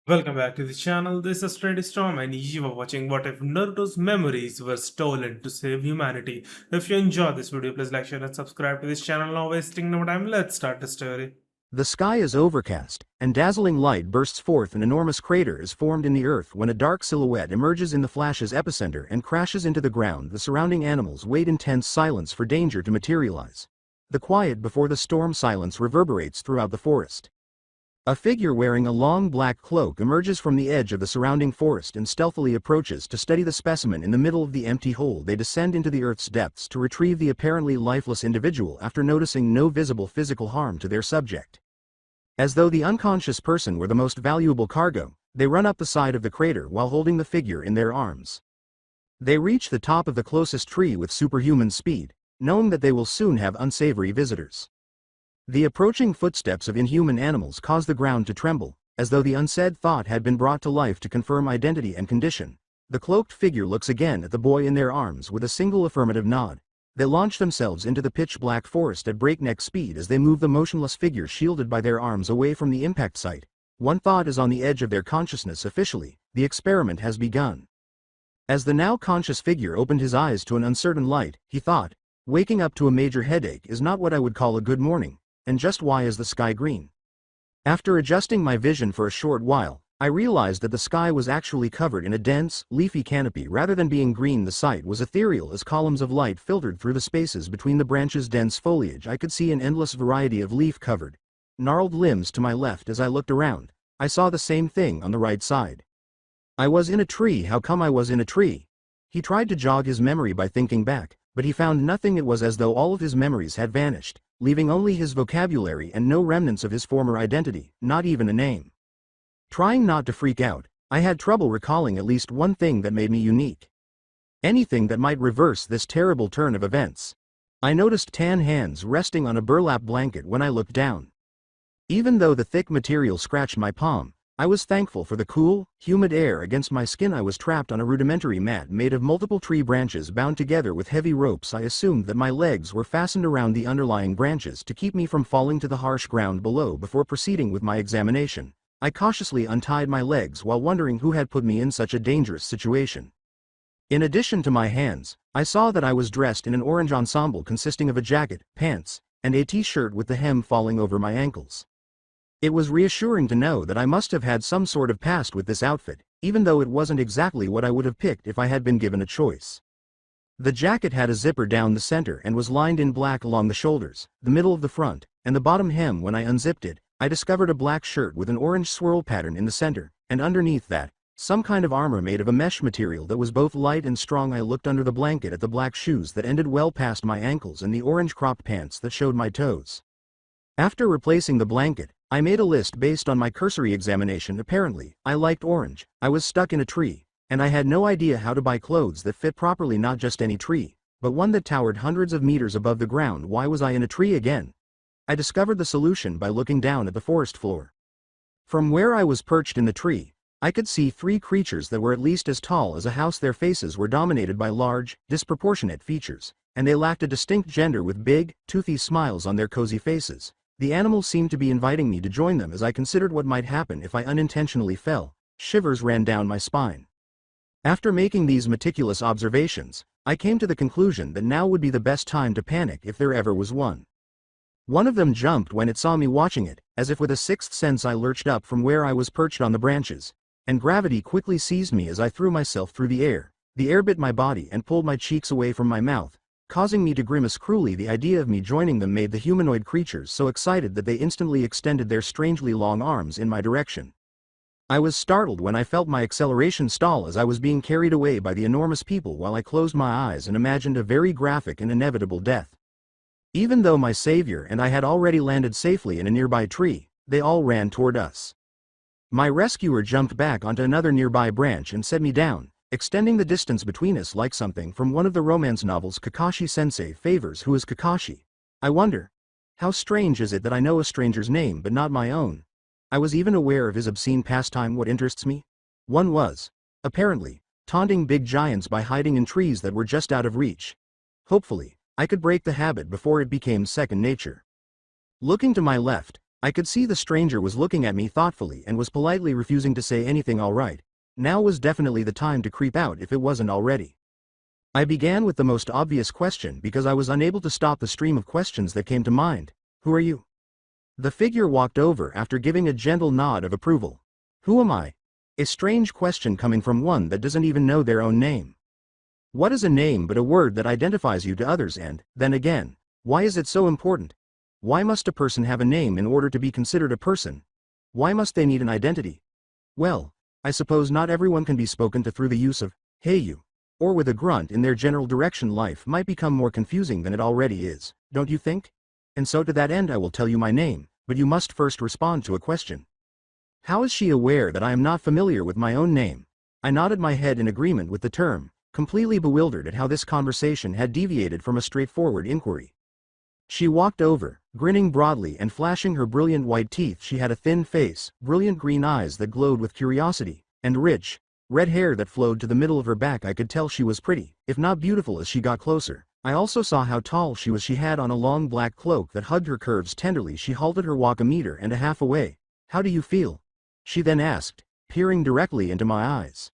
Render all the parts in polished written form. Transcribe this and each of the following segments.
Welcome back to the channel. This is Trendy Storm and you are watching What If Naruto's memories were stolen to save humanity. If you enjoyed this video, please like, share and subscribe to this channel. Now wasting no time, let's start the story. The sky is overcast, and dazzling light bursts forth. An enormous crater is formed in the earth when a dark silhouette emerges in the flash's epicenter and crashes into the ground. The surrounding animals wait in tense silence for danger to materialize. The quiet before the storm silence reverberates throughout the forest. A figure wearing a long black cloak emerges from the edge of the surrounding forest and stealthily approaches to study the specimen in the middle of the empty hole. They descend into the earth's depths to retrieve the apparently lifeless individual after noticing no visible physical harm to their subject. As though the unconscious person were the most valuable cargo, they run up the side of the crater while holding the figure in their arms. They reach the top of the closest tree with superhuman speed, knowing that they will soon have unsavory visitors. The approaching footsteps of inhuman animals cause the ground to tremble, as though the unsaid thought had been brought to life to confirm identity and condition. The cloaked figure looks again at the boy in their arms with a single affirmative nod. They launch themselves into the pitch-black forest at breakneck speed as they move the motionless figure shielded by their arms away from the impact site. One thought is on the edge of their consciousness officially: the experiment has begun. As the now conscious figure opened his eyes to an uncertain light, he thought, waking up to a major headache is not what I would call a good morning. And just why is the sky green? After adjusting my vision for a short while, I realized that the sky was actually covered in a dense, leafy canopy. Rather than being green, the sight was ethereal as columns of light filtered through the spaces between the branches' dense foliage. I could see an endless variety of leaf-covered, gnarled limbs to my left. As I looked around, I saw the same thing on the right side. I was in a tree. How come I was in a tree? He tried to jog his memory by thinking back, but he found nothing. It was as though all of his memories had vanished, leaving only his vocabulary and no remnants of his former identity, not even a name. Trying not to freak out, I had trouble recalling at least one thing that made me unique. Anything that might reverse this terrible turn of events. I noticed tan hands resting on a burlap blanket when I looked down. Even though the thick material scratched my palm, I was thankful for the cool, humid air against my skin. I was trapped on a rudimentary mat made of multiple tree branches bound together with heavy ropes. I assumed that my legs were fastened around the underlying branches to keep me from falling to the harsh ground below. Before proceeding with my examination, I cautiously untied my legs while wondering who had put me in such a dangerous situation. In addition to my hands, I saw that I was dressed in an orange ensemble consisting of a jacket, pants, and a t-shirt with the hem falling over my ankles. It was reassuring to know that I must have had some sort of past with this outfit, even though it wasn't exactly what I would have picked if I had been given a choice. The jacket had a zipper down the center and was lined in black along the shoulders, the middle of the front, and the bottom hem. When I unzipped it, I discovered a black shirt with an orange swirl pattern in the center, and underneath that, some kind of armor made of a mesh material that was both light and strong. I looked under the blanket at the black shoes that ended well past my ankles and the orange cropped pants that showed my toes. After replacing the blanket, I made a list based on my cursory examination. Apparently, I liked orange, I was stuck in a tree, and I had no idea how to buy clothes that fit properly. Not just any tree, but one that towered hundreds of meters above the ground. Why was I in a tree again? I discovered the solution by looking down at the forest floor. From where I was perched in the tree, I could see three creatures that were at least as tall as a house. Their faces were dominated by large, disproportionate features, and they lacked a distinct gender with big, toothy smiles on their cozy faces. The animals seemed to be inviting me to join them. As I considered what might happen if I unintentionally fell, shivers ran down my spine. After making these meticulous observations, I came to the conclusion that now would be the best time to panic if there ever was one. One of them jumped when it saw me watching it. As if with a sixth sense, I lurched up from where I was perched on the branches, and gravity quickly seized me as I threw myself through the air. The air bit my body and pulled my cheeks away from my mouth, causing me to grimace cruelly. The idea of me joining them made the humanoid creatures so excited that they instantly extended their strangely long arms in my direction. I was startled when I felt my acceleration stall as I was being carried away by the enormous people while I closed my eyes and imagined a very graphic and inevitable death. Even though my savior and I had already landed safely in a nearby tree, they all ran toward us. My rescuer jumped back onto another nearby branch and set me down, extending the distance between us like something from one of the romance novels. Kakashi-sensei favors. Who is Kakashi? I wonder. How strange is it that I know a stranger's name but not my own? I was even aware of his obscene pastime. What interests me? One was, apparently, taunting big giants by hiding in trees that were just out of reach. Hopefully, I could break the habit before it became second nature. Looking to my left, I could see the stranger was looking at me thoughtfully and was politely refusing to say anything. All right. Now was definitely the time to creep out if it wasn't already. I began with the most obvious question because I was unable to stop the stream of questions that came to mind. Who are you? The figure walked over after giving a gentle nod of approval. Who am I? A strange question coming from one that doesn't even know their own name. What is a name but a word that identifies you to others, and, then again, why is it so important? Why must a person have a name in order to be considered a person? Why must they need an identity? Well, I suppose not everyone can be spoken to through the use of, hey you, or with a grunt in their general direction. Life might become more confusing than it already is, don't you think? And so to that end I will tell you my name, but you must first respond to a question. How is she aware that I am not familiar with my own name? I nodded my head in agreement with the term, completely bewildered at how this conversation had deviated from a straightforward inquiry. She walked over, grinning broadly and flashing her brilliant white teeth. She had a thin face, brilliant green eyes that glowed with curiosity, and rich, red hair that flowed to the middle of her back. I could tell she was pretty, if not beautiful. As she got closer, I also saw how tall she was. She had on a long black cloak that hugged her curves tenderly. She halted her walk 1.5 meters away. How do you feel? She then asked, peering directly into my eyes.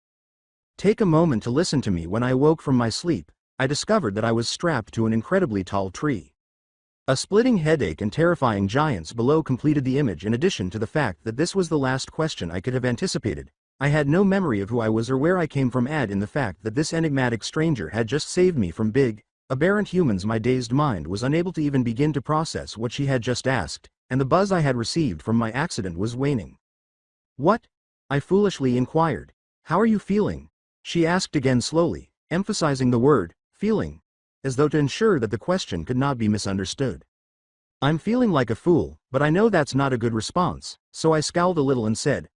Take a moment to listen to me. When I woke from my sleep, I discovered that I was strapped to an incredibly tall tree. A splitting headache and terrifying giants below completed the image. In addition to the fact that this was the last question I could have anticipated, I had no memory of who I was or where I came from. Add in the fact that this enigmatic stranger had just saved me from big, aberrant humans. My dazed mind was unable to even begin to process what she had just asked, and the buzz I had received from my accident was waning. What? I foolishly inquired. How are you feeling? She asked again slowly, emphasizing the word, feeling, as though to ensure that the question could not be misunderstood. I'm feeling like a fool, but I know that's not a good response, so I scowled a little and said,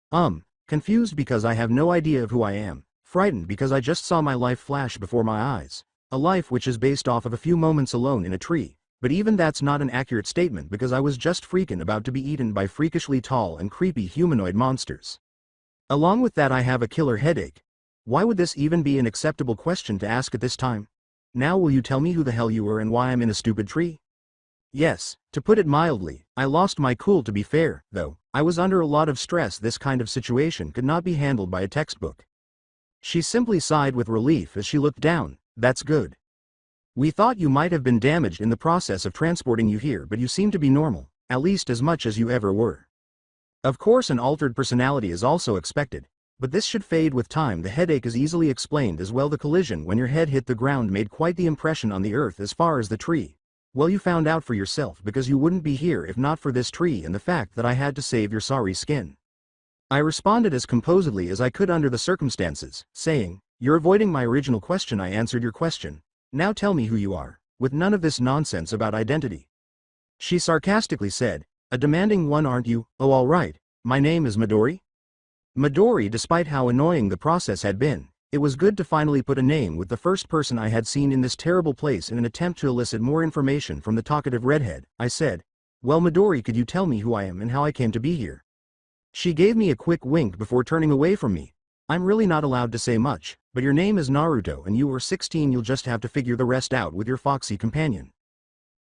confused because I have no idea of who I am, frightened because I just saw my life flash before my eyes, a life which is based off of a few moments alone in a tree, but even that's not an accurate statement because I was just freaking about to be eaten by freakishly tall and creepy humanoid monsters. Along with that I have a killer headache. Why would this even be an acceptable question to ask at this time? Now will you tell me who the hell you are and why I'm in a stupid tree? Yes, to put it mildly, I lost my cool. To be fair, though, I was under a lot of stress. This kind of situation could not be handled by a textbook. She simply sighed with relief as she looked down. That's good. We thought you might have been damaged in the process of transporting you here, but you seem to be normal, at least as much as you ever were. Of course an altered personality is also expected, but this should fade with time. The headache is easily explained as well. The collision when your head hit the ground made quite the impression on the earth. As far as the tree, well, you found out for yourself because you wouldn't be here if not for this tree and the fact that I had to save your sorry skin. I responded as composedly as I could under the circumstances, saying, you're avoiding my original question. I answered your question. Now tell me who you are, with none of this nonsense about identity. She sarcastically said, a demanding one, aren't you? Oh, all right, my name is Midori. Midori. Despite how annoying the process had been, it was good to finally put a name with the first person I had seen in this terrible place. In an attempt to elicit more information from the talkative redhead, I said, well Midori, could you tell me who I am and how I came to be here? She gave me a quick wink before turning away from me. I'm really not allowed to say much, but your name is Naruto and you were 16. You'll just have to figure the rest out with your foxy companion.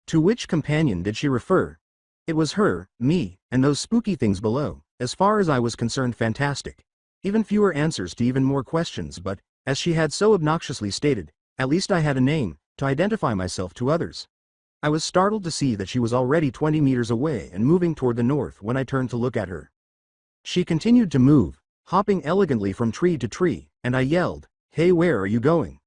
To which companion did she refer? It was her, me, and those spooky things below. As far as I was concerned, fantastic. Even fewer answers to even more questions, but, as she had so obnoxiously stated, at least I had a name, to identify myself to others. I was startled to see that she was already 20 meters away and moving toward the north when I turned to look at her. She continued to move, hopping elegantly from tree to tree, and I yelled, hey, where are you going?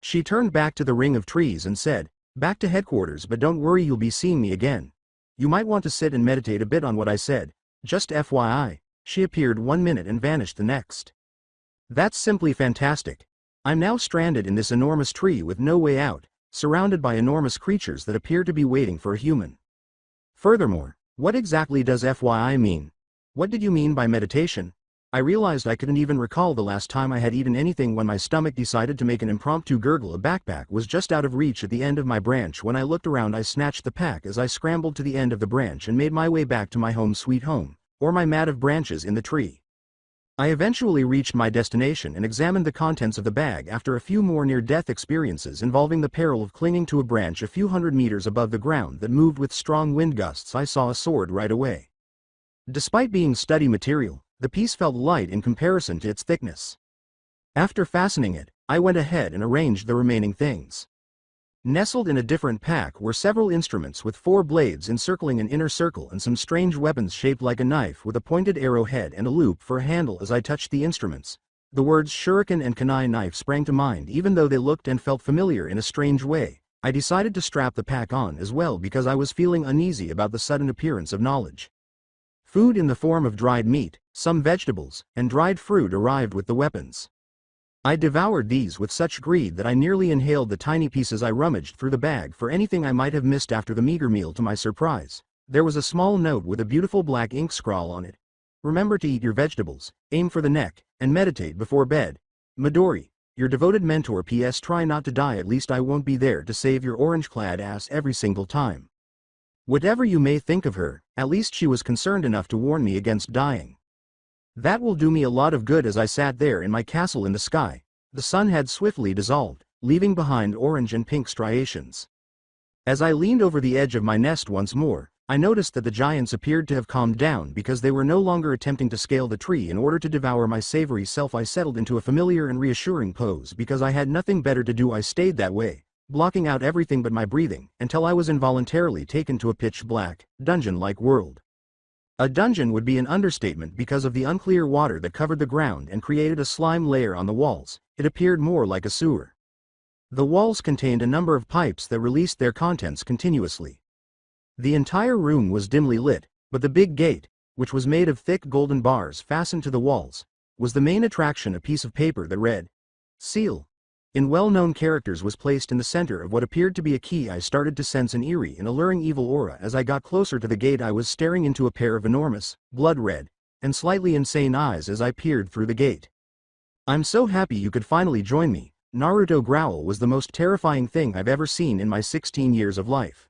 She turned back to the ring of trees and said, back to headquarters, but don't worry, you'll be seeing me again. You might want to sit and meditate a bit on what I said. Just FYI, she appeared 1 minute and vanished the next. That's simply fantastic. I'm now stranded in this enormous tree with no way out, surrounded by enormous creatures that appear to be waiting for a human. Furthermore, what exactly does FYI mean? What did you mean by meditation? I realized I couldn't even recall the last time I had eaten anything when my stomach decided to make an impromptu gurgle. A backpack was just out of reach at the end of my branch. When I looked around, I snatched the pack as I scrambled to the end of the branch and made my way back to my home sweet home, or my mat of branches in the tree. I eventually reached my destination and examined the contents of the bag after a few more near-death experiences involving the peril of clinging to a branch a few hundred meters above the ground that moved with strong wind gusts. I saw a sword right away. Despite being study material, the piece felt light in comparison to its thickness. After fastening it, I went ahead and arranged the remaining things. Nestled in a different pack were several instruments with 4 blades encircling an inner circle and some strange weapons shaped like a knife with a pointed arrowhead and a loop for a handle. As I touched the instruments, the words shuriken and kunai knife sprang to mind. Even though they looked and felt familiar in a strange way, I decided to strap the pack on as well because I was feeling uneasy about the sudden appearance of knowledge. Food in the form of dried meat, some vegetables, and dried fruit arrived with the weapons. I devoured these with such greed that I nearly inhaled the tiny pieces. I rummaged through the bag for anything I might have missed after the meager meal. To my surprise, there was a small note with a beautiful black ink scrawl on it. Remember to eat your vegetables, aim for the neck, and meditate before bed. Midori, your devoted mentor. P.S. Try not to die. At least I won't be there to save your orange-clad ass every single time. Whatever you may think of her, at least she was concerned enough to warn me against dying. That will do me a lot of good. As I sat there in my castle in the sky, the sun had swiftly dissolved, leaving behind orange and pink striations. As I leaned over the edge of my nest once more, I noticed that the giants appeared to have calmed down because they were no longer attempting to scale the tree in order to devour my savory self. I settled into a familiar and reassuring pose because I had nothing better to do. I stayed that way, blocking out everything but my breathing, until I was involuntarily taken to a pitch-black, dungeon-like world. A dungeon would be an understatement because of the unclear water that covered the ground and created a slime layer on the walls. It appeared more like a sewer. The walls contained a number of pipes that released their contents continuously. The entire room was dimly lit, but the big gate, which was made of thick golden bars fastened to the walls, was the main attraction. A piece of paper that read, "Seal," in well-known characters was placed in the center of what appeared to be a key. I started to sense an eerie and alluring evil aura. As I got closer to the gate, I was staring into a pair of enormous, blood-red, and slightly insane eyes as I peered through the gate. "I'm so happy you could finally join me." Naruto growl was the most terrifying thing I've ever seen in my 16 years of life.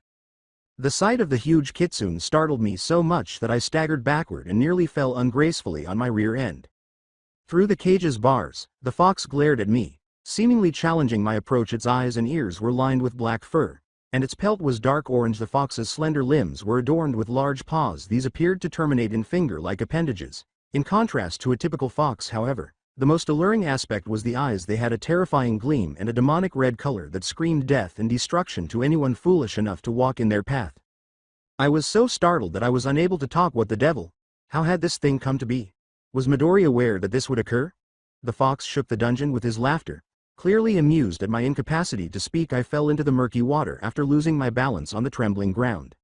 The sight of the huge kitsune startled me so much that I staggered backward and nearly fell ungracefully on my rear end. Through the cage's bars, the fox glared at me, seemingly challenging my approach. Its eyes and ears were lined with black fur, and its pelt was dark orange. The fox's slender limbs were adorned with large paws. These appeared to terminate in finger-like appendages. In contrast to a typical fox, however, the most alluring aspect was the eyes. They had a terrifying gleam and a demonic red color that screamed death and destruction to anyone foolish enough to walk in their path. I was so startled that I was unable to talk. What the devil? How had this thing come to be? Was Midori aware that this would occur? The fox shook the dungeon with his laughter. Clearly amused at my incapacity to speak, I fell into the murky water after losing my balance on the trembling ground.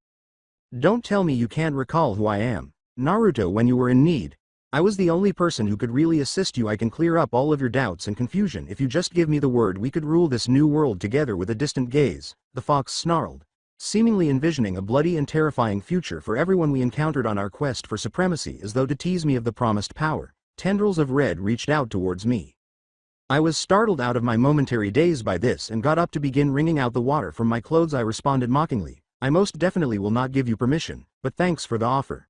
"Don't tell me you can't recall who I am, Naruto. When you were in need, I was the only person who could really assist you. I can clear up all of your doubts and confusion. If you just give me the word, we could rule this new world together." With a distant gaze, the fox snarled, seemingly envisioning a bloody and terrifying future for everyone we encountered on our quest for supremacy. As though to tease me of the promised power, tendrils of red reached out towards me. I was startled out of my momentary daze by this and got up to begin wringing out the water from my clothes. I responded mockingly, "I most definitely will not give you permission, but thanks for the offer."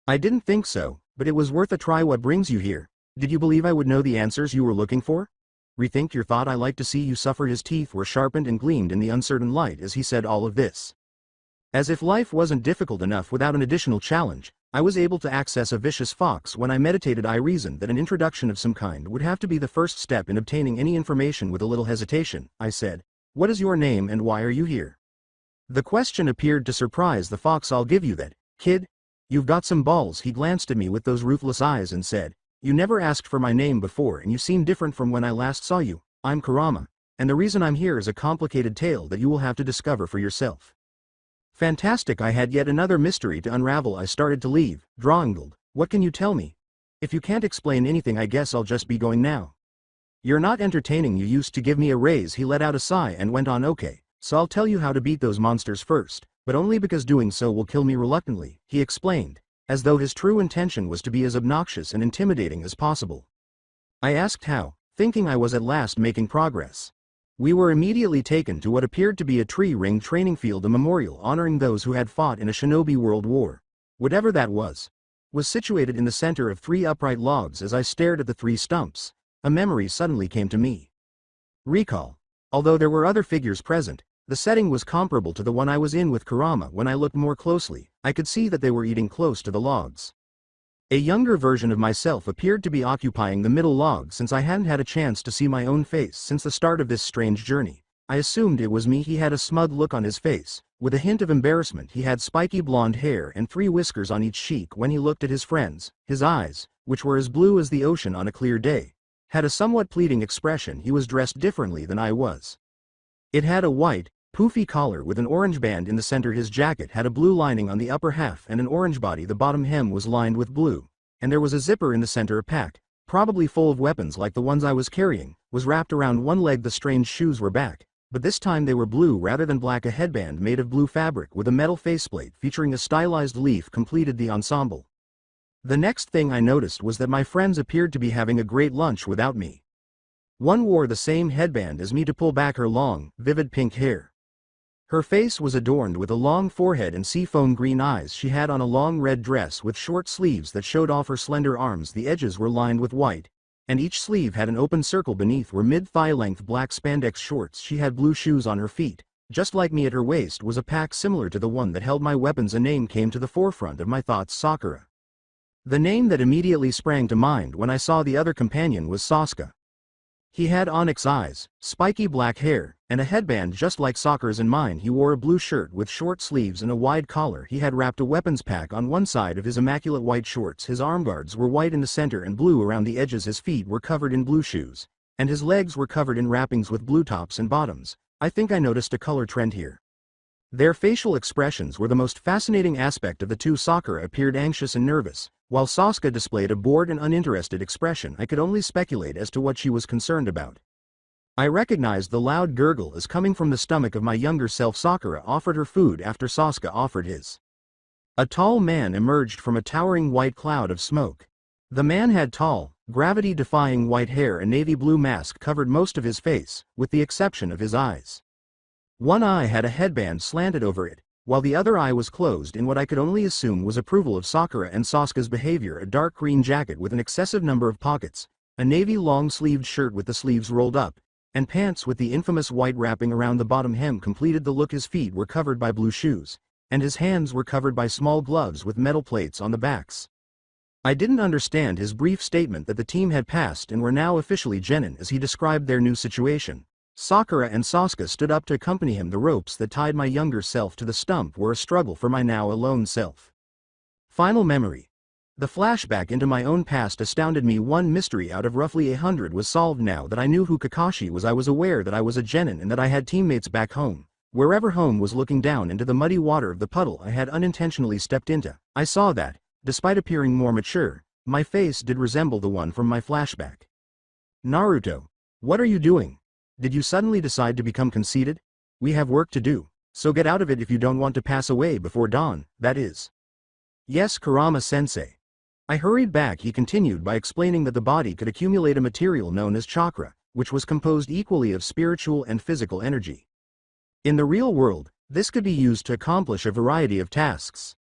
"I didn't think so, but it was worth a try. What brings you here? Did you believe I would know the answers you were looking for? Rethink your thought. I like to see you suffer." His teeth were sharpened and gleamed in the uncertain light as he said all of this. As if life wasn't difficult enough without an additional challenge, I was able to access a vicious fox. When I meditated, I reasoned that an introduction of some kind would have to be the first step in obtaining any information. With a little hesitation, I said, "What is your name and why are you here?" The question appeared to surprise the fox. "I'll give you that, kid. You've got some balls." He glanced at me with those ruthless eyes and said, "You never asked for my name before and you seem different from when I last saw you. I'm Kurama, and the reason I'm here is a complicated tale that you will have to discover for yourself." Fantastic. I had yet another mystery to unravel. I started to leave, drawled, "What can you tell me? If you can't explain anything, I guess I'll just be going now." "You're not entertaining. You used to give me a raise." He let out a sigh and went on, "Okay, so I'll tell you how to beat those monsters first, but only because doing so will kill me." Reluctantly, he explained, as though his true intention was to be as obnoxious and intimidating as possible. I asked how, thinking I was at last making progress. We were immediately taken to what appeared to be a tree-ringed training field, a memorial honoring those who had fought in a shinobi world war. Whatever that was situated in the center of 3 upright logs. As I stared at the 3 stumps, a memory suddenly came to me. Recall. Although there were other figures present, the setting was comparable to the one I was in with Kurama. When I looked more closely, I could see that they were eating close to the logs. A younger version of myself appeared to be occupying the middle log since I hadn't had a chance to see my own face since the start of this strange journey. I assumed it was me. He had a smug look on his face. With a hint of embarrassment, he had spiky blonde hair and 3 whiskers on each cheek when he looked at his friends. His eyes, which were as blue as the ocean on a clear day, had a somewhat pleading expression. He was dressed differently than I was. It had a white, poofy collar with an orange band in the center. His jacket had a blue lining on the upper half and an orange body. The bottom hem was lined with blue, and there was a zipper in the center. A pack, probably full of weapons like the ones I was carrying, was wrapped around one leg. The strange shoes were back, but this time they were blue rather than black. A headband made of blue fabric with a metal faceplate featuring a stylized leaf completed the ensemble. The next thing I noticed was that my friends appeared to be having a great lunch without me. One wore the same headband as me to pull back her long, vivid pink hair. Her face was adorned with a long forehead and seafoam green eyes. She had on a long red dress with short sleeves that showed off her slender arms. The edges were lined with white, and each sleeve had an open circle beneath were mid-thigh length black spandex shorts. She had blue shoes on her feet. Just like me, at her waist was a pack similar to the one that held my weapons. A name came to the forefront of my thoughts: Sakura. The name that immediately sprang to mind when I saw the other companion was Sasuke. He had onyx eyes, spiky black hair, and a headband just like Sakura's and mine. He wore a blue shirt with short sleeves and a wide collar. He had wrapped a weapons pack on one side of his immaculate white shorts. His armguards were white in the center and blue around the edges. His feet were covered in blue shoes, and his legs were covered in wrappings with blue tops and bottoms. I think I noticed a color trend here. Their facial expressions were the most fascinating aspect of the two. Sakura appeared anxious and nervous, while Sasuke displayed a bored and uninterested expression. I could only speculate as to what she was concerned about. I recognized the loud gurgle as coming from the stomach of my younger self. Sakura offered her food after Sasuke offered his. A tall man emerged from a towering white cloud of smoke. The man had tall, gravity-defying white hair. A navy blue mask covered most of his face, with the exception of his eyes. One eye had a headband slanted over it, while the other eye was closed in what I could only assume was approval of Sakura and Sasuke's behavior. A dark green jacket with an excessive number of pockets, a navy long-sleeved shirt with the sleeves rolled up, and pants with the infamous white wrapping around the bottom hem completed the look. His feet were covered by blue shoes, and his hands were covered by small gloves with metal plates on the backs. I didn't understand his brief statement that the team had passed and were now officially genin as he described their new situation. Sakura and Sasuke stood up to accompany him. The ropes that tied my younger self to the stump were a struggle for my now alone self. Final memory. The flashback into my own past astounded me. One mystery out of roughly 100 was solved now that I knew who Kakashi was. I was aware that I was a genin and that I had teammates back home, wherever home was, looking down into the muddy water of the puddle I had unintentionally stepped into. I saw that, despite appearing more mature, my face did resemble the one from my flashback. Naruto, what are you doing? Did you suddenly decide to become conceited? We have work to do, so get out of it if you don't want to pass away before dawn, that is. Yes, Kurama-sensei. I hurried back. He continued by explaining that the body could accumulate a material known as chakra, which was composed equally of spiritual and physical energy. In the real world, this could be used to accomplish a variety of tasks.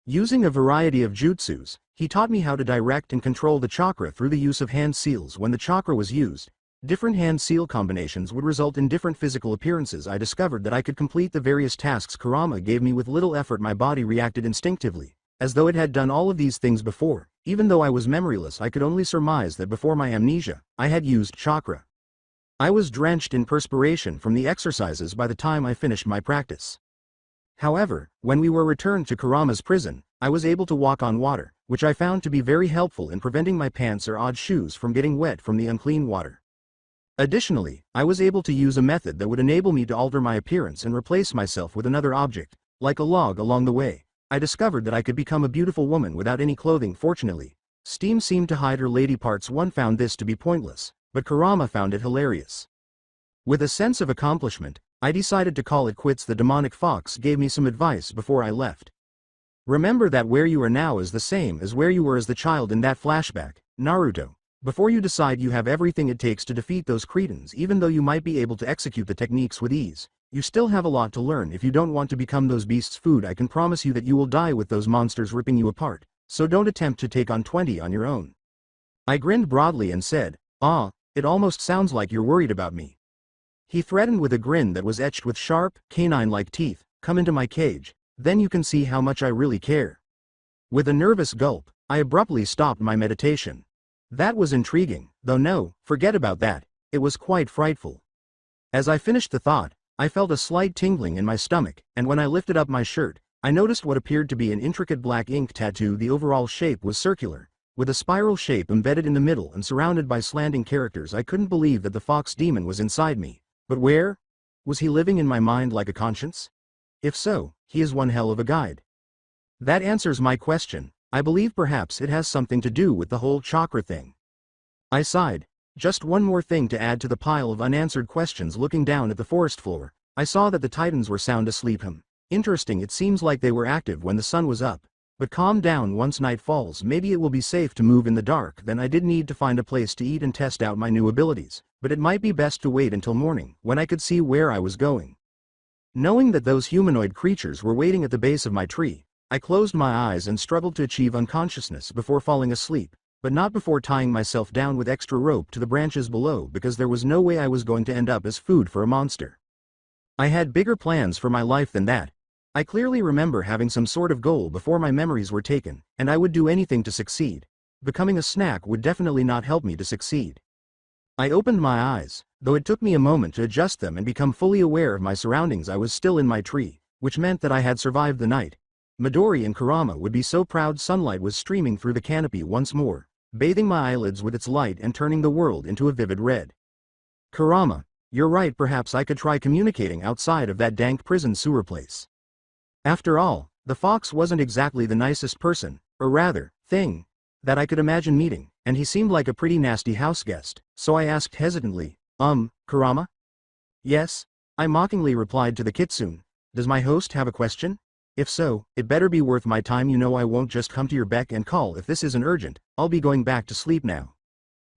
Using a variety of jutsus, he taught me how to direct and control the chakra through the use of hand seals. When the chakra was used, different hand seal combinations would result in different physical appearances. I discovered that I could complete the various tasks Kurama gave me with little effort. My body reacted instinctively, as though it had done all of these things before. Even though I was memoryless, I could only surmise that before my amnesia, I had used chakra. I was drenched in perspiration from the exercises by the time I finished my practice. However, when we were returned to Kurama's prison, I was able to walk on water, which I found to be very helpful in preventing my pants or odd shoes from getting wet from the unclean water. Additionally, I was able to use a method that would enable me to alter my appearance and replace myself with another object, like a log. Along the way, I discovered that I could become a beautiful woman without any clothing. Fortunately, steam seemed to hide her lady parts. One found this to be pointless, but Kurama found it hilarious. With a sense of accomplishment, I decided to call it quits. The demonic fox gave me some advice before I left. Remember that where you are now is the same as where you were as the child in that flashback, Naruto. Before you decide you have everything it takes to defeat those cretins. Even though you might be able to execute the techniques with ease, you still have a lot to learn. If you don't want to become those beasts' food, I can promise you that you will die with those monsters ripping you apart, so don't attempt to take on 20 on your own. I grinned broadly and said, it almost sounds like you're worried about me. He threatened with a grin that was etched with sharp, canine-like teeth, come into my cage, then you can see how much I really care. With a nervous gulp, I abruptly stopped my meditation. That was intriguing, though no, forget about that, it was quite frightful. As I finished the thought, I felt a slight tingling in my stomach, and when I lifted up my shirt, I noticed what appeared to be an intricate black ink tattoo. The overall shape was circular, with a spiral shape embedded in the middle and surrounded by slanting characters. I couldn't believe that the fox demon was inside me. But where? Was he living in my mind like a conscience? If so, he is one hell of a guide. That answers my question. I believe perhaps it has something to do with the whole chakra thing. I sighed. Just one more thing to add to the pile of unanswered questions. Looking down at the forest floor, I saw that the titans were sound asleep. Interesting, it seems like they were active when the sun was up, but calm down once night falls. Maybe it will be safe to move in the dark. Then I did need to find a place to eat and test out my new abilities, but it might be best to wait until morning, when I could see where I was going. Knowing that those humanoid creatures were waiting at the base of my tree, I closed my eyes and struggled to achieve unconsciousness before falling asleep, but not before tying myself down with extra rope to the branches below, because there was no way I was going to end up as food for a monster. I had bigger plans for my life than that. I clearly remember having some sort of goal before my memories were taken, and I would do anything to succeed. Becoming a snack would definitely not help me to succeed. I opened my eyes, though it took me a moment to adjust them and become fully aware of my surroundings. I was still in my tree, which meant that I had survived the night. Midori and Kurama would be so proud. Sunlight was streaming through the canopy once more, bathing my eyelids with its light and turning the world into a vivid red. Kurama, you're right, perhaps I could try communicating outside of that dank prison sewer place. After all, the fox wasn't exactly the nicest person, or rather, thing, that I could imagine meeting, and he seemed like a pretty nasty house guest, so I asked hesitantly, Kurama? Yes, I mockingly replied to the kitsune. Does my host have a question? If so, it better be worth my time. You know I won't just come to your beck and call if this isn't urgent. I'll be going back to sleep now.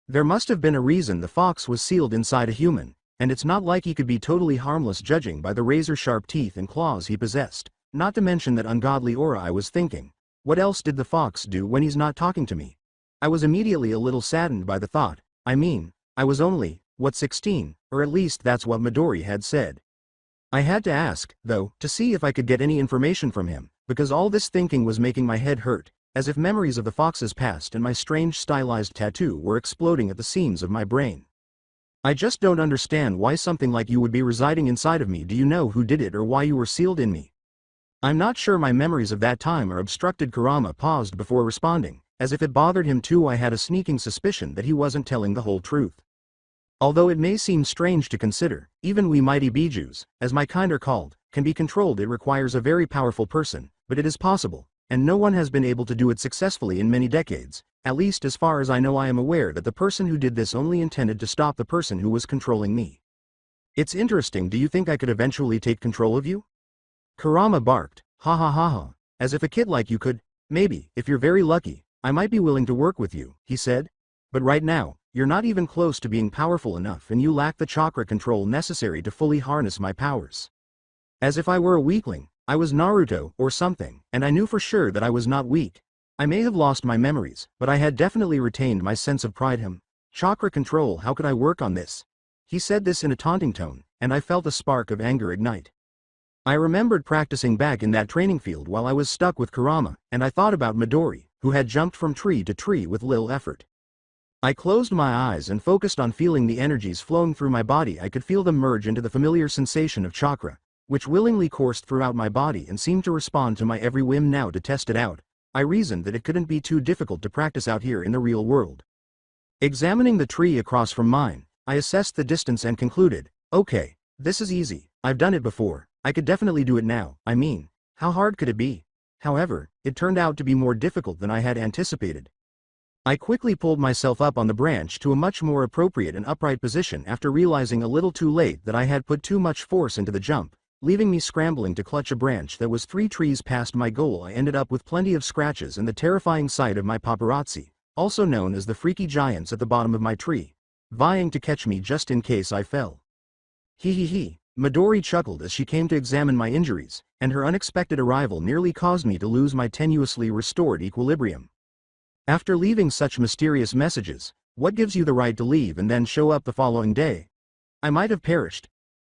There must have been a reason the fox was sealed inside a human, and it's not like he could be totally harmless judging by the razor-sharp teeth and claws he possessed, not to mention that ungodly aura. I was thinking, what else did the fox do when he's not talking to me? I was immediately a little saddened by the thought. I mean, I was only, 16, or at least that's what Midori had said. I had to ask, though, to see if I could get any information from him, because all this thinking was making my head hurt, as if memories of the fox's past and my strange stylized tattoo were exploding at the seams of my brain. I just don't understand why something like you would be residing inside of me. Do you know who did it or why you were sealed in me? I'm not sure my memories of that time are obstructed. Kurama paused before responding, as if it bothered him too. I had a sneaking suspicion that he wasn't telling the whole truth. Although it may seem strange to consider, even we mighty bijus, as my kind are called, can be controlled. It requires a very powerful person, but it is possible, and no one has been able to do it successfully in many decades. At least as far as I know. I am aware that the person who did this only intended to stop the person who was controlling me. It's interesting. Do you think I could eventually take control of you? Kurama barked, ha ha ha ha, as if a kid like you could. Maybe, if you're very lucky, I might be willing to work with you, he said. But right now, you're not even close to being powerful enough, and you lack the chakra control necessary to fully harness my powers. As if I were a weakling, I was Naruto or something, and I knew for sure that I was not weak. I may have lost my memories, but I had definitely retained my sense of pride. Chakra control, how could I work on this? He said this in a taunting tone, and I felt a spark of anger ignite. I remembered practicing back in that training field while I was stuck with Kurama, and I thought about Midori, who had jumped from tree to tree with little effort. I closed my eyes and focused on feeling the energies flowing through my body. I could feel them merge into the familiar sensation of chakra, which willingly coursed throughout my body and seemed to respond to my every whim. Now, to test it out, I reasoned that it couldn't be too difficult to practice out here in the real world. Examining the tree across from mine, I assessed the distance and concluded, okay, this is easy, I've done it before, I could definitely do it now. I mean, how hard could it be? However, it turned out to be more difficult than I had anticipated. I quickly pulled myself up on the branch to a much more appropriate and upright position after realizing a little too late that I had put too much force into the jump, leaving me scrambling to clutch a branch that was 3 trees past my goal. I ended up with plenty of scratches and the terrifying sight of my paparazzi, also known as the freaky giants, at the bottom of my tree, vying to catch me just in case I fell. Hee hee hee, Midori chuckled as she came to examine my injuries, and her unexpected arrival nearly caused me to lose my tenuously restored equilibrium. After leaving such mysterious messages, what gives you the right to leave and then show up the following day? I might have perished.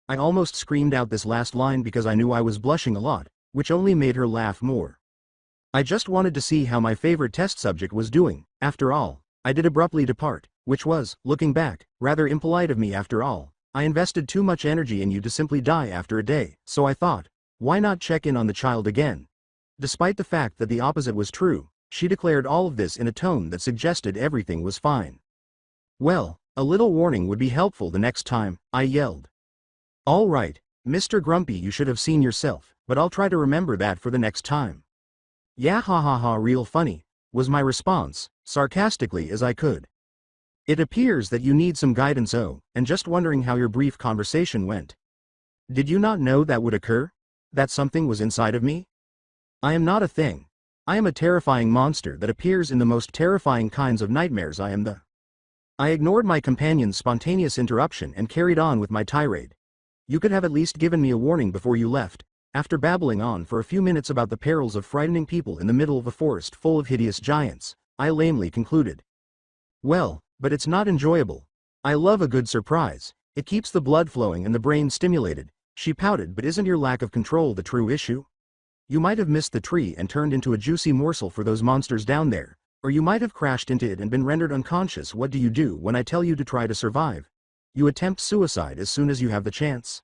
I almost screamed out this last line because I knew I was blushing a lot, which only made her laugh more. I just wanted to see how my favorite test subject was doing. After all, I did abruptly depart, which was, looking back, rather impolite of me after all. I invested too much energy in you to simply die after a day, so I thought, why not check in on the child again? Despite the fact that the opposite was true, she declared all of this in a tone that suggested everything was fine. Well, a little warning would be helpful the next time, I yelled. All right, Mr. Grumpy, you should have seen yourself, but I'll try to remember that for the next time. Yeah, ha ha ha, real funny, was my response, sarcastically as I could. It appears that you need some guidance, and just wondering how your brief conversation went. Did you not know that would occur? That something was inside of me? I am not a thing. I am a terrifying monster that appears in the most terrifying kinds of nightmares. I ignored my companion's spontaneous interruption and carried on with my tirade. You could have at least given me a warning before you left. After babbling on for a few minutes about the perils of frightening people in the middle of a forest full of hideous giants, I lamely concluded. Well, but it's not enjoyable. I love a good surprise. It keeps the blood flowing and the brain stimulated. She pouted. But isn't your lack of control the true issue? You might have missed the tree and turned into a juicy morsel for those monsters down there, or you might have crashed into it and been rendered unconscious. What do you do when I tell you to try to survive? You attempt suicide as soon as you have the chance.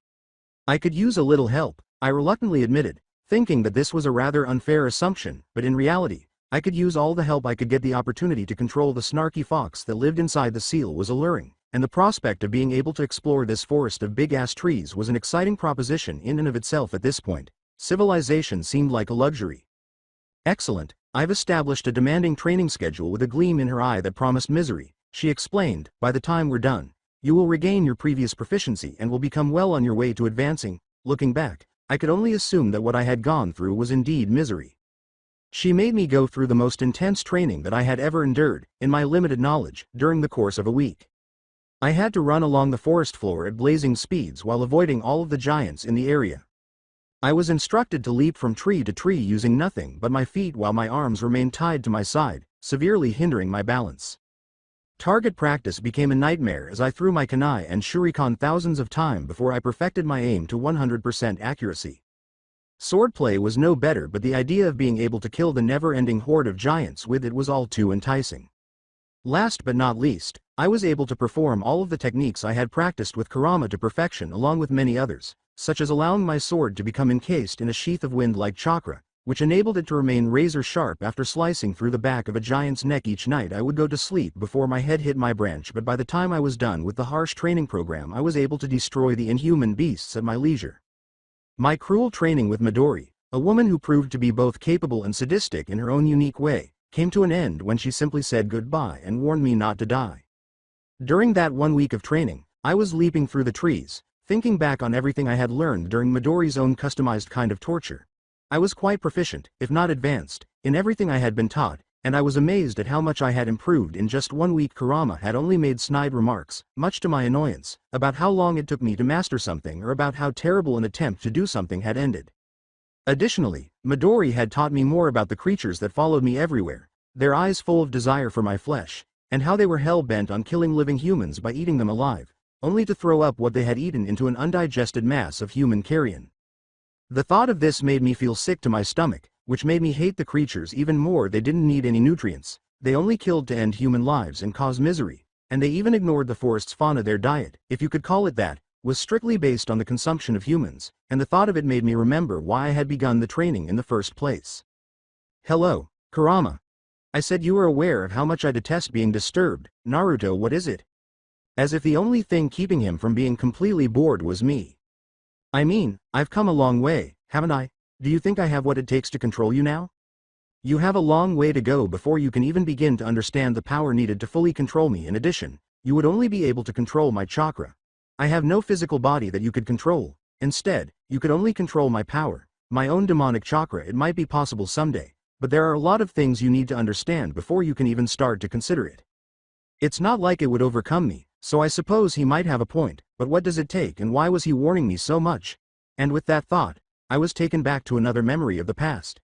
I could use a little help, I reluctantly admitted, thinking that this was a rather unfair assumption, but in reality, I could use all the help I could get. The opportunity to control the snarky fox that lived inside the seal was alluring, and the prospect of being able to explore this forest of big-ass trees was an exciting proposition in and of itself. At this point, civilization seemed like a luxury. Excellent, I've established a demanding training schedule. With a gleam in her eye that promised misery, she explained, by the time we're done, you will regain your previous proficiency and will become well on your way to advancing. Looking back, I could only assume that what I had gone through was indeed misery. She made me go through the most intense training that I had ever endured, in my limited knowledge, during the course of a week. I had to run along the forest floor at blazing speeds while avoiding all of the giants in the area. I was instructed to leap from tree to tree using nothing but my feet while my arms remained tied to my side, severely hindering my balance. Target practice became a nightmare as I threw my kunai and shuriken thousands of times before I perfected my aim to 100% accuracy. Swordplay was no better, but the idea of being able to kill the never-ending horde of giants with it was all too enticing. Last but not least, I was able to perform all of the techniques I had practiced with Kurama to perfection, along with many others, such as allowing my sword to become encased in a sheath of wind-like chakra, which enabled it to remain razor-sharp after slicing through the back of a giant's neck. Each night I would go to sleep before my head hit my branch, but by the time I was done with the harsh training program, I was able to destroy the inhuman beasts at my leisure. My cruel training with Midori, a woman who proved to be both capable and sadistic in her own unique way, came to an end when she simply said goodbye and warned me not to die. During that 1 week of training, I was leaping through the trees, thinking back on everything I had learned during Midori's own customized kind of torture. I was quite proficient, if not advanced, in everything I had been taught, and I was amazed at how much I had improved in just 1 week. Kurama had only made snide remarks, much to my annoyance, about how long it took me to master something or about how terrible an attempt to do something had ended. Additionally, Midori had taught me more about the creatures that followed me everywhere, their eyes full of desire for my flesh, and how they were hell-bent on killing living humans by eating them alive, only to throw up what they had eaten into an undigested mass of human carrion. The thought of this made me feel sick to my stomach, which made me hate the creatures even more. They didn't need any nutrients, they only killed to end human lives and cause misery, and they even ignored the forest's fauna. Their diet, if you could call it that, was strictly based on the consumption of humans, and the thought of it made me remember why I had begun the training in the first place. Hello, Kurama. I said. You are aware of how much I detest being disturbed. Naruto, what is it? As if the only thing keeping him from being completely bored was me. I mean, I've come a long way, haven't I? Do you think I have what it takes to control you now? You have a long way to go before you can even begin to understand the power needed to fully control me. In addition, you would only be able to control my chakra. I have no physical body that you could control. Instead, you could only control my power, my own demonic chakra. It might be possible someday, but there are a lot of things you need to understand before you can even start to consider it. It's not like it would overcome me, so I suppose he might have a point, but what does it take, and why was he warning me so much? And with that thought, I was taken back to another memory of the past.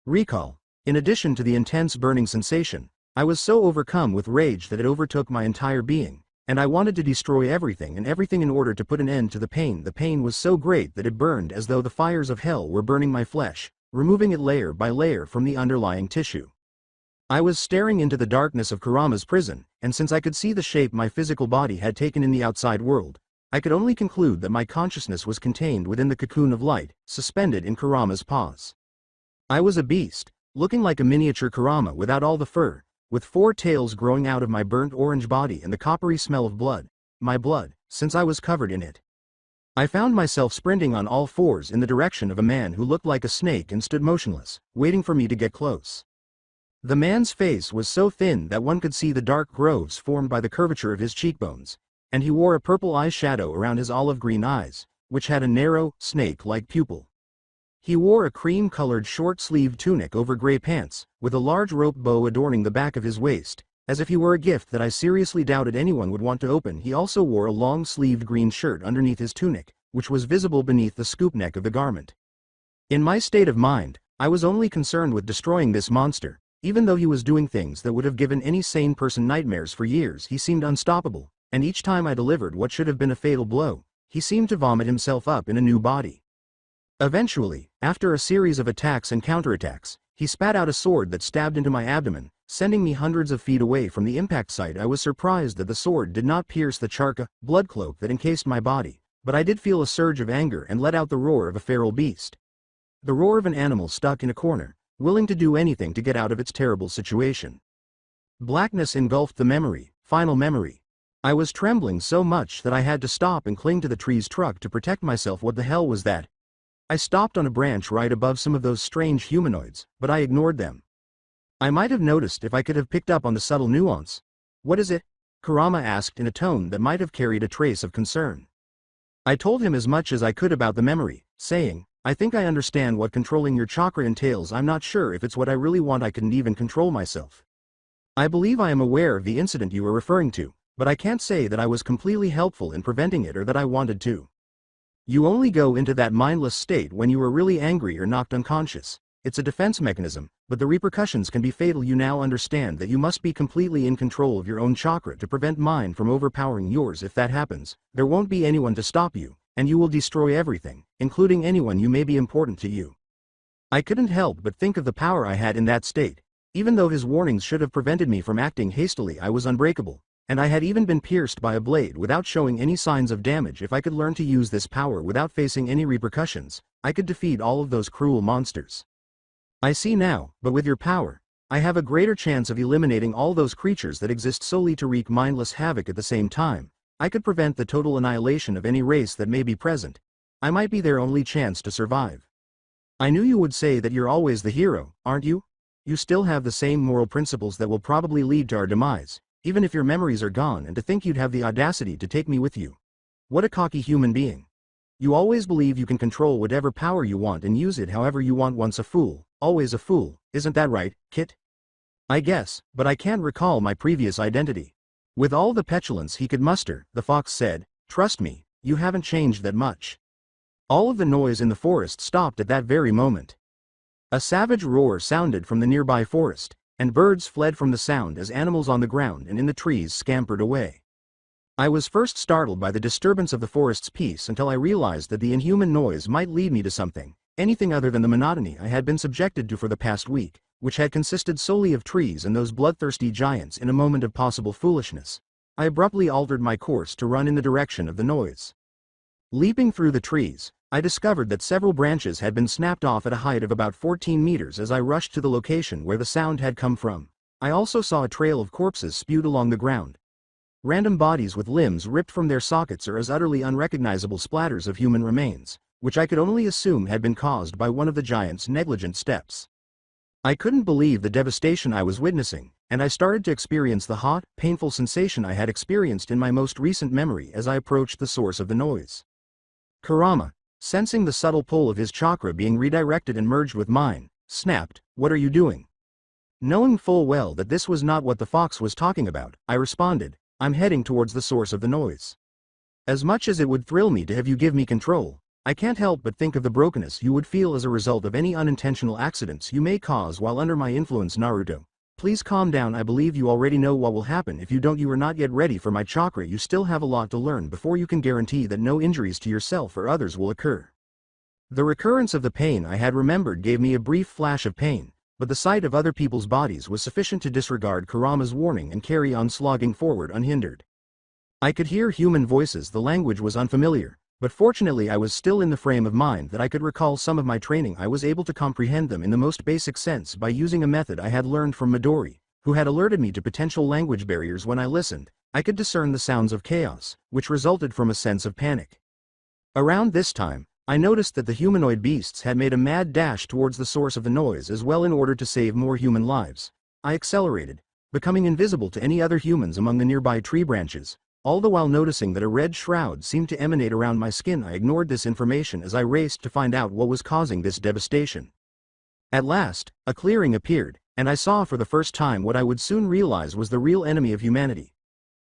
Recall. In addition to the intense burning sensation, I was so overcome with rage that it overtook my entire being, and I wanted to destroy everything and everything in order to put an end to the pain. The pain was so great that it burned as though the fires of hell were burning my flesh, removing it layer by layer from the underlying tissue. I was staring into the darkness of Kurama's prison, and since I could see the shape my physical body had taken in the outside world, I could only conclude that my consciousness was contained within the cocoon of light, suspended in Kurama's paws. I was a beast, looking like a miniature Kurama without all the fur, with 4 tails growing out of my burnt orange body and the coppery smell of blood, my blood, since I was covered in it. I found myself sprinting on all fours in the direction of a man who looked like a snake and stood motionless, waiting for me to get close. The man's face was so thin that one could see the dark grooves formed by the curvature of his cheekbones, and he wore a purple eyeshadow around his olive-green eyes, which had a narrow, snake-like pupil. He wore a cream-colored short-sleeved tunic over gray pants, with a large rope bow adorning the back of his waist, as if he were a gift that I seriously doubted anyone would want to open. He also wore a long-sleeved green shirt underneath his tunic, which was visible beneath the scoop neck of the garment. In my state of mind, I was only concerned with destroying this monster. Even though he was doing things that would have given any sane person nightmares for years, he seemed unstoppable, and each time I delivered what should have been a fatal blow, he seemed to vomit himself up in a new body. Eventually, after a series of attacks and counterattacks, he spat out a sword that stabbed into my abdomen, sending me hundreds of feet away from the impact site. I was surprised that the sword did not pierce the charka, blood cloak that encased my body, but I did feel a surge of anger and let out the roar of a feral beast. The roar of an animal stuck in a corner, willing to do anything to get out of its terrible situation. Blackness engulfed the memory, final memory. I was trembling so much that I had to stop and cling to the tree's trunk to protect myself. What the hell was that? I stopped on a branch right above some of those strange humanoids, but I ignored them. I might have noticed if I could have picked up on the subtle nuance. What is it? Kurama asked in a tone that might have carried a trace of concern. I told him as much as I could about the memory, saying, I think I understand what controlling your chakra entails. I'm not sure if it's what I really want. I couldn't even control myself. I believe I am aware of the incident you were referring to, but I can't say that I was completely helpful in preventing it or that I wanted to. You only go into that mindless state when you are really angry or knocked unconscious. It's a defense mechanism, but the repercussions can be fatal. You now understand that you must be completely in control of your own chakra to prevent mine from overpowering yours. If that happens, there won't be anyone to stop you, and you will destroy everything, including anyone you may be important to you. I couldn't help but think of the power I had in that state. Even though his warnings should have prevented me from acting hastily, I was unbreakable, and I had even been pierced by a blade without showing any signs of damage. If I could learn to use this power without facing any repercussions, I could defeat all of those cruel monsters. I see now, but with your power, I have a greater chance of eliminating all those creatures that exist solely to wreak mindless havoc. At the same time, I could prevent the total annihilation of any race that may be present. I might be their only chance to survive. I knew you would say that you're always the hero, aren't you? You still have the same moral principles that will probably lead to our demise, even if your memories are gone, and to think you'd have the audacity to take me with you. What a cocky human being. You always believe you can control whatever power you want and use it however you want. Once a fool, always a fool, isn't that right, Kit? I guess, but I can't recall my previous identity. With all the petulance he could muster, the fox said, trust me, you haven't changed that much. All of the noise in the forest stopped at that very moment. A savage roar sounded from the nearby forest, and birds fled from the sound as animals on the ground and in the trees scampered away. I was first startled by the disturbance of the forest's peace until I realized that the inhuman noise might lead me to something, anything other than the monotony I had been subjected to for the past week, which had consisted solely of trees and those bloodthirsty giants. In a moment of possible foolishness, I abruptly altered my course to run in the direction of the noise. Leaping through the trees, I discovered that several branches had been snapped off at a height of about 14 meters as I rushed to the location where the sound had come from. I also saw a trail of corpses spewed along the ground. Random bodies with limbs ripped from their sockets are as utterly unrecognizable splatters of human remains, which I could only assume had been caused by one of the giant's negligent steps. I couldn't believe the devastation I was witnessing, and I started to experience the hot, painful sensation I had experienced in my most recent memory as I approached the source of the noise. Kurama, sensing the subtle pull of his chakra being redirected and merged with mine, snapped, "What are you doing?" Knowing full well that this was not what the fox was talking about, I responded, "I'm heading towards the source of the noise. As much as it would thrill me to have you give me control, I can't help but think of the brokenness you would feel as a result of any unintentional accidents you may cause while under my influence. Naruto, please calm down. I believe you already know what will happen. If you don't, you are not yet ready for my chakra. You still have a lot to learn before you can guarantee that no injuries to yourself or others will occur." The recurrence of the pain I had remembered gave me a brief flash of pain, but the sight of other people's bodies was sufficient to disregard Kurama's warning and carry on slogging forward unhindered. I could hear human voices. The language was unfamiliar, but fortunately I was still in the frame of mind that I could recall some of my training. I was able to comprehend them in the most basic sense by using a method I had learned from Midori, who had alerted me to potential language barriers. When I listened, I could discern the sounds of chaos, which resulted from a sense of panic. Around this time, I noticed that the humanoid beasts had made a mad dash towards the source of the noise as well in order to save more human lives. I accelerated, becoming invisible to any other humans among the nearby tree branches, all the while noticing that a red shroud seemed to emanate around my skin. I ignored this information as I raced to find out what was causing this devastation. At last, a clearing appeared, and I saw for the first time what I would soon realize was the real enemy of humanity.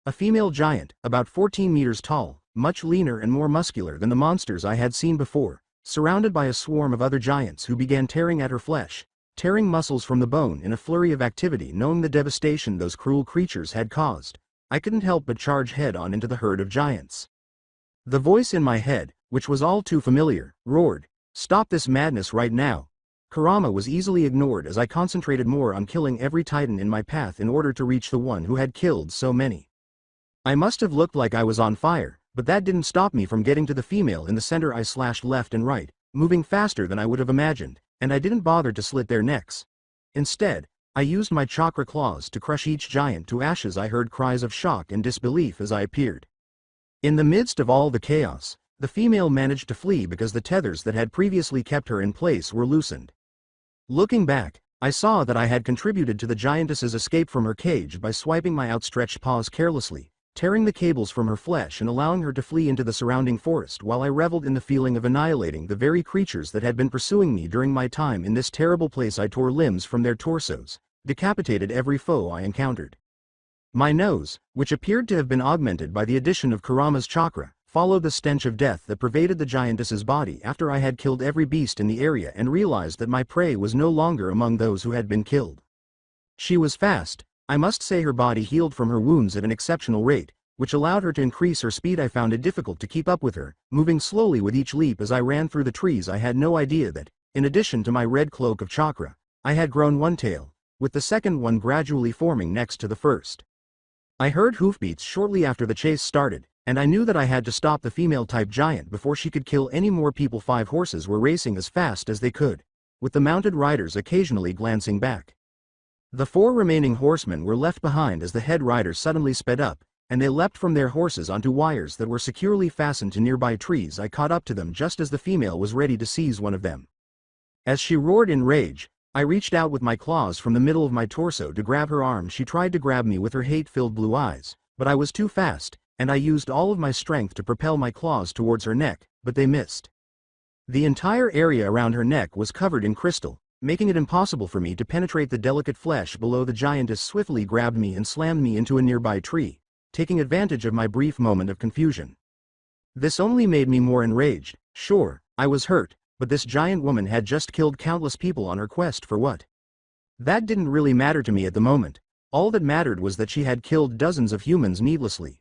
A female giant, about 14 meters tall, much leaner and more muscular than the monsters I had seen before, surrounded by a swarm of other giants who began tearing at her flesh, tearing muscles from the bone in a flurry of activity. Knowing the devastation those cruel creatures had caused, I couldn't help but charge head-on into the herd of giants. The voice in my head, which was all too familiar, roared, "Stop this madness right now!" Kurama was easily ignored as I concentrated more on killing every titan in my path in order to reach the one who had killed so many. I must have looked like I was on fire, but that didn't stop me from getting to the female in the center. I slashed left and right, moving faster than I would have imagined, and I didn't bother to slit their necks. Instead, I used my chakra claws to crush each giant to ashes. I heard cries of shock and disbelief as I appeared. In the midst of all the chaos, the female managed to flee because the tethers that had previously kept her in place were loosened. Looking back, I saw that I had contributed to the giantess's escape from her cage by swiping my outstretched paws carelessly, tearing the cables from her flesh and allowing her to flee into the surrounding forest while I reveled in the feeling of annihilating the very creatures that had been pursuing me during my time in this terrible place. I tore limbs from their torsos, decapitated every foe I encountered. My nose, which appeared to have been augmented by the addition of Kurama's chakra, followed the stench of death that pervaded the giantess's body after I had killed every beast in the area and realized that my prey was no longer among those who had been killed. She was fast. I must say her body healed from her wounds at an exceptional rate, which allowed her to increase her speed. I found it difficult to keep up with her, moving slowly with each leap as I ran through the trees. I had no idea that, in addition to my red cloak of chakra, I had grown one tail, with the second one gradually forming next to the first. I heard hoofbeats shortly after the chase started, and I knew that I had to stop the female-type giant before she could kill any more people. 5 horses were racing as fast as they could, with the mounted riders occasionally glancing back. The 4 remaining horsemen were left behind as the head rider suddenly sped up, and they leapt from their horses onto wires that were securely fastened to nearby trees. I caught up to them just as the female was ready to seize one of them. As she roared in rage, I reached out with my claws from the middle of my torso to grab her arm. She tried to grab me with her hate-filled blue eyes, but I was too fast, and I used all of my strength to propel my claws towards her neck, but they missed. The entire area around her neck was covered in crystal, making it impossible for me to penetrate the delicate flesh below. The giantess swiftly grabbed me and slammed me into a nearby tree, taking advantage of my brief moment of confusion. This only made me more enraged. Sure, I was hurt, but this giant woman had just killed countless people on her quest for what? That didn't really matter to me at the moment. All that mattered was that she had killed dozens of humans needlessly.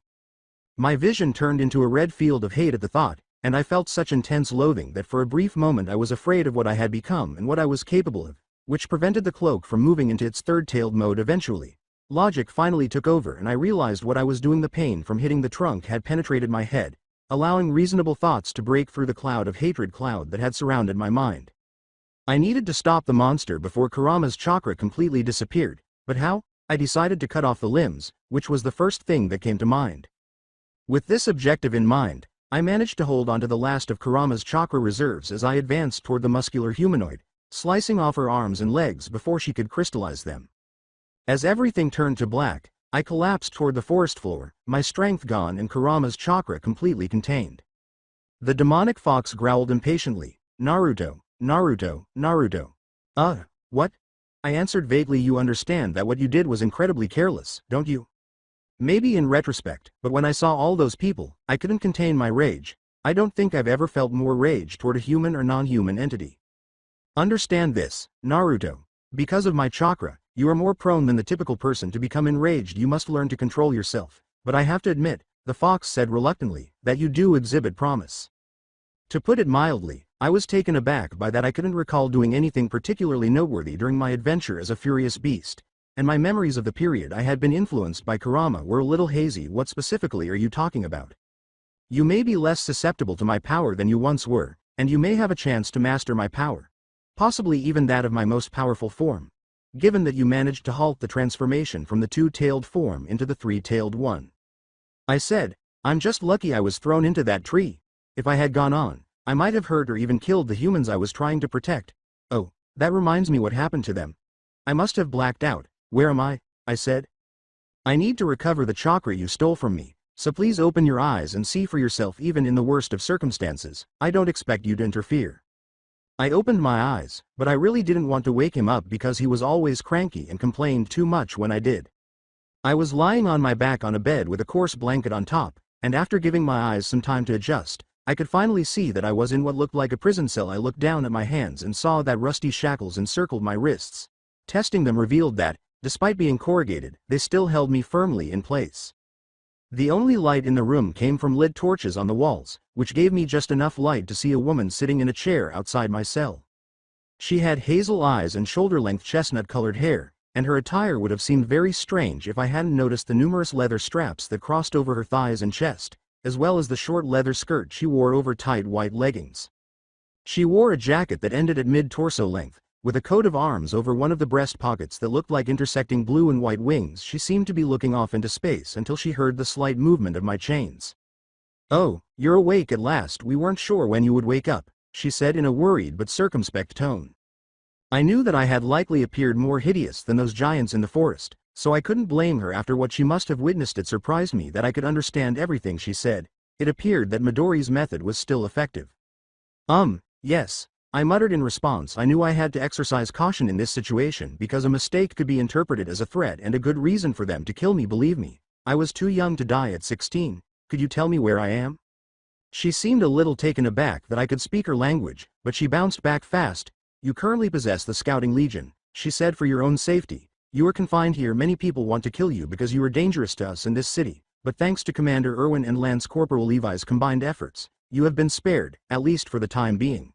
My vision turned into a red field of hate at the thought, and I felt such intense loathing that for a brief moment I was afraid of what I had become and what I was capable of, which prevented the cloak from moving into its third-tailed mode. Eventually, logic finally took over and I realized what I was doing. The pain from hitting the trunk had penetrated my head, allowing reasonable thoughts to break through the cloud of hatred that had surrounded my mind. I needed to stop the monster before Kurama's chakra completely disappeared, but how? I decided to cut off the limbs, which was the first thing that came to mind. With this objective in mind, I managed to hold onto the last of Kurama's chakra reserves as I advanced toward the muscular humanoid, slicing off her arms and legs before she could crystallize them. As everything turned to black, I collapsed toward the forest floor, my strength gone and Kurama's chakra completely contained. The demonic fox growled impatiently, "Naruto, Naruto, Naruto." What? I answered vaguely. You understand that what you did was incredibly careless, don't you? Maybe in retrospect, but when I saw all those people, I couldn't contain my rage. I don't think I've ever felt more rage toward a human or non-human entity. Understand this, Naruto. Because of my chakra, you are more prone than the typical person to become enraged. You must learn to control yourself. But I have to admit, the fox said reluctantly, that you do exhibit promise. To put it mildly, I was taken aback by that. I couldn't recall doing anything particularly noteworthy during my adventure as a furious beast, and my memories of the period I had been influenced by Kurama were a little hazy. What specifically are you talking about? You may be less susceptible to my power than you once were, and you may have a chance to master my power. Possibly even that of my most powerful form. Given that you managed to halt the transformation from the two-tailed form into the three-tailed one. I said, I'm just lucky I was thrown into that tree. If I had gone on, I might have hurt or even killed the humans I was trying to protect. Oh, that reminds me what happened to them. I must have blacked out. Where am I? I said. I need to recover the chakra you stole from me, so please open your eyes and see for yourself. Even in the worst of circumstances, I don't expect you to interfere. I opened my eyes, but I really didn't want to wake him up because he was always cranky and complained too much when I did. I was lying on my back on a bed with a coarse blanket on top, and after giving my eyes some time to adjust, I could finally see that I was in what looked like a prison cell. I looked down at my hands and saw that rusty shackles encircled my wrists. Testing them revealed that, despite being corrugated, they still held me firmly in place. The only light in the room came from lit torches on the walls, which gave me just enough light to see a woman sitting in a chair outside my cell. She had hazel eyes and shoulder-length chestnut-colored hair, and her attire would have seemed very strange if I hadn't noticed the numerous leather straps that crossed over her thighs and chest, as well as the short leather skirt she wore over tight white leggings. She wore a jacket that ended at mid-torso length, with a coat of arms over one of the breast pockets that looked like intersecting blue and white wings. She seemed to be looking off into space until she heard the slight movement of my chains. "Oh, you're awake at last. We weren't sure when you would wake up," she said in a worried but circumspect tone. I knew that I had likely appeared more hideous than those giants in the forest, so I couldn't blame her after what she must have witnessed. It surprised me that I could understand everything she said. It appeared that Midori's method was still effective. Yes, I muttered in response. I knew I had to exercise caution in this situation because a mistake could be interpreted as a threat and a good reason for them to kill me. Believe me, I was too young to die at 16. Could you tell me where I am? She seemed a little taken aback that I could speak her language, but she bounced back fast. You currently possess the Scouting Legion, she said. For your own safety, you are confined here. Many people want to kill you because you are dangerous to us in this city, but thanks to Commander Irwin and Lance Corporal Levi's combined efforts, you have been spared, at least for the time being.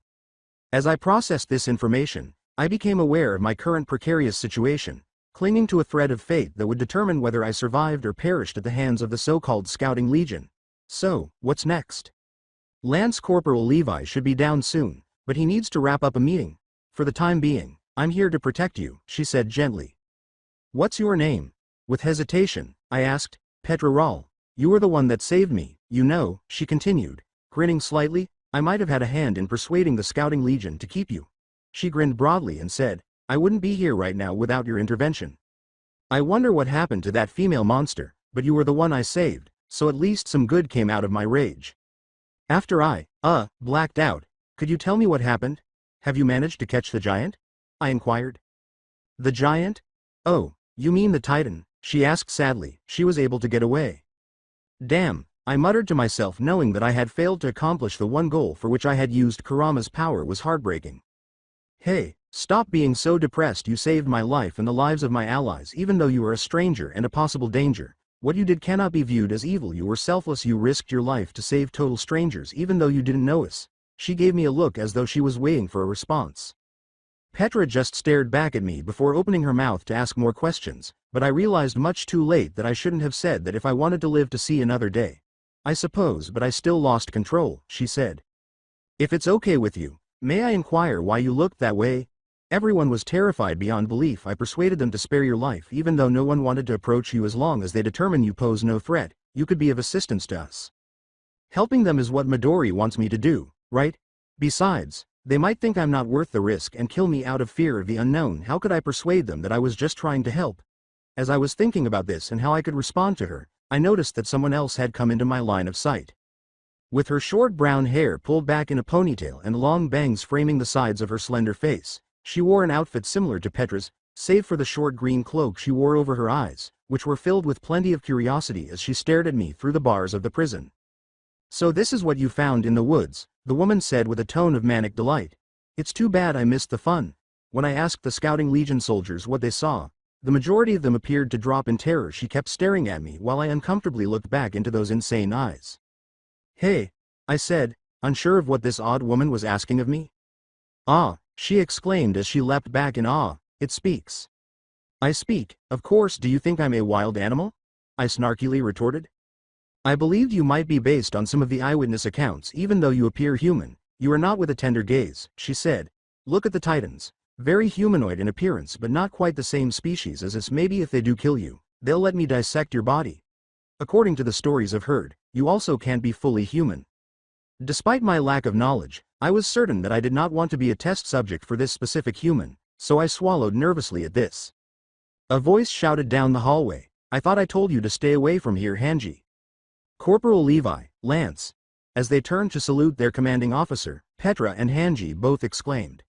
As I processed this information, I became aware of my current precarious situation, clinging to a thread of fate that would determine whether I survived or perished at the hands of the so-called Scouting Legion. So, what's next? Lance Corporal Levi should be down soon, but he needs to wrap up a meeting. For the time being, I'm here to protect you, she said gently. What's your name? With hesitation, I asked. Petra Rahl. You were the one that saved me, you know, she continued, grinning slightly. I might have had a hand in persuading the Scouting Legion to keep you. She grinned broadly and said, I wouldn't be here right now without your intervention. I wonder what happened to that female monster, but you were the one I saved, so at least some good came out of my rage. After I, blacked out, could you tell me what happened? Have you managed to catch the giant? I inquired. The giant? Oh, you mean the Titan, she asked sadly. She was able to get away. Damn, I muttered to myself, knowing that I had failed to accomplish the one goal for which I had used Kurama's power was heartbreaking. Hey, stop being so depressed. You saved my life and the lives of my allies even though you are a stranger and a possible danger. What you did cannot be viewed as evil. You were selfless. You risked your life to save total strangers even though you didn't know us. She gave me a look as though she was waiting for a response. Petra just stared back at me before opening her mouth to ask more questions, but I realized much too late that I shouldn't have said that if I wanted to live to see another day. I suppose, but I still lost control, she said. If it's okay with you, may I inquire why you looked that way? Everyone was terrified beyond belief. I persuaded them to spare your life even though no one wanted to approach you. As long as they determine you pose no threat, you could be of assistance to us. Helping them is what Midori wants me to do, right? Besides, they might think I'm not worth the risk and kill me out of fear of the unknown. How could I persuade them that I was just trying to help? As I was thinking about this and how I could respond to her, I noticed that someone else had come into my line of sight. With her short brown hair pulled back in a ponytail and long bangs framing the sides of her slender face, she wore an outfit similar to Petra's, save for the short green cloak she wore over her eyes, which were filled with plenty of curiosity as she stared at me through the bars of the prison. So this is what you found in the woods, the woman said with a tone of manic delight. It's too bad I missed the fun. When I asked the Scouting Legion soldiers what they saw, the majority of them appeared to drop in terror. She kept staring at me while I uncomfortably looked back into those insane eyes. Hey, I said, unsure of what this odd woman was asking of me. "Ah," she exclaimed as she leapt back in awe, "it speaks." "I speak, of course. Do you think I'm a wild animal?" I snarkily retorted. "I believed you might be based on some of the eyewitness accounts even though you appear human. You are not." With a tender gaze, she said, "Look at the Titans. Very humanoid in appearance but not quite the same species as us. Maybe if they do kill you, they'll let me dissect your body. According to the stories I've heard, you also can't be fully human." Despite my lack of knowledge, I was certain that I did not want to be a test subject for this specific human, so I swallowed nervously at this. A voice shouted down the hallway, "I thought I told you to stay away from here, Hanji." Corporal Levi, Lance. As they turned to salute their commanding officer, Petra and Hanji both exclaimed.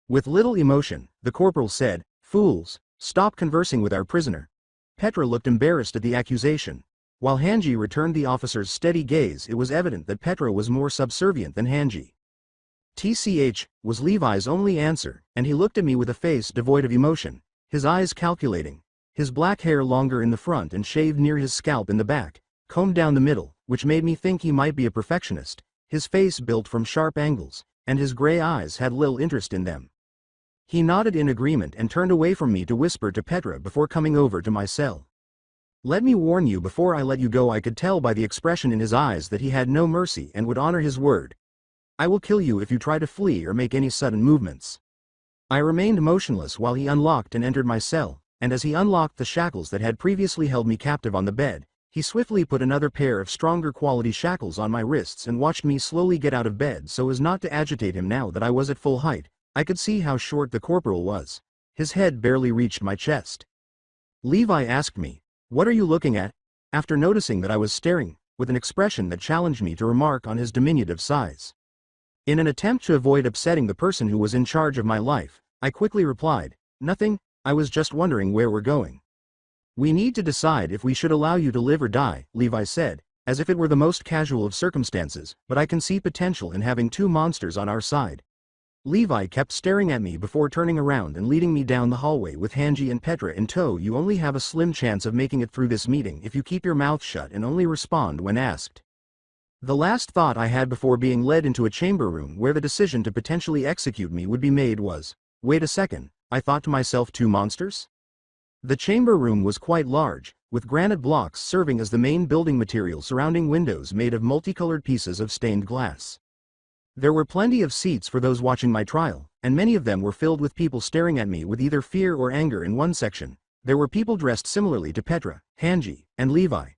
With little emotion, the corporal said, "Fools, stop conversing with our prisoner." Petra looked embarrassed at the accusation. While Hanji returned the officer's steady gaze, it was evident that Petra was more subservient than Hanji. "TCH," was Levi's only answer, and he looked at me with a face devoid of emotion, his eyes calculating, his black hair longer in the front and shaved near his scalp in the back, combed down the middle, which made me think he might be a perfectionist, his face built from sharp angles, and his gray eyes had little interest in them. He nodded in agreement and turned away from me to whisper to Petra before coming over to my cell. "Let me warn you before I let you go." I could tell by the expression in his eyes that he had no mercy and would honor his word. "I will kill you if you try to flee or make any sudden movements." I remained motionless while he unlocked and entered my cell, and as he unlocked the shackles that had previously held me captive on the bed, he swiftly put another pair of stronger quality shackles on my wrists and watched me slowly get out of bed so as not to agitate him. Now that I was at full height, I could see how short the corporal was. His head barely reached my chest. Levi asked me, "What are you looking at?" after noticing that I was staring, with an expression that challenged me to remark on his diminutive size. In an attempt to avoid upsetting the person who was in charge of my life, I quickly replied, "Nothing, I was just wondering where we're going." "We need to decide if we should allow you to live or die," Levi said, as if it were the most casual of circumstances, "but I can see potential in having two monsters on our side." Levi kept staring at me before turning around and leading me down the hallway with Hanji and Petra in tow. "You only have a slim chance of making it through this meeting if you keep your mouth shut and only respond when asked." The last thought I had before being led into a chamber room where the decision to potentially execute me would be made was, "Wait a second," I thought to myself, "two monsters?" The chamber room was quite large, with granite blocks serving as the main building material surrounding windows made of multicolored pieces of stained glass. There were plenty of seats for those watching my trial, and many of them were filled with people staring at me with either fear or anger. In one section, there were people dressed similarly to Petra, Hanji, and Levi.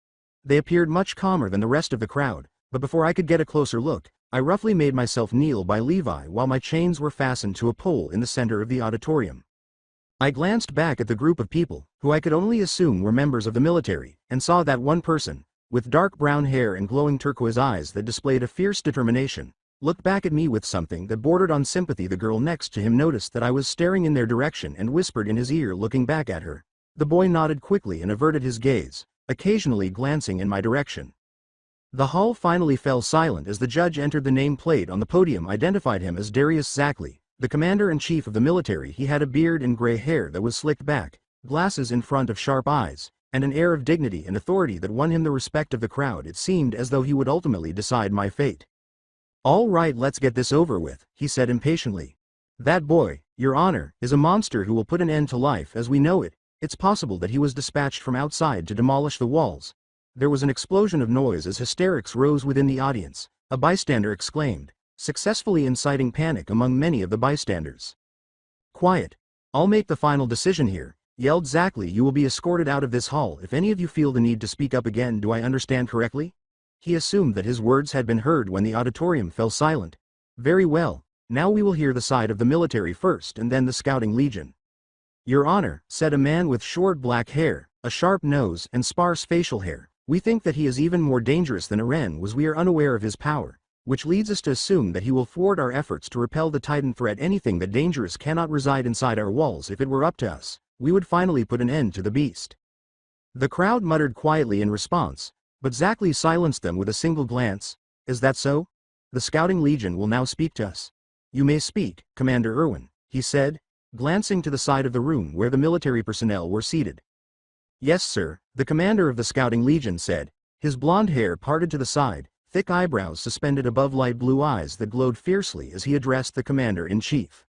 They appeared much calmer than the rest of the crowd, but before I could get a closer look, I roughly made myself kneel by Levi while my chains were fastened to a pole in the center of the auditorium. I glanced back at the group of people, who I could only assume were members of the military, and saw that one person, with dark brown hair and glowing turquoise eyes that displayed a fierce determination, looked back at me with something that bordered on sympathy. The girl next to him noticed that I was staring in their direction and whispered in his ear, looking back at her. The boy nodded quickly and averted his gaze, occasionally glancing in my direction. The hall finally fell silent as the judge entered. The nameplate on the podium identified him as Darius Zackley, the commander-in-chief of the military. He had a beard and gray hair that was slicked back, glasses in front of sharp eyes, and an air of dignity and authority that won him the respect of the crowd. It seemed as though he would ultimately decide my fate. "All right, let's get this over with," he said impatiently. "That boy, Your Honor, is a monster who will put an end to life as we know it. It's possible that he was dispatched from outside to demolish the walls." There was an explosion of noise as hysterics rose within the audience. A bystander exclaimed, successfully inciting panic among many of the bystanders. "Quiet. I'll make the final decision here," yelled Zackley. "You will be escorted out of this hall if any of you feel the need to speak up again. Do I understand correctly?" He assumed that his words had been heard when the auditorium fell silent. "Very well, now we will hear the side of the military first and then the Scouting Legion." "Your Honor," said a man with short black hair, a sharp nose and sparse facial hair, "we think that he is even more dangerous than Eren was. We are unaware of his power, which leads us to assume that he will thwart our efforts to repel the Titan threat. Anything that dangerous cannot reside inside our walls. If it were up to us, we would finally put an end to the beast." The crowd muttered quietly in response, but Zackley silenced them with a single glance. "Is that so? The Scouting Legion will now speak to us. You may speak, Commander Irwin," he said, glancing to the side of the room where the military personnel were seated. "Yes, sir," the commander of the Scouting Legion said, his blonde hair parted to the side, thick eyebrows suspended above light blue eyes that glowed fiercely as he addressed the commander-in-chief.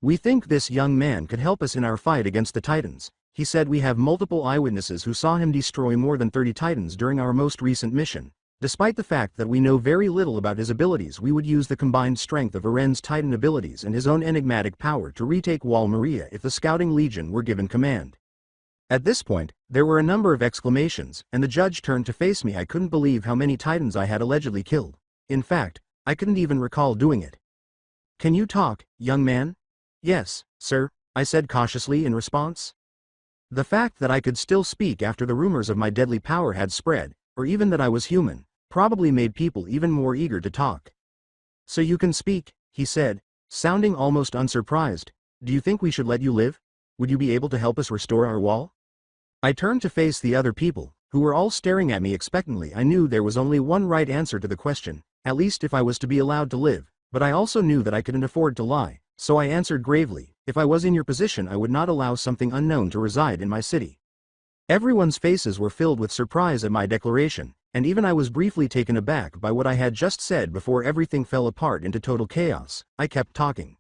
"We think this young man could help us in our fight against the Titans," he said. "We have multiple eyewitnesses who saw him destroy more than 30 Titans during our most recent mission. Despite the fact that we know very little about his abilities, we would use the combined strength of Aren's Titan abilities and his own enigmatic power to retake Wall Maria if the Scouting Legion were given command." At this point, there were a number of exclamations, and the judge turned to face me. I couldn't believe how many Titans I had allegedly killed. In fact, I couldn't even recall doing it. "Can you talk, young man?" "Yes, sir," I said cautiously in response. The fact that I could still speak after the rumors of my deadly power had spread, or even that I was human, probably made people even more eager to talk. "So you can speak," he said, sounding almost unsurprised. "Do you think we should let you live? Would you be able to help us restore our wall?" I turned to face the other people, who were all staring at me expectantly. I knew there was only one right answer to the question, at least if I was to be allowed to live, but I also knew that I couldn't afford to lie, so I answered gravely, "If I was in your position, I would not allow something unknown to reside in my city." Everyone's faces were filled with surprise at my declaration, and even I was briefly taken aback by what I had just said. Before everything fell apart into total chaos, I kept talking.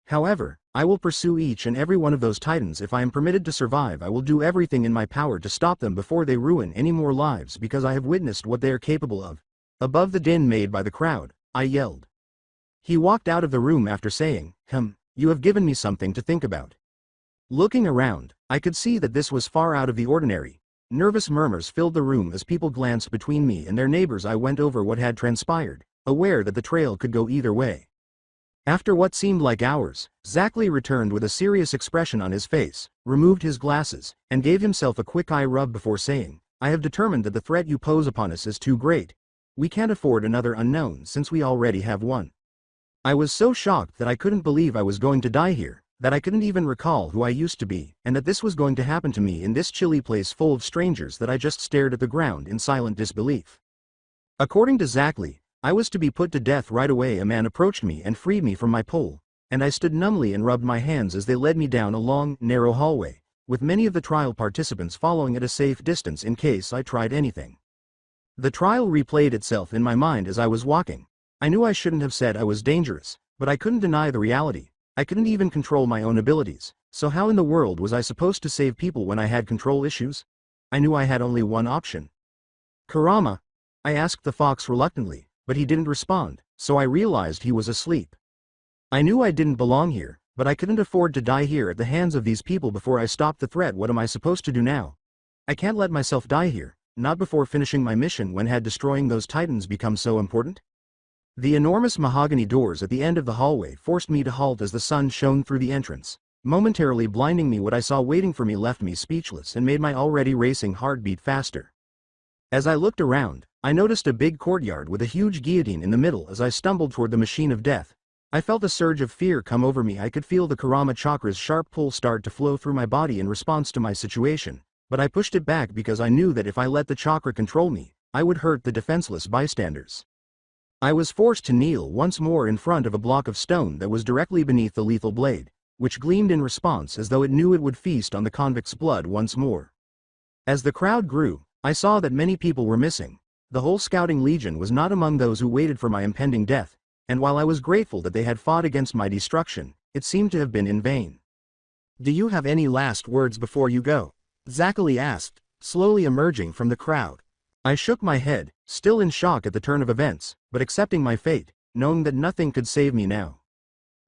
"However, I will pursue each and every one of those Titans. If I am permitted to survive, I will do everything in my power to stop them before they ruin any more lives, because I have witnessed what they are capable of." Above the din made by the crowd, I yelled. He walked out of the room after saying, "You have given me something to think about." Looking around, I could see that this was far out of the ordinary. Nervous murmurs filled the room as people glanced between me and their neighbors. I went over what had transpired, aware that the trail could go either way. After what seemed like hours, Zachary returned with a serious expression on his face, removed his glasses, and gave himself a quick eye rub before saying, "I have determined that the threat you pose upon us is too great. We can't afford another unknown since we already have one." I was so shocked that I couldn't believe I was going to die here, that I couldn't even recall who I used to be, and that this was going to happen to me in this chilly place full of strangers. That I just stared at the ground in silent disbelief. According to Zachary, I was to be put to death right away. A man approached me and freed me from my pole, and I stood numbly and rubbed my hands as they led me down a long, narrow hallway, with many of the trial participants following at a safe distance in case I tried anything. The trial replayed itself in my mind as I was walking. I knew I shouldn't have said I was dangerous, but I couldn't deny the reality. I couldn't even control my own abilities, so how in the world was I supposed to save people when I had control issues? I knew I had only one option. "Kurama?" I asked the fox reluctantly, but he didn't respond, so I realized he was asleep. I knew I didn't belong here, but I couldn't afford to die here at the hands of these people before I stopped the threat. What am I supposed to do now? I can't let myself die here, not before finishing my mission. When had destroying those Titans become so important? The enormous mahogany doors at the end of the hallway forced me to halt as the sun shone through the entrance, momentarily blinding me. What I saw waiting for me left me speechless and made my already racing heart beat faster. As I looked around, I noticed a big courtyard with a huge guillotine in the middle. As I stumbled toward the machine of death, I felt a surge of fear come over me. I could feel the Kurama chakra's sharp pull start to flow through my body in response to my situation, but I pushed it back because I knew that if I let the chakra control me, I would hurt the defenseless bystanders. I was forced to kneel once more in front of a block of stone that was directly beneath the lethal blade, which gleamed in response as though it knew it would feast on the convict's blood once more. As the crowd grew, I saw that many people were missing. The whole Scouting Legion was not among those who waited for my impending death, and while I was grateful that they had fought against my destruction, it seemed to have been in vain. "Do you have any last words before you go?" Zachary asked, slowly emerging from the crowd. I shook my head, still in shock at the turn of events, but accepting my fate, knowing that nothing could save me now.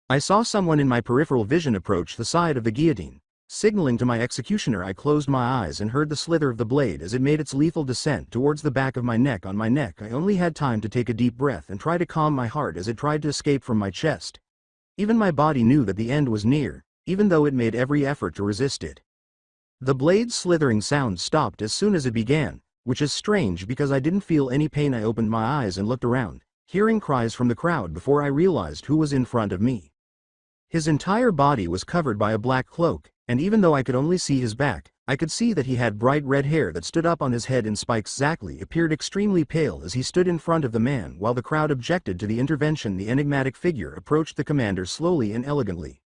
I saw someone in my peripheral vision approach the side of the guillotine. Signaling to my executioner, I closed my eyes and heard the slither of the blade as it made its lethal descent towards the back of my neck. On my neck, I only had time to take a deep breath and try to calm my heart as it tried to escape from my chest. Even my body knew that the end was near, even though it made every effort to resist it. The blade's slithering sound stopped as soon as it began, which is strange because I didn't feel any pain. I opened my eyes and looked around, hearing cries from the crowd before I realized who was in front of me. His entire body was covered by a black cloak, and even though I could only see his back, I could see that he had bright red hair that stood up on his head in spikes. Zachary appeared extremely pale as he stood in front of the man. While the crowd objected to the intervention, the enigmatic figure approached the commander slowly and elegantly.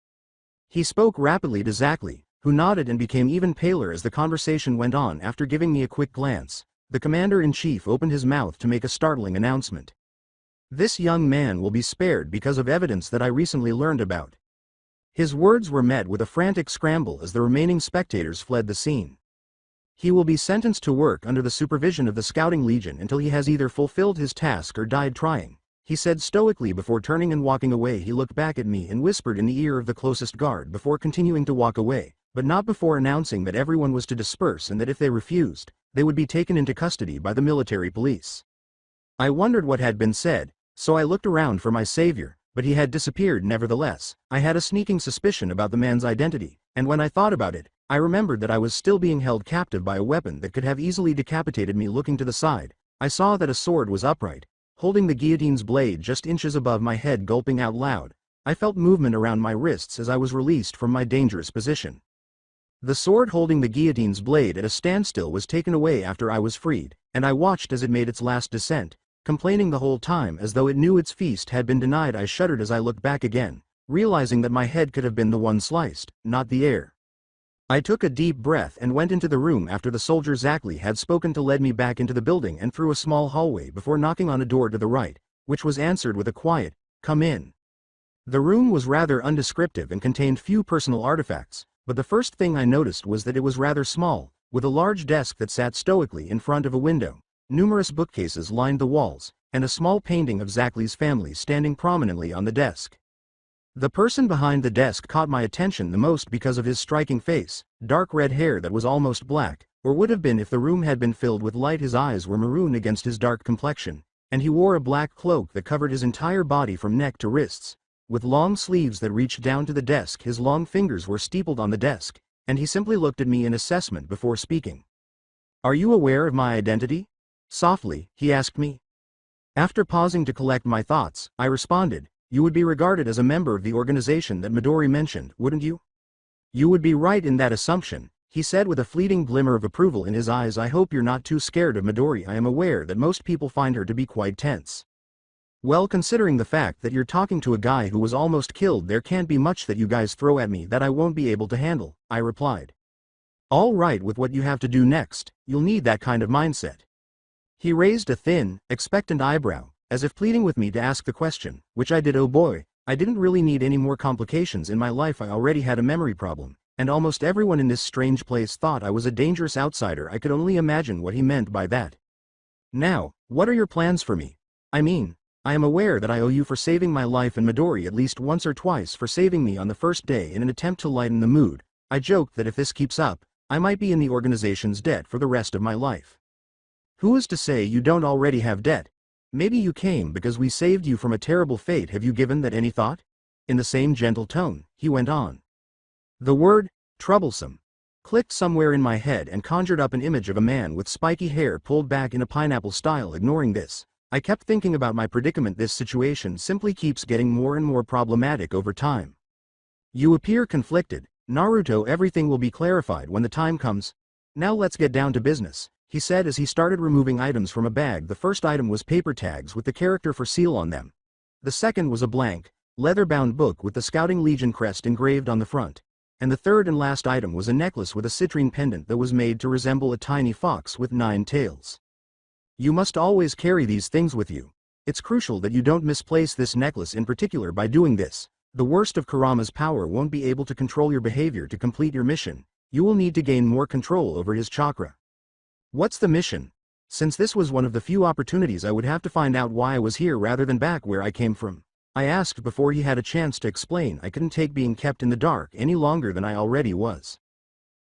He spoke rapidly to Zachary, who nodded and became even paler as the conversation went on. After giving me a quick glance, The commander-in-chief opened his mouth to make a startling announcement. This young man will be spared because of evidence that I recently learned about. His words were met with a frantic scramble as the remaining spectators fled the scene. He will be sentenced to work under the supervision of the Scouting Legion until he has either fulfilled his task or died trying, he said stoically before turning and walking away. He looked back at me and whispered in the ear of the closest guard before continuing to walk away, but not before announcing that everyone was to disperse and that if they refused, they would be taken into custody by the military police. I wondered what had been said, so I looked around for my savior, but he had disappeared nevertheless. I had a sneaking suspicion about the man's identity, and when I thought about it, I remembered that I was still being held captive by a weapon that could have easily decapitated me. Looking to the side, I saw that a sword was upright, holding the guillotine's blade just inches above my head. Gulping out loud, I felt movement around my wrists as I was released from my dangerous position. The sword holding the guillotine's blade at a standstill was taken away after I was freed, and I watched as it made its last descent, complaining the whole time as though it knew its feast had been denied. I shuddered as I looked back again, realizing that my head could have been the one sliced, not the air. I took a deep breath and went into the room after the soldier Zackley had spoken to lead me back into the building and through a small hallway before knocking on a door to the right, which was answered with a quiet, "Come in." The room was rather undescriptive and contained few personal artifacts, but the first thing I noticed was that it was rather small, with a large desk that sat stoically in front of a window. Numerous bookcases lined the walls, and a small painting of Zackley's family standing prominently on the desk. The person behind the desk caught my attention the most because of his striking face, dark red hair that was almost black, or would have been if the room had been filled with light. His eyes were maroon against his dark complexion, and he wore a black cloak that covered his entire body from neck to wrists, with long sleeves that reached down to the desk. His long fingers were steepled on the desk, and he simply looked at me in assessment before speaking. "Are you aware of my identity?" Softly, he asked me. After pausing to collect my thoughts, I responded, "You would be regarded as a member of the organization that Midori mentioned, wouldn't you?" "You would be right in that assumption," he said with a fleeting glimmer of approval in his eyes. "I hope you're not too scared of Midori. I am aware that most people find her to be quite tense." "Well, considering the fact that you're talking to a guy who was almost killed, there can't be much that you guys throw at me that I won't be able to handle," I replied. "All right, with what you have to do next, you'll need that kind of mindset." He raised a thin, expectant eyebrow, as if pleading with me to ask the question, which I did. Oh boy, I didn't really need any more complications in my life. I already had a memory problem, and almost everyone in this strange place thought I was a dangerous outsider. I could only imagine what he meant by that. "Now, what are your plans for me? I mean, I am aware that I owe you for saving my life and Midori at least once or twice for saving me on the first day in an attempt to lighten the mood. I joked that if this keeps up, I might be in the organization's debt for the rest of my life." "Who is to say you don't already have debt? Maybe you came because we saved you from a terrible fate. Have you given that any thought?" In the same gentle tone, he went on. The word, troublesome, clicked somewhere in my head and conjured up an image of a man with spiky hair pulled back in a pineapple style. Ignoring this, I kept thinking about my predicament. This situation simply keeps getting more and more problematic over time. "You appear conflicted, Naruto. Everything will be clarified when the time comes. Now let's get down to business," he said as he started removing items from a bag. The first item was paper tags with the character for seal on them. The second was a blank, leather-bound book with the Scouting Legion crest engraved on the front. And the third and last item was a necklace with a citrine pendant that was made to resemble a tiny fox with 9 tails. "You must always carry these things with you. It's crucial that you don't misplace this necklace in particular. By doing this, the worst of Kurama's power won't be able to control your behavior. To complete your mission, you will need to gain more control over his chakra." "What's the mission?" Since this was one of the few opportunities I would have to find out why I was here rather than back where I came from, I asked before he had a chance to explain. I couldn't take being kept in the dark any longer than I already was.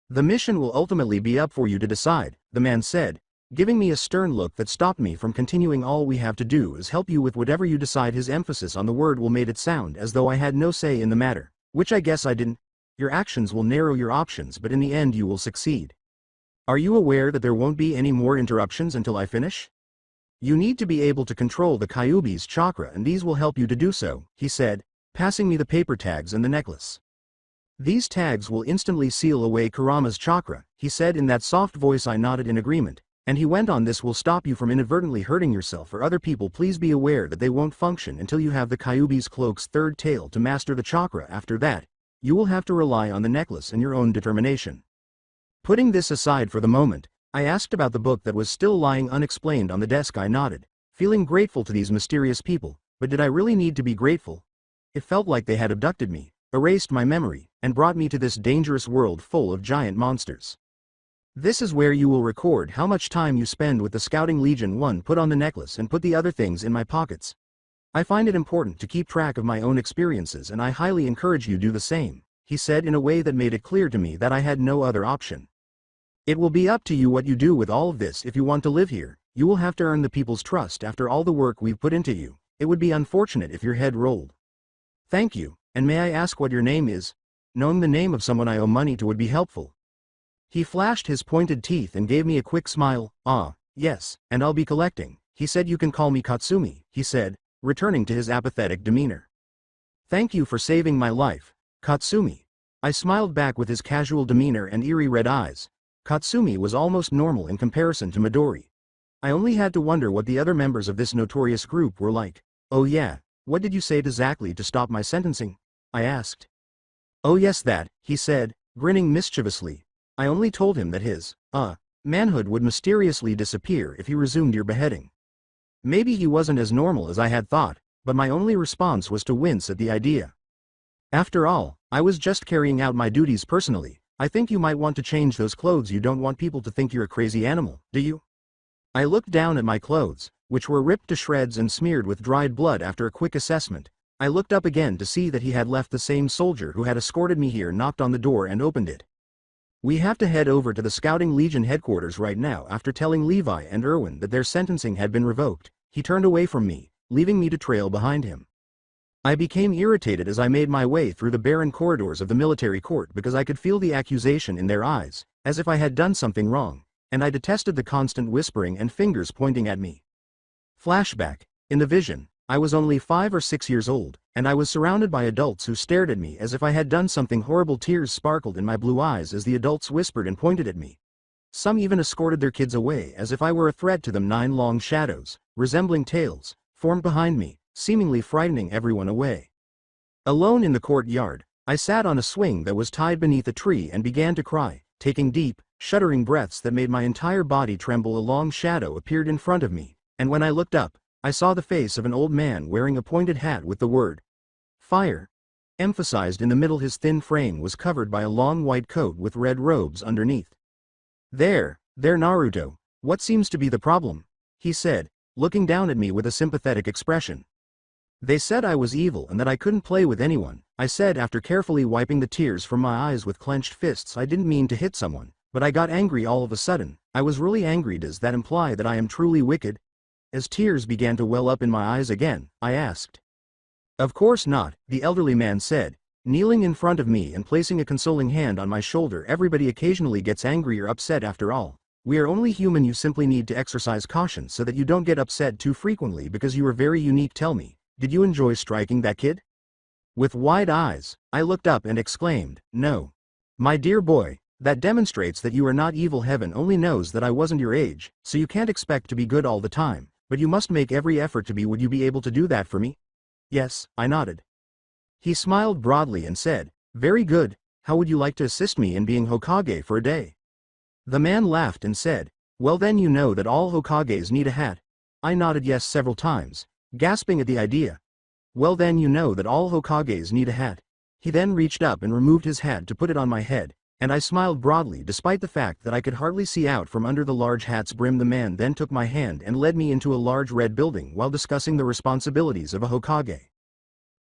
"The mission will ultimately be up for you to decide," the man said, giving me a stern look that stopped me from continuing. "All we have to do is help you with whatever you decide." His emphasis on the word will made it sound as though I had no say in the matter, which I guess I didn't. "Your actions will narrow your options, but in the end you will succeed. Are you aware that there won't be any more interruptions until I finish? You need to be able to control the Kyuubi's chakra, and these will help you to do so," he said, passing me the paper tags and the necklace. "These tags will instantly seal away Kurama's chakra," he said in that soft voice. I nodded in agreement, and he went on. "This will stop you from inadvertently hurting yourself or other people. Please be aware that they won't function until you have the Kyuubi's cloak's third tail to master the chakra. After that, you will have to rely on the necklace and your own determination. Putting this aside for the moment, I asked about the book that was still lying unexplained on the desk. I nodded, feeling grateful to these mysterious people, but did I really need to be grateful? It felt like they had abducted me, erased my memory, and brought me to this dangerous world full of giant monsters. This is where you will record how much time you spend with the Scouting Legion. 1. Put on the necklace and put the other things in my pockets. I find it important to keep track of my own experiences, and I highly encourage you to do the same, he said in a way that made it clear to me that I had no other option. It will be up to you what you do with all of this. If you want to live here, you will have to earn the people's trust. After all the work we've put into you, it would be unfortunate if your head rolled. Thank you, and may I ask what your name is? Knowing the name of someone I owe money to would be helpful. He flashed his pointed teeth and gave me a quick smile. Ah, yes, and I'll be collecting. He said you can call me Katsumi, he said, returning to his apathetic demeanor. Thank you for saving my life, Katsumi. I smiled back with his casual demeanor and eerie red eyes. Katsumi was almost normal in comparison to Midori. I only had to wonder what the other members of this notorious group were like. Oh yeah, what did you say exactly to stop my sentencing? I asked. Oh yes, that, he said, grinning mischievously. I only told him that his, manhood would mysteriously disappear if he resumed your beheading. Maybe he wasn't as normal as I had thought, but my only response was to wince at the idea. After all, I was just carrying out my duties personally. I think you might want to change those clothes. You don't want people to think you're a crazy animal, do you? I looked down at my clothes, which were ripped to shreds and smeared with dried blood. After a quick assessment, I looked up again to see that he had left. The same soldier who had escorted me here knocked on the door and opened it. We have to head over to the Scouting Legion headquarters right now. After telling Levi and Erwin that their sentencing had been revoked, he turned away from me, leaving me to trail behind him. I became irritated as I made my way through the barren corridors of the military court because I could feel the accusation in their eyes, as if I had done something wrong, and I detested the constant whispering and fingers pointing at me. Flashback. In the vision, I was only 5 or 6 years old, and I was surrounded by adults who stared at me as if I had done something horrible. Tears sparkled in my blue eyes as the adults whispered and pointed at me. Some even escorted their kids away as if I were a threat to them. 9 long shadows, resembling tails, formed behind me, seemingly frightening everyone away. Alone in the courtyard, I sat on a swing that was tied beneath a tree and began to cry, taking deep, shuddering breaths that made my entire body tremble. A long shadow appeared in front of me, and when I looked up, I saw the face of an old man wearing a pointed hat with the word fire emphasized in the middle. His thin frame was covered by a long white coat with red robes underneath. There, Naruto, what seems to be the problem? He said, looking down at me with a sympathetic expression. They said I was evil and that I couldn't play with anyone, I said after carefully wiping the tears from my eyes with clenched fists. I didn't mean to hit someone, but I got angry all of a sudden. I was really angry. Does that imply that I am truly wicked? As tears began to well up in my eyes again, I asked. Of course not, the elderly man said, kneeling in front of me and placing a consoling hand on my shoulder. Everybody occasionally gets angry or upset. After all, we are only human. You simply need to exercise caution so that you don't get upset too frequently because you are very unique. Tell me, did you enjoy striking that kid? With wide eyes, I looked up and exclaimed, no. My dear boy, that demonstrates that you are not evil. Heaven only knows that I wasn't your age, so you can't expect to be good all the time, but you must make every effort to be. Would you be able to do that for me? Yes, I nodded. He smiled broadly and said, very good. How would you like to assist me in being Hokage for a day? The man laughed and said, well then you know that all Hokages need a hat. I nodded yes several times, gasping at the idea. Well then you know that all Hokages need a hat. He then reached up and removed his hat to put it on my head, and I smiled broadly despite the fact that I could hardly see out from under the large hat's brim. The man then took my hand and led me into a large red building while discussing the responsibilities of a Hokage.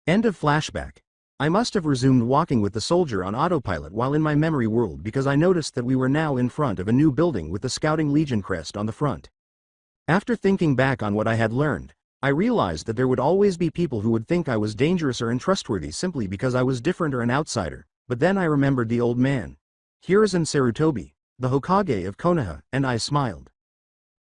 End of flashback. I must have resumed walking with the soldier on autopilot while in my memory world because I noticed that we were now in front of a new building with the Scouting Legion crest on the front. After thinking back on what I had learned, I realized that there would always be people who would think I was dangerous or untrustworthy simply because I was different or an outsider, but then I remembered the old man, Hiruzen Sarutobi, the Hokage of Konoha, and I smiled.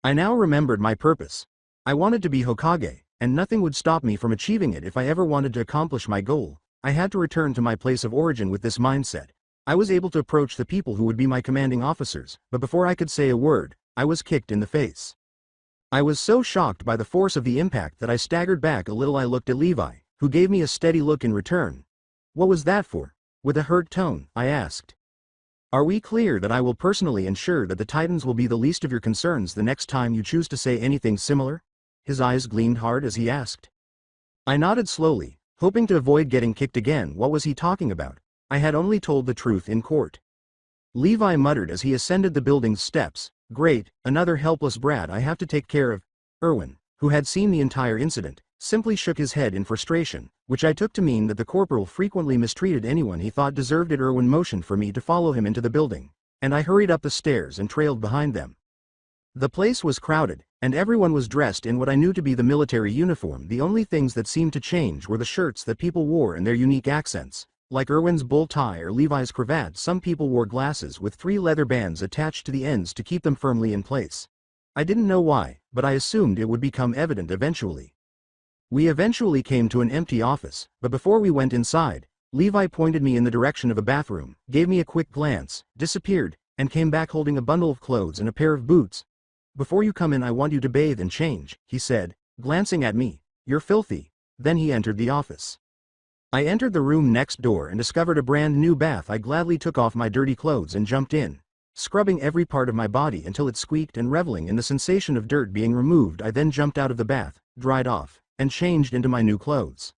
I now remembered my purpose. I wanted to be Hokage, and nothing would stop me from achieving it. If I ever wanted to accomplish my goal, I had to return to my place of origin. With this mindset, I was able to approach the people who would be my commanding officers, but before I could say a word, I was kicked in the face. I was so shocked by the force of the impact that I staggered back a little. I looked at Levi, who gave me a steady look in return. What was that for? With a hurt tone, I asked. Are we clear that I will personally ensure that the Titans will be the least of your concerns the next time you choose to say anything similar? His eyes gleamed hard as he asked. I nodded slowly, hoping to avoid getting kicked again. What was he talking about? I had only told the truth in court. Levi muttered as he ascended the building's steps. Great, another helpless brat I have to take care of. Erwin, who had seen the entire incident, simply shook his head in frustration, which I took to mean that the corporal frequently mistreated anyone he thought deserved it. Erwin motioned for me to follow him into the building, and I hurried up the stairs and trailed behind them. The place was crowded, and everyone was dressed in what I knew to be the military uniform. The only things that seemed to change were the shirts that people wore and their unique accents. Like Erwin's bow tie or Levi's cravat, some people wore glasses with 3 leather bands attached to the ends to keep them firmly in place. I didn't know why, but I assumed it would become evident eventually. We eventually came to an empty office, but before we went inside, Levi pointed me in the direction of a bathroom, gave me a quick glance, disappeared, and came back holding a bundle of clothes and a pair of boots. Before you come in, I want you to bathe and change, he said, glancing at me. You're filthy. Then he entered the office. I entered the room next door and discovered a brand new bath. I gladly took off my dirty clothes and jumped in, scrubbing every part of my body until it squeaked and reveling in the sensation of dirt being removed. I then jumped out of the bath, dried off, and changed into my new clothes.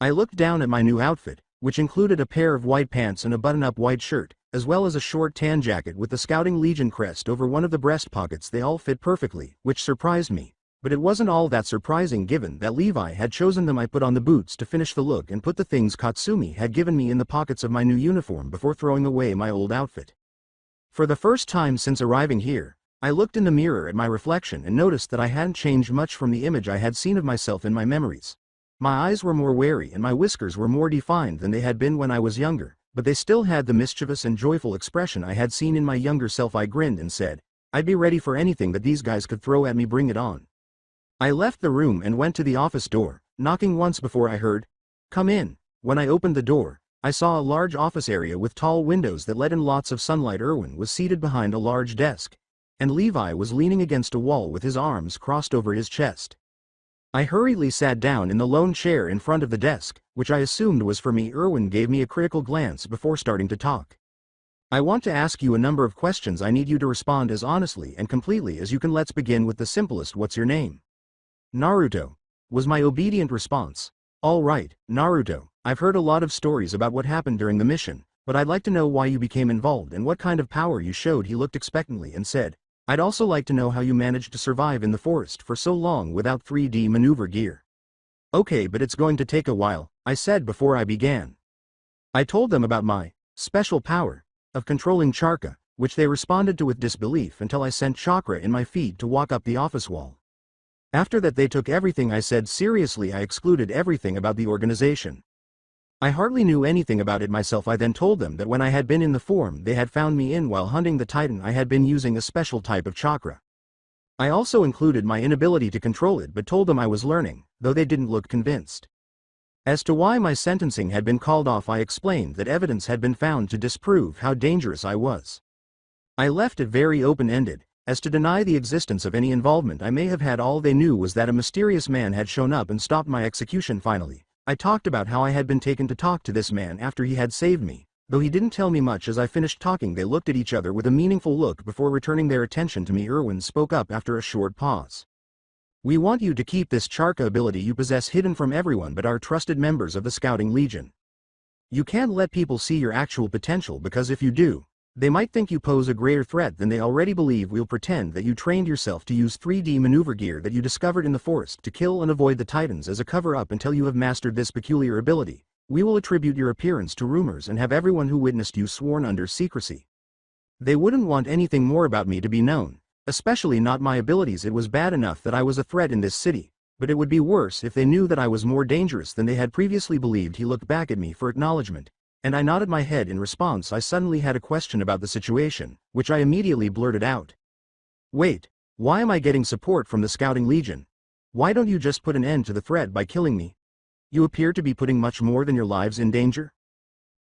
I looked down at my new outfit, which included a pair of white pants and a button-up white shirt, as well as a short tan jacket with the Scouting Legion crest over one of the breast pockets. They all fit perfectly, which surprised me. But it wasn't all that surprising given that Levi had chosen them. I put on the boots to finish the look and put the things Katsumi had given me in the pockets of my new uniform before throwing away my old outfit. For the first time since arriving here, I looked in the mirror at my reflection and noticed that I hadn't changed much from the image I had seen of myself in my memories. My eyes were more wary and my whiskers were more defined than they had been when I was younger, but they still had the mischievous and joyful expression I had seen in my younger self. I grinned and said, I'd be ready for anything that these guys could throw at me. Bring it on. I left the room and went to the office door, knocking once before I heard, come in. When I opened the door, I saw a large office area with tall windows that let in lots of sunlight. Erwin was seated behind a large desk, and Levi was leaning against a wall with his arms crossed over his chest. I hurriedly sat down in the lone chair in front of the desk, which I assumed was for me. Erwin gave me a critical glance before starting to talk. I want to ask you a number of questions. I need you to respond as honestly and completely as you can. Let's begin with the simplest. What's your name? Naruto, was my obedient response. All right, Naruto, I've heard a lot of stories about what happened during the mission, but I'd like to know why you became involved and what kind of power you showed. He looked expectantly and said, I'd also like to know how you managed to survive in the forest for so long without 3D maneuver gear. Okay, but it's going to take a while, I said before I began. I told them about my special power of controlling chakra, which they responded to with disbelief until I sent chakra in my feed to walk up the office wall. After that they took everything I said seriously. I excluded everything about the organization. I hardly knew anything about it myself. I then told them that when I had been in the form they had found me in while hunting the Titan, I had been using a special type of chakra. I also included my inability to control it but told them I was learning, though they didn't look convinced. As to why my sentencing had been called off, I explained that evidence had been found to disprove how dangerous I was. I left it very open-ended. As to deny the existence of any involvement I may have had, all they knew was that a mysterious man had shown up and stopped my execution. Finally, I talked about how I had been taken to talk to this man after he had saved me, though he didn't tell me much. As I finished talking they looked at each other with a meaningful look before returning their attention to me. Erwin spoke up after a short pause. We want you to keep this chakra ability you possess hidden from everyone but our trusted members of the Scouting Legion. You can't let people see your actual potential, because if you do, they might think you pose a greater threat than they already believe. We'll pretend that you trained yourself to use 3D maneuver gear that you discovered in the forest to kill and avoid the Titans as a cover-up until you have mastered this peculiar ability. We will attribute your appearance to rumors and have everyone who witnessed you sworn under secrecy. They wouldn't want anything more about me to be known, especially not my abilities. It was bad enough that I was a threat in this city, but it would be worse if they knew that I was more dangerous than they had previously believed. He looked back at me for acknowledgement, and I nodded my head in response. I suddenly had a question about the situation, which I immediately blurted out. Wait, why am I getting support from the Scouting Legion? Why don't you just put an end to the threat by killing me? You appear to be putting much more than your lives in danger.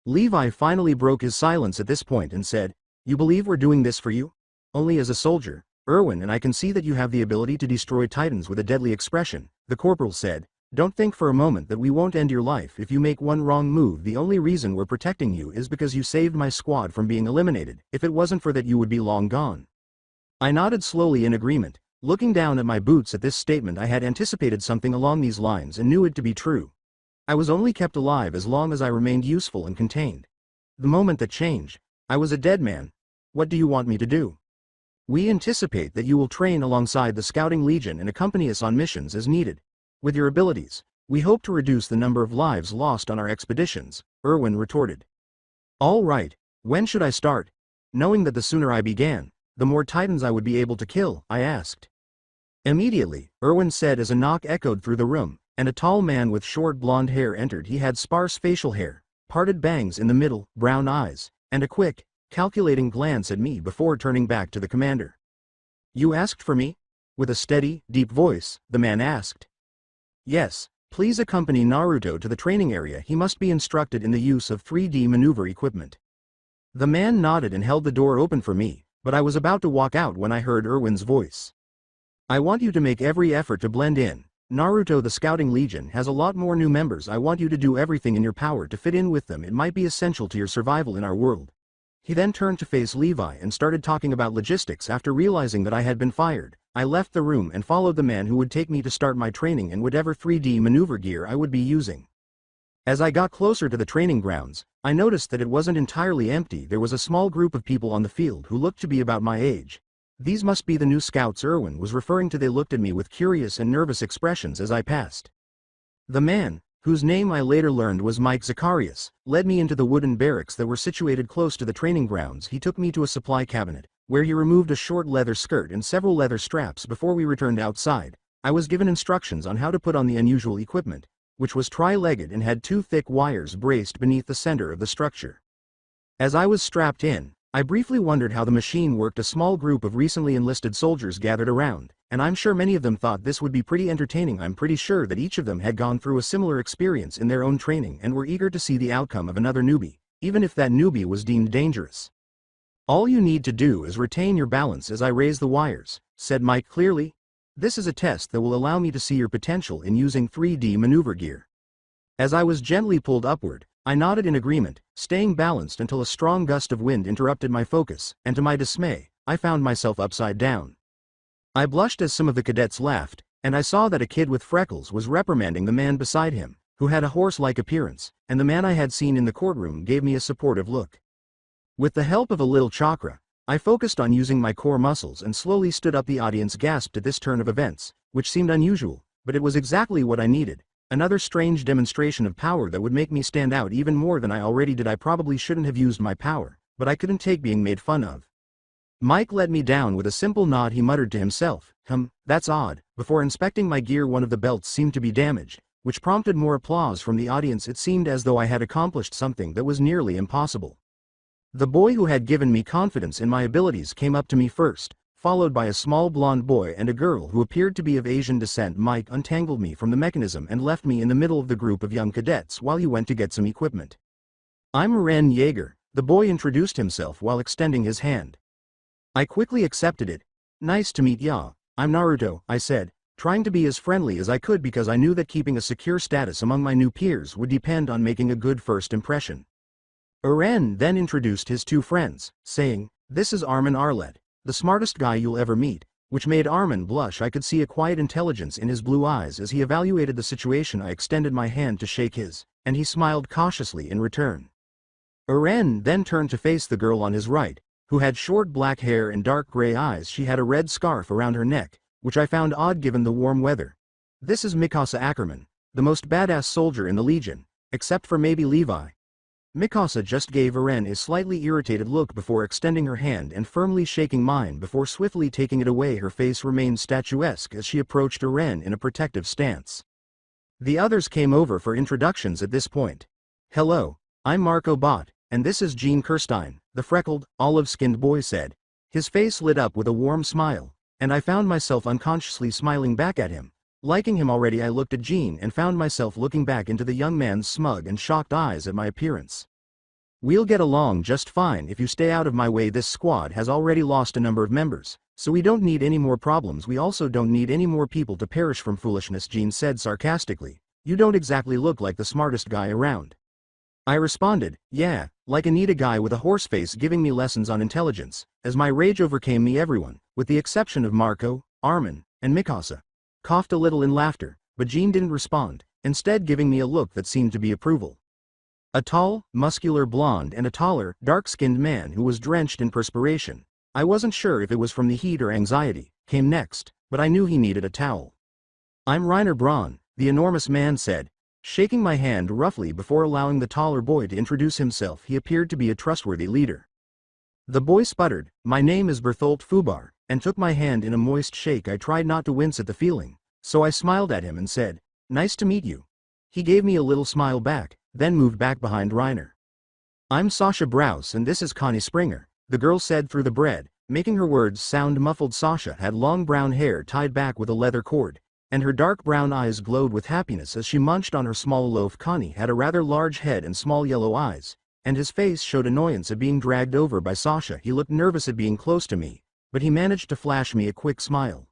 Levi finally broke his silence at this point and said, You believe we're doing this for you? Only as a soldier, Erwin, and I can see that you have the ability to destroy Titans with a deadly expression, the corporal said, Don't think for a moment that we won't end your life if you make one wrong move. The only reason we're protecting you is because you saved my squad from being eliminated. If it wasn't for that, you would be long gone." I nodded slowly in agreement. Looking down at my boots at this statement, I had anticipated something along these lines and knew it to be true. I was only kept alive as long as I remained useful and contained. The moment that changed, I was a dead man. "What do you want me to do?" "We anticipate that you will train alongside the Scouting Legion and accompany us on missions as needed. With your abilities, we hope to reduce the number of lives lost on our expeditions," Erwin retorted. "All right, when should I start?" Knowing that the sooner I began, the more Titans I would be able to kill, I asked. "Immediately," Erwin said as a knock echoed through the room, and a tall man with short blonde hair entered. He had sparse facial hair, parted bangs in the middle, brown eyes, and a quick, calculating glance at me before turning back to the commander. "You asked for me?" With a steady, deep voice, the man asked. "Yes, please accompany Naruto to the training area. He must be instructed in the use of 3D maneuver equipment." The man nodded and held the door open for me, but I was about to walk out when I heard Erwin's voice. "I want you to make every effort to blend in. Naruto, the Scouting Legion has a lot more new members. I want you to do everything in your power to fit in with them. It might be essential to your survival in our world." He then turned to face Levi and started talking about logistics. After realizing that I had been fired, I left the room and followed the man who would take me to start my training in whatever 3D maneuver gear I would be using. As I got closer to the training grounds, I noticed that it wasn't entirely empty. There was a small group of people on the field who looked to be about my age. These must be the new scouts Erwin was referring to. They looked at me with curious and nervous expressions as I passed. The man, whose name I later learned was Mike Zacharias, led me into the wooden barracks that were situated close to the training grounds. He took me to a supply cabinet, where he removed a short leather skirt and several leather straps. Before we returned outside, I was given instructions on how to put on the unusual equipment, which was tri-legged and had two thick wires braced beneath the center of the structure. As I was strapped in, I briefly wondered how the machine worked. A small group of recently enlisted soldiers gathered around, and I'm sure many of them thought this would be pretty entertaining. I'm pretty sure that each of them had gone through a similar experience in their own training and were eager to see the outcome of another newbie, even if that newbie was deemed dangerous. "All you need to do is retain your balance as I raise the wires," said Mike clearly. "This is a test that will allow me to see your potential in using 3D maneuver gear." As I was gently pulled upward, I nodded in agreement, staying balanced until a strong gust of wind interrupted my focus, and to my dismay, I found myself upside down. I blushed as some of the cadets laughed, and I saw that a kid with freckles was reprimanding the man beside him, who had a horse-like appearance, and the man I had seen in the courtroom gave me a supportive look. With the help of a little chakra, I focused on using my core muscles and slowly stood up. The audience gasped at this turn of events, which seemed unusual, but it was exactly what I needed. Another strange demonstration of power that would make me stand out even more than I already did. I probably shouldn't have used my power, but I couldn't take being made fun of. Mike let me down with a simple nod. He muttered to himself, "That's odd." Before inspecting my gear, one of the belts seemed to be damaged, which prompted more applause from the audience. It seemed as though I had accomplished something that was nearly impossible. The boy who had given me confidence in my abilities came up to me first, followed by a small blonde boy and a girl who appeared to be of Asian descent. Mike untangled me from the mechanism and left me in the middle of the group of young cadets while he went to get some equipment. "I'm Ren Yeager," the boy introduced himself while extending his hand. I quickly accepted it. "Nice to meet ya. I'm Naruto," I said, trying to be as friendly as I could because I knew that keeping a secure status among my new peers would depend on making a good first impression. Eren then introduced his two friends, saying, "This is Armin Arlet, the smartest guy you'll ever meet," which made Armin blush. I could see a quiet intelligence in his blue eyes as he evaluated the situation. I extended my hand to shake his, and he smiled cautiously in return. Eren then turned to face the girl on his right, who had short black hair and dark gray eyes. She had a red scarf around her neck, which I found odd given the warm weather. "This is Mikasa Ackerman, the most badass soldier in the Legion, except for maybe Levi." Mikasa just gave Eren a slightly irritated look before extending her hand and firmly shaking mine before swiftly taking it away. Her face remained statuesque as she approached Eren in a protective stance. The others came over for introductions at this point. "Hello, I'm Marco Bott, and this is Gene Kirstein," the freckled, olive-skinned boy said. His face lit up with a warm smile, and I found myself unconsciously smiling back at him. Liking him already, I looked at Gene and found myself looking back into the young man's smug and shocked eyes at my appearance. "We'll get along just fine if you stay out of my way. This squad has already lost a number of members, So we don't need any more problems, we also don't need any more people to perish from foolishness, Jean said sarcastically. You don't exactly look like the smartest guy around. I responded, yeah, like a Anita guy with a horse face giving me lessons on intelligence. As my rage overcame me, everyone, with the exception of Marco, Armin, and Mikasa, coughed a little in laughter, but Jean didn't respond, instead giving me a look that seemed to be approval. A tall, muscular blonde and a taller, dark-skinned man who was drenched in perspiration, I wasn't sure if it was from the heat or anxiety, came next, but I knew he needed a towel. I'm Reiner Braun, the enormous man said, shaking my hand roughly before allowing the taller boy to introduce himself. He appeared to be a trustworthy leader. The boy sputtered, my name is Berthold Fubar, and took my hand in a moist shake. I tried not to wince at the feeling, so I smiled at him and said, nice to meet you. He gave me a little smile back, then moved back behind Reiner. I'm Sasha Brous and this is Connie Springer, the girl said through the bread, making her words sound muffled. Sasha had long brown hair tied back with a leather cord, and her dark brown eyes glowed with happiness as she munched on her small loaf. Connie had a rather large head and small yellow eyes, and his face showed annoyance at being dragged over by Sasha. He looked nervous at being close to me, but he managed to flash me a quick smile.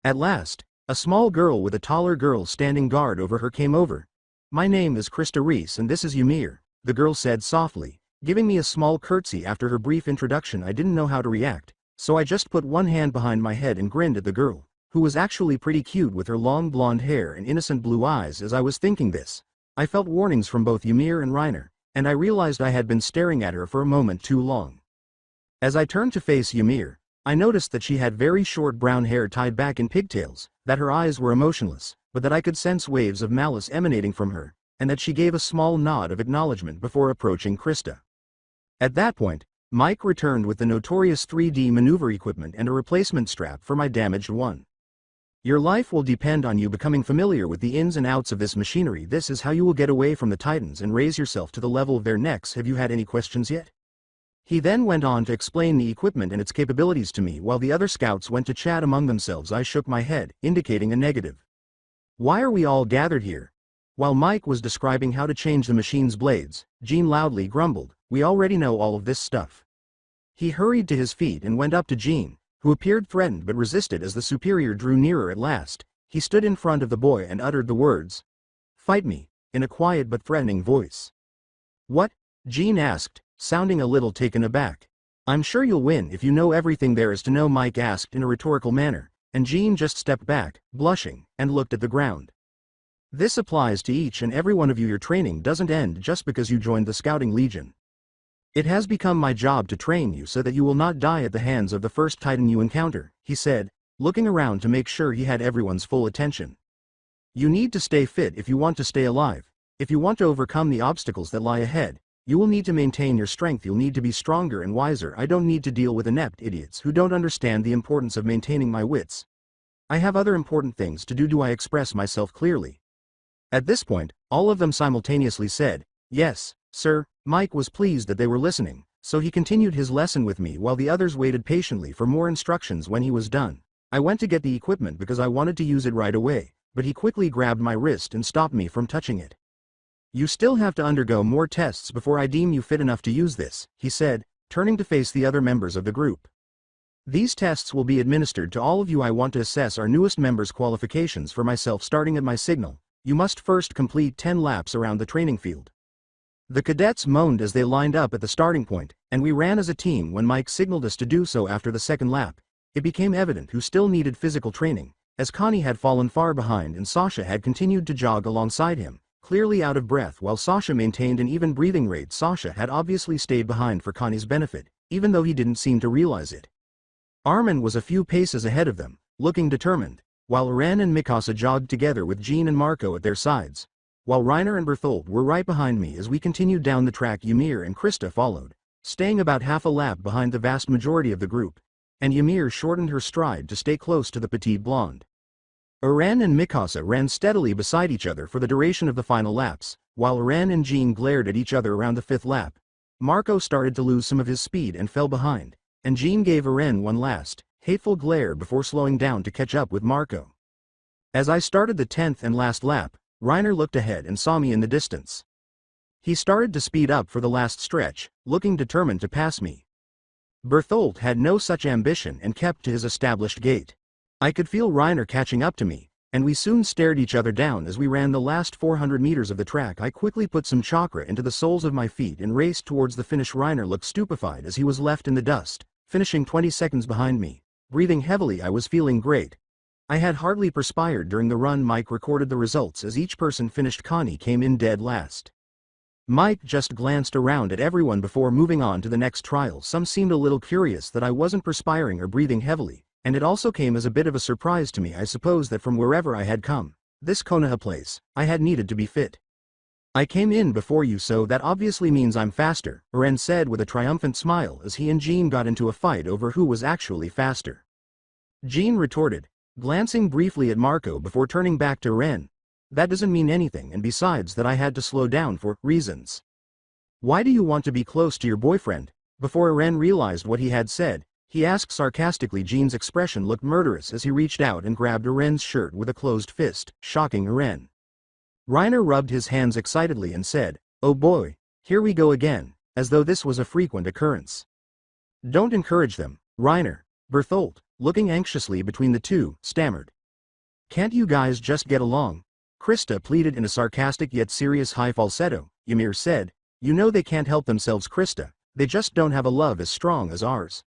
At last, a small girl with a taller girl standing guard over her came over. My name is Krista Reese and this is Ymir, the girl said softly, giving me a small curtsy. After her brief introduction, I didn't know how to react, so I just put one hand behind my head and grinned at the girl, who was actually pretty cute with her long blonde hair and innocent blue eyes. As I was thinking this, I felt warnings from both Ymir and Reiner, and I realized I had been staring at her for a moment too long. As I turned to face Ymir, I noticed that she had very short brown hair tied back in pigtails, that her eyes were emotionless, but that I could sense waves of malice emanating from her, and that she gave a small nod of acknowledgement before approaching Krista. At that point, Mike returned with the notorious 3D maneuver equipment and a replacement strap for my damaged one. Your life will depend on you becoming familiar with the ins and outs of this machinery. This is how you will get away from the Titans and raise yourself to the level of their necks. Have you had any questions yet? He then went on to explain the equipment and its capabilities to me while the other scouts went to chat among themselves. I shook my head, indicating a negative. Why are we all gathered here? While Mike was describing how to change the machine's blades, Jean loudly grumbled, we already know all of this stuff. He hurried to his feet and went up to Jean, who appeared threatened but resisted as the superior drew nearer. At last, he stood in front of the boy and uttered the words, fight me, in a quiet but threatening voice. What? Jean asked, sounding a little taken aback. I'm sure you'll win if you know everything there is to know, Mike asked in a rhetorical manner, and Jean just stepped back, blushing, and looked at the ground. This applies to each and every one of you. Your training doesn't end just because you joined the Scouting Legion. It has become my job to train you so that you will not die at the hands of the first Titan you encounter, he said, looking around to make sure he had everyone's full attention. You need to stay fit if you want to stay alive. If you want to overcome the obstacles that lie ahead, you will need to maintain your strength. You'll need to be stronger and wiser. I don't need to deal with inept idiots who don't understand the importance of maintaining my wits. I have other important things to do. Do I express myself clearly? At this point, all of them simultaneously said, yes, sir. Mike was pleased that they were listening, so he continued his lesson with me while the others waited patiently for more instructions. When he was done, I went to get the equipment because I wanted to use it right away, but he quickly grabbed my wrist and stopped me from touching it. You still have to undergo more tests before I deem you fit enough to use this, he said, turning to face the other members of the group. These tests will be administered to all of you. I want to assess our newest members' qualifications for myself. Starting at my signal, you must first complete 10 laps around the training field. The cadets moaned as they lined up at the starting point, and we ran as a team. When Mike signaled us to do so after the second lap, it became evident who still needed physical training, as Connie had fallen far behind and Sasha had continued to jog alongside him, clearly out of breath. While Sasha maintained an even breathing rate, Sasha had obviously stayed behind for Connie's benefit, even though he didn't seem to realize it. Armin was a few paces ahead of them, looking determined, while Ren and Mikasa jogged together with Jean and Marco at their sides. While Reiner and Berthold were right behind me as we continued down the track, Ymir and Krista followed, staying about half a lap behind the vast majority of the group, and Ymir shortened her stride to stay close to the petite blonde. Ren and Mikasa ran steadily beside each other for the duration of the final laps, while Ren and Jean glared at each other around the fifth lap. Marco started to lose some of his speed and fell behind, and Jean gave Ren one last, hateful glare before slowing down to catch up with Marco. As I started the 10th and last lap, Reiner looked ahead and saw me in the distance. He started to speed up for the last stretch, looking determined to pass me. Berthold had no such ambition and kept to his established gait. I could feel Reiner catching up to me, and we soon stared each other down as we ran the last 400 meters of the track. I quickly put some chakra into the soles of my feet and raced towards the finish. Reiner looked stupefied as he was left in the dust, finishing 20 seconds behind me. Breathing heavily, I was feeling great. I had hardly perspired during the run. Mike recorded the results as each person finished. Connie came in dead last. Mike just glanced around at everyone before moving on to the next trial. Some seemed a little curious that I wasn't perspiring or breathing heavily, and it also came as a bit of a surprise to me. I suppose that from wherever I had come, this Konoha place, I had needed to be fit. I came in before you, so that obviously means I'm faster, Eren said with a triumphant smile as he and Jean got into a fight over who was actually faster. Jean retorted, glancing briefly at Marco before turning back to Eren. That doesn't mean anything, and besides that I had to slow down for reasons. Why do you want to be close to your boyfriend? Before Eren realized what he had said, he asked sarcastically. Jean's expression looked murderous as he reached out and grabbed Eren's shirt with a closed fist, shocking Eren. Reiner rubbed his hands excitedly and said, "Oh boy, here we go again," as though this was a frequent occurrence. "Don't encourage them, Reiner," Berthold, looking anxiously between the two, stammered. "Can't you guys just get along?" Krista pleaded in a sarcastic yet serious high falsetto. Ymir said, "You know they can't help themselves, Krista, they just don't have a love as strong as ours."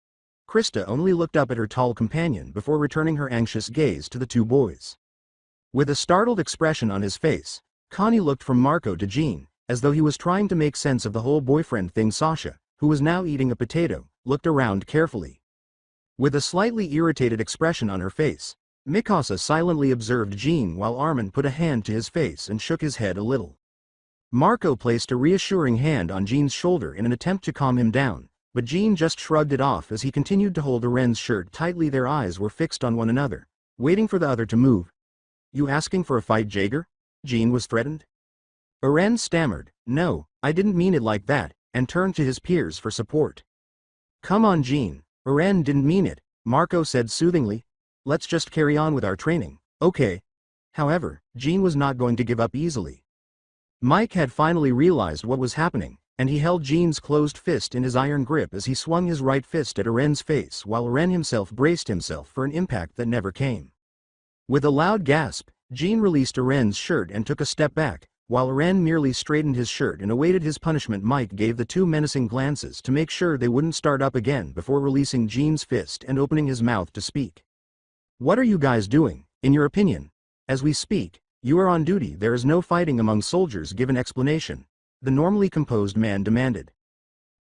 Krista only looked up at her tall companion before returning her anxious gaze to the two boys. With a startled expression on his face, Connie looked from Marco to Jean, as though he was trying to make sense of the whole boyfriend thing. Sasha, who was now eating a potato, looked around carefully. With a slightly irritated expression on her face, Mikasa silently observed Jean while Armin put a hand to his face and shook his head a little. Marco placed a reassuring hand on Jean's shoulder in an attempt to calm him down, but Jean just shrugged it off as he continued to hold Eren's shirt tightly. Their eyes were fixed on one another, waiting for the other to move. "You asking for a fight, Jaeger?" Jean was threatened. Eren stammered, "No, I didn't mean it like that," and turned to his peers for support. "Come on, Jean, Eren didn't mean it," Marco said soothingly. "Let's just carry on with our training, okay?" However, Jean was not going to give up easily. Mike had finally realized what was happening, and he held Jean's closed fist in his iron grip as he swung his right fist at Eren's face while Eren himself braced himself for an impact that never came. With a loud gasp, Jean released Eren's shirt and took a step back, while Eren merely straightened his shirt and awaited his punishment. Mike gave the two menacing glances to make sure they wouldn't start up again before releasing Jean's fist and opening his mouth to speak. "What are you guys doing, in your opinion? As we speak, you are on duty. There is no fighting among soldiers. Give an explanation," the normally composed man demanded.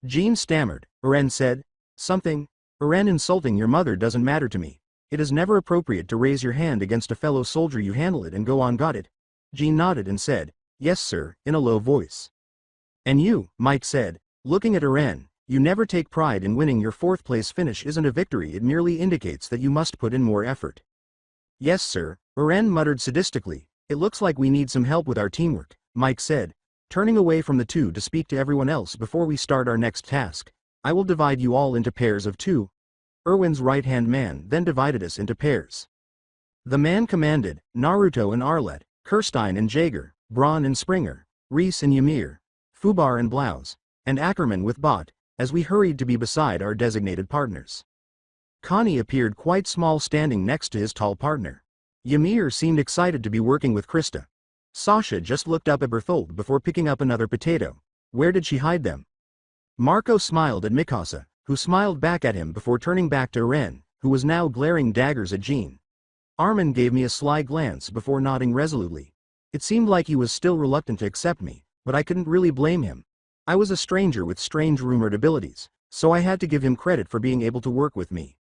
Jean stammered. Eren said, "Something, Eren, insulting your mother doesn't matter to me. It is never appropriate to raise your hand against a fellow soldier. You handle it and go on. Got it?" Jean nodded and said, "Yes sir," in a low voice. "And you," Mike said, looking at Eren, "you never take pride in winning. Your fourth place finish isn't a victory. It merely indicates that you must put in more effort." "Yes sir," Eren muttered sadistically. "It looks like we need some help with our teamwork," Mike said, turning away from the two to speak to everyone else. "Before we start our next task, I will divide you all into pairs of two." Erwin's right-hand man then divided us into pairs. The man commanded Naruto and Arlette, Kirstein and Jaeger, Braun and Springer, Reese and Ymir, Fubar and Blouse, and Ackerman with Bot, as we hurried to be beside our designated partners. Connie appeared quite small standing next to his tall partner. Ymir seemed excited to be working with Krista. Sasha just looked up at Berthold before picking up another potato. Where did she hide them? Marco smiled at Mikasa, who smiled back at him before turning back to Eren, who was now glaring daggers at Jean. Armin gave me a sly glance before nodding resolutely. It seemed like he was still reluctant to accept me, but I couldn't really blame him. I was a stranger with strange rumored abilities, so I had to give him credit for being able to work with me.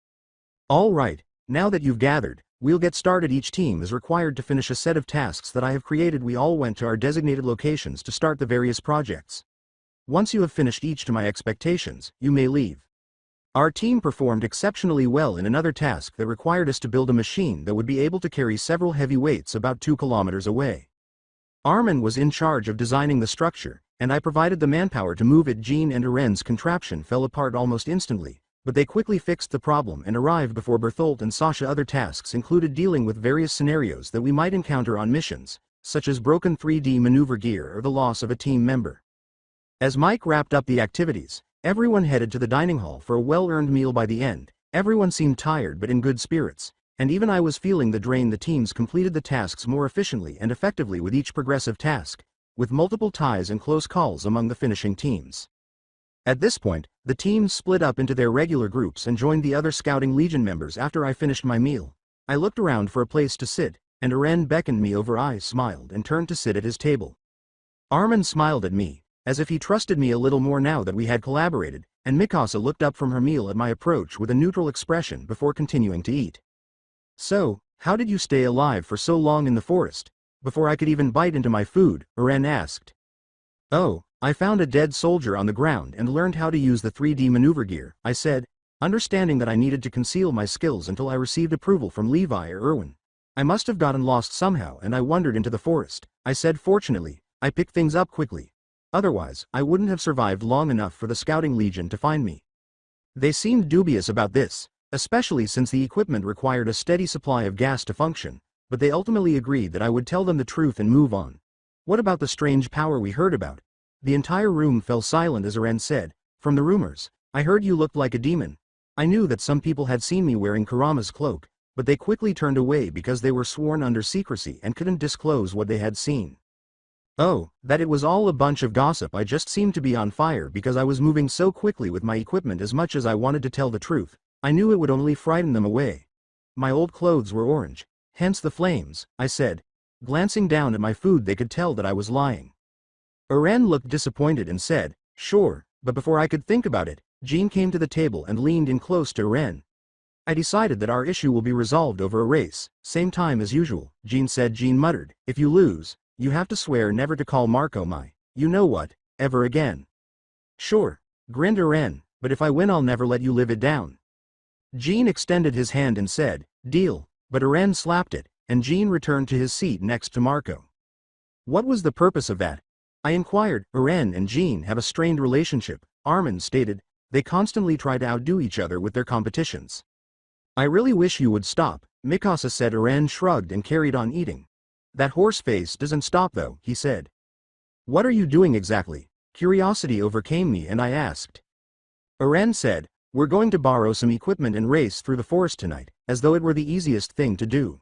"All right, now that you've gathered, we'll get started. Each team is required to finish a set of tasks that I have created." We all went to our designated locations to start the various projects. "Once you have finished each to my expectations, you may leave." Our team performed exceptionally well in another task that required us to build a machine that would be able to carry several heavy weights about 2 kilometers away. Armin was in charge of designing the structure, and I provided the manpower to move it. Jean and Eren's contraption fell apart almost instantly, but they quickly fixed the problem and arrived before Berthold and Sasha. Other tasks included dealing with various scenarios that we might encounter on missions, such as broken 3D maneuver gear or the loss of a team member. As Mike wrapped up the activities, Everyone headed to the dining hall for a well-earned meal by the end. Everyone seemed tired but in good spirits, and even I was feeling the drain. The teams completed the tasks more efficiently and effectively with each progressive task, with multiple ties and close calls among the finishing teams. At this point, the teams split up into their regular groups and joined the other Scouting Legion members after I finished my meal. I looked around for a place to sit, and Eren beckoned me over. I smiled and turned to sit at his table. Armin smiled at me, as if he trusted me a little more now that we had collaborated, and Mikasa looked up from her meal at my approach with a neutral expression before continuing to eat. "So, how did you stay alive for so long in the forest?" Before I could even bite into my food, Eren asked. "Oh, I found a dead soldier on the ground and learned how to use the 3D maneuver gear," I said, understanding that I needed to conceal my skills until I received approval from Levi or Erwin. "I must have gotten lost somehow and I wandered into the forest," I said. "Fortunately, I picked things up quickly. Otherwise, I wouldn't have survived long enough for the Scouting Legion to find me." They seemed dubious about this, especially since the equipment required a steady supply of gas to function, but they ultimately agreed that I would tell them the truth and move on. "What about the strange power we heard about?" The entire room fell silent as Eren said, "From the rumors, I heard you looked like a demon. I knew that some people had seen me wearing Kurama's cloak, but they quickly turned away because they were sworn under secrecy and couldn't disclose what they had seen." "Oh, that it was all a bunch of gossip. I just seemed to be on fire because I was moving so quickly with my equipment. As much as I wanted to tell the truth, I knew it would only frighten them away. My old clothes were orange, hence the flames," I said. Glancing down at my food, they could tell that I was lying. Eren looked disappointed and said, "Sure," but before I could think about it, Jean came to the table and leaned in close to Eren. "I decided that our issue will be resolved over a race, same time as usual," Jean said. Jean muttered, "If you lose, you have to swear never to call Marco my, you know what, ever again." "Sure," grinned Eren, "but if I win I'll never let you live it down." Jean extended his hand and said, "Deal," but Eren slapped it, and Jean returned to his seat next to Marco. "What was the purpose of that?" I inquired. "Eren and Jean have a strained relationship," Armin stated. "They constantly try to outdo each other with their competitions." "I really wish you would stop," Mikasa said. Eren shrugged and carried on eating. "That horse face doesn't stop though," he said. "What are you doing exactly?" Curiosity overcame me and I asked. Eren said, "We're going to borrow some equipment and race through the forest tonight," as though it were the easiest thing to do.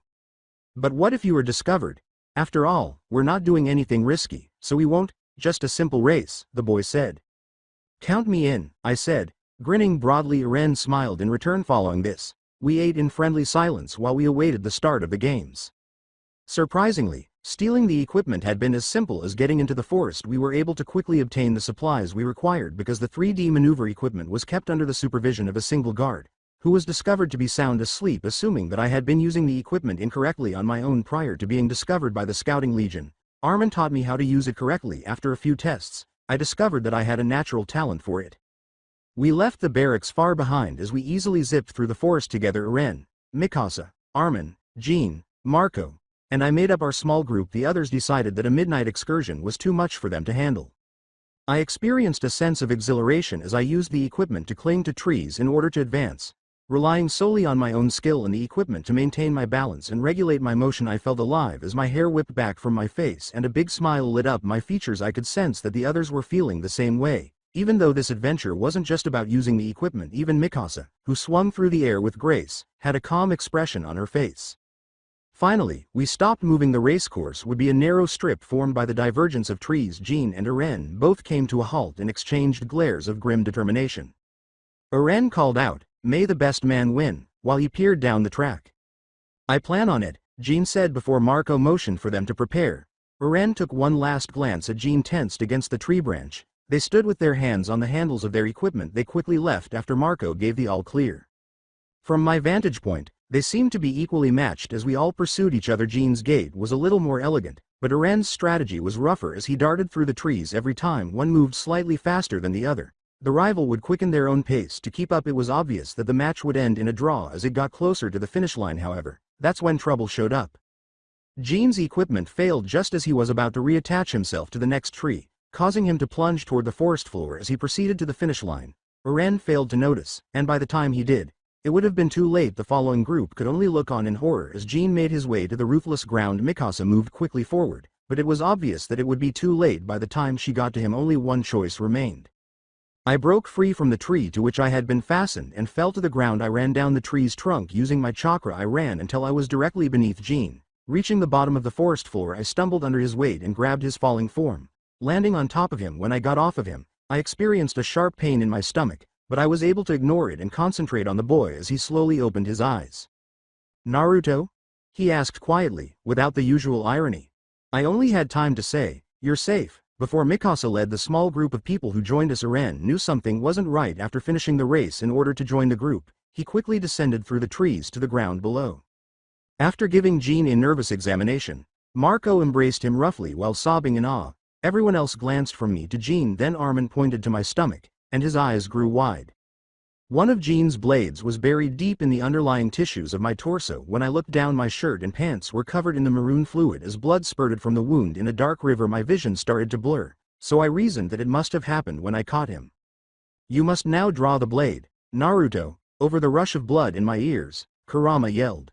"But what if you were discovered? After all, we're not doing anything risky, so we won't, just a simple race," the boy said. "Count me in," I said, grinning broadly. Eren smiled in return. Following this, we ate in friendly silence while we awaited the start of the games. Surprisingly, stealing the equipment had been as simple as getting into the forest. We were able to quickly obtain the supplies we required because the 3D maneuver equipment was kept under the supervision of a single guard, who was discovered to be sound asleep. Assuming that I had been using the equipment incorrectly on my own prior to being discovered by the Scouting Legion, Armin taught me how to use it correctly. After a few tests, I discovered that I had a natural talent for it. We left the barracks far behind as we easily zipped through the forest together. Eren, Mikasa, Armin, Jean, Marco, and I made up our small group. The others decided that a midnight excursion was too much for them to handle. I experienced a sense of exhilaration as I used the equipment to cling to trees in order to advance. Relying solely on my own skill and the equipment to maintain my balance and regulate my motion, I felt alive as my hair whipped back from my face and a big smile lit up my features. I could sense that the others were feeling the same way. Even though this adventure wasn't just about using the equipment, even Mikasa, who swung through the air with grace, had a calm expression on her face. Finally, we stopped moving. The racecourse would be a narrow strip formed by the divergence of trees. Jean and Eren both came to a halt and exchanged glares of grim determination. Eren called out, "May the best man win," while he peered down the track. "I plan on it," Jean said before Marco motioned for them to prepare. Eren took one last glance at Jean, tensed against the tree branch. They stood with their hands on the handles of their equipment. They quickly left after Marco gave the all clear. From my vantage point, they seemed to be equally matched as we all pursued each other. Jean's gait was a little more elegant, but Eren's strategy was rougher as he darted through the trees every time one moved slightly faster than the other. The rival would quicken their own pace to keep up. It was obvious that the match would end in a draw as it got closer to the finish line. However, that's when trouble showed up. Jean's equipment failed just as he was about to reattach himself to the next tree, causing him to plunge toward the forest floor as he proceeded to the finish line. Eren failed to notice, and by the time he did, it would have been too late. The following group could only look on in horror as Jean made his way to the roofless ground. Mikasa moved quickly forward, but it was obvious that it would be too late by the time she got to him. Only one choice remained. I broke free from the tree to which I had been fastened and fell to the ground. I ran down the tree's trunk using my chakra. I ran until I was directly beneath Jean. Reaching the bottom of the forest floor, I stumbled under his weight and grabbed his falling form. Landing on top of him, when I got off of him, I experienced a sharp pain in my stomach, but I was able to ignore it and concentrate on the boy as he slowly opened his eyes. "Naruto?" he asked quietly, without the usual irony. I only had time to say, "You're safe," before Mikasa led the small group of people who joined us. Eren knew something wasn't right after finishing the race. In order to join the group, he quickly descended through the trees to the ground below. After giving Jean a nervous examination, Marco embraced him roughly while sobbing in awe. Everyone else glanced from me to Jean, then Armin pointed to my stomach, and his eyes grew wide. One of Jean's blades was buried deep in the underlying tissues of my torso. When I looked down, my shirt and pants were covered in the maroon fluid as blood spurted from the wound in a dark river. My vision started to blur, so I reasoned that it must have happened when I caught him. "You must now draw the blade, Naruto." Over the rush of blood in my ears, Kurama yelled.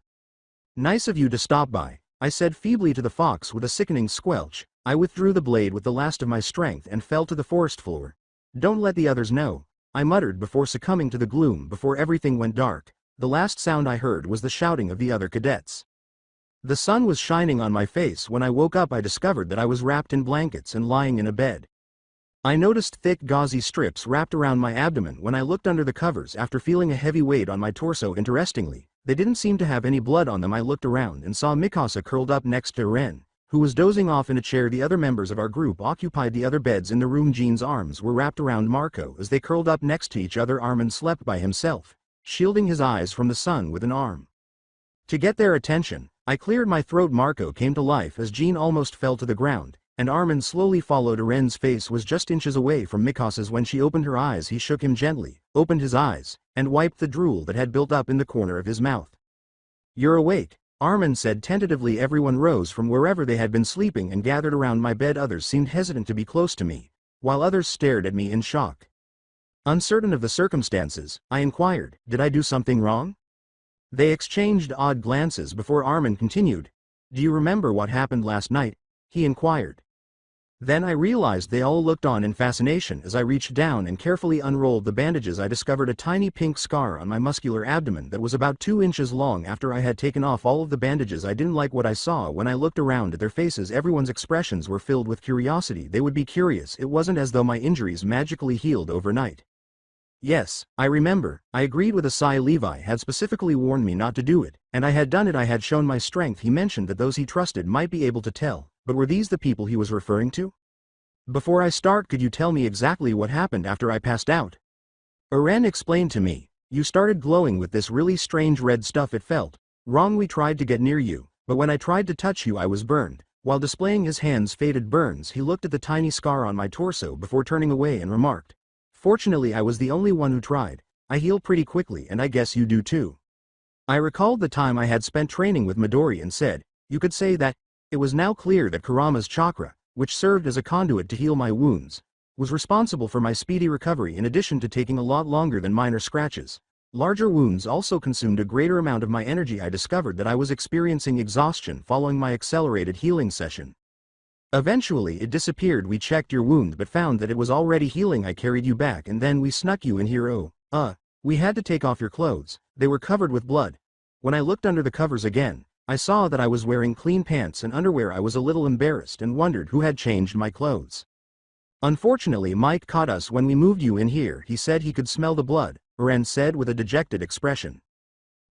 "Nice of you to stop by," I said feebly to the fox. With a sickening squelch, I withdrew the blade with the last of my strength and fell to the forest floor. "Don't let the others know," I muttered before succumbing to the gloom. Before everything went dark, the last sound I heard was the shouting of the other cadets. The sun was shining on my face. When I woke up, I discovered that I was wrapped in blankets and lying in a bed. I noticed thick gauzy strips wrapped around my abdomen when I looked under the covers after feeling a heavy weight on my torso. Interestingly, they didn't seem to have any blood on them. I looked around and saw Mikasa curled up next to Eren, who was dozing off in a chair. The other members of our group occupied the other beds in the room. Jean's arms were wrapped around Marco as they curled up next to each other. Armin slept by himself, shielding his eyes from the sun with an arm. To get their attention, I cleared my throat. Marco came to life as Jean almost fell to the ground, and Armin slowly followed. Eren's face was just inches away from Mikasa's when she opened her eyes. He shook him gently, opened his eyes, and wiped the drool that had built up in the corner of his mouth. "You're awake," Armin said tentatively. Everyone rose from wherever they had been sleeping and gathered around my bed. Others seemed hesitant to be close to me, while others stared at me in shock. Uncertain of the circumstances, I inquired, "Did I do something wrong?" They exchanged odd glances before Armin continued. "Do you remember what happened last night?" he inquired. Then I realized they all looked on in fascination as I reached down and carefully unrolled the bandages. I discovered a tiny pink scar on my muscular abdomen that was about 2 inches long. After I had taken off all of the bandages, I didn't like what I saw. When I looked around at their faces, everyone's expressions were filled with curiosity. They would be curious. It wasn't as though my injuries magically healed overnight. "Yes, I remember," I agreed with a sigh. "Levi had specifically warned me not to do it, and I had done it. I had shown my strength." He mentioned that those he trusted might be able to tell, but were these the people he was referring to? "Before I start, could you tell me exactly what happened after I passed out?" Eren explained to me. "You started glowing with this really strange red stuff. It felt wrong. We tried to get near you, but when I tried to touch you, I was burned." While displaying his hands' faded burns, he looked at the tiny scar on my torso before turning away and remarked, "Fortunately, I was the only one who tried. I heal pretty quickly, and I guess you do too." I recalled the time I had spent training with Midori and said, "You could say that." It was now clear that Kurama's chakra, which served as a conduit to heal my wounds, was responsible for my speedy recovery. In addition to taking a lot longer than minor scratches, larger wounds also consumed a greater amount of my energy. I discovered that I was experiencing exhaustion following my accelerated healing session. Eventually it disappeared. "We checked your wound but found that it was already healing. I carried you back and then we snuck you in here." We had to take off your clothes. They were covered with blood." When I looked under the covers again, I saw that I was wearing clean pants and underwear. I was a little embarrassed and wondered who had changed my clothes. "Unfortunately, Mike caught us when we moved you in here. He said he could smell the blood," Eren said with a dejected expression.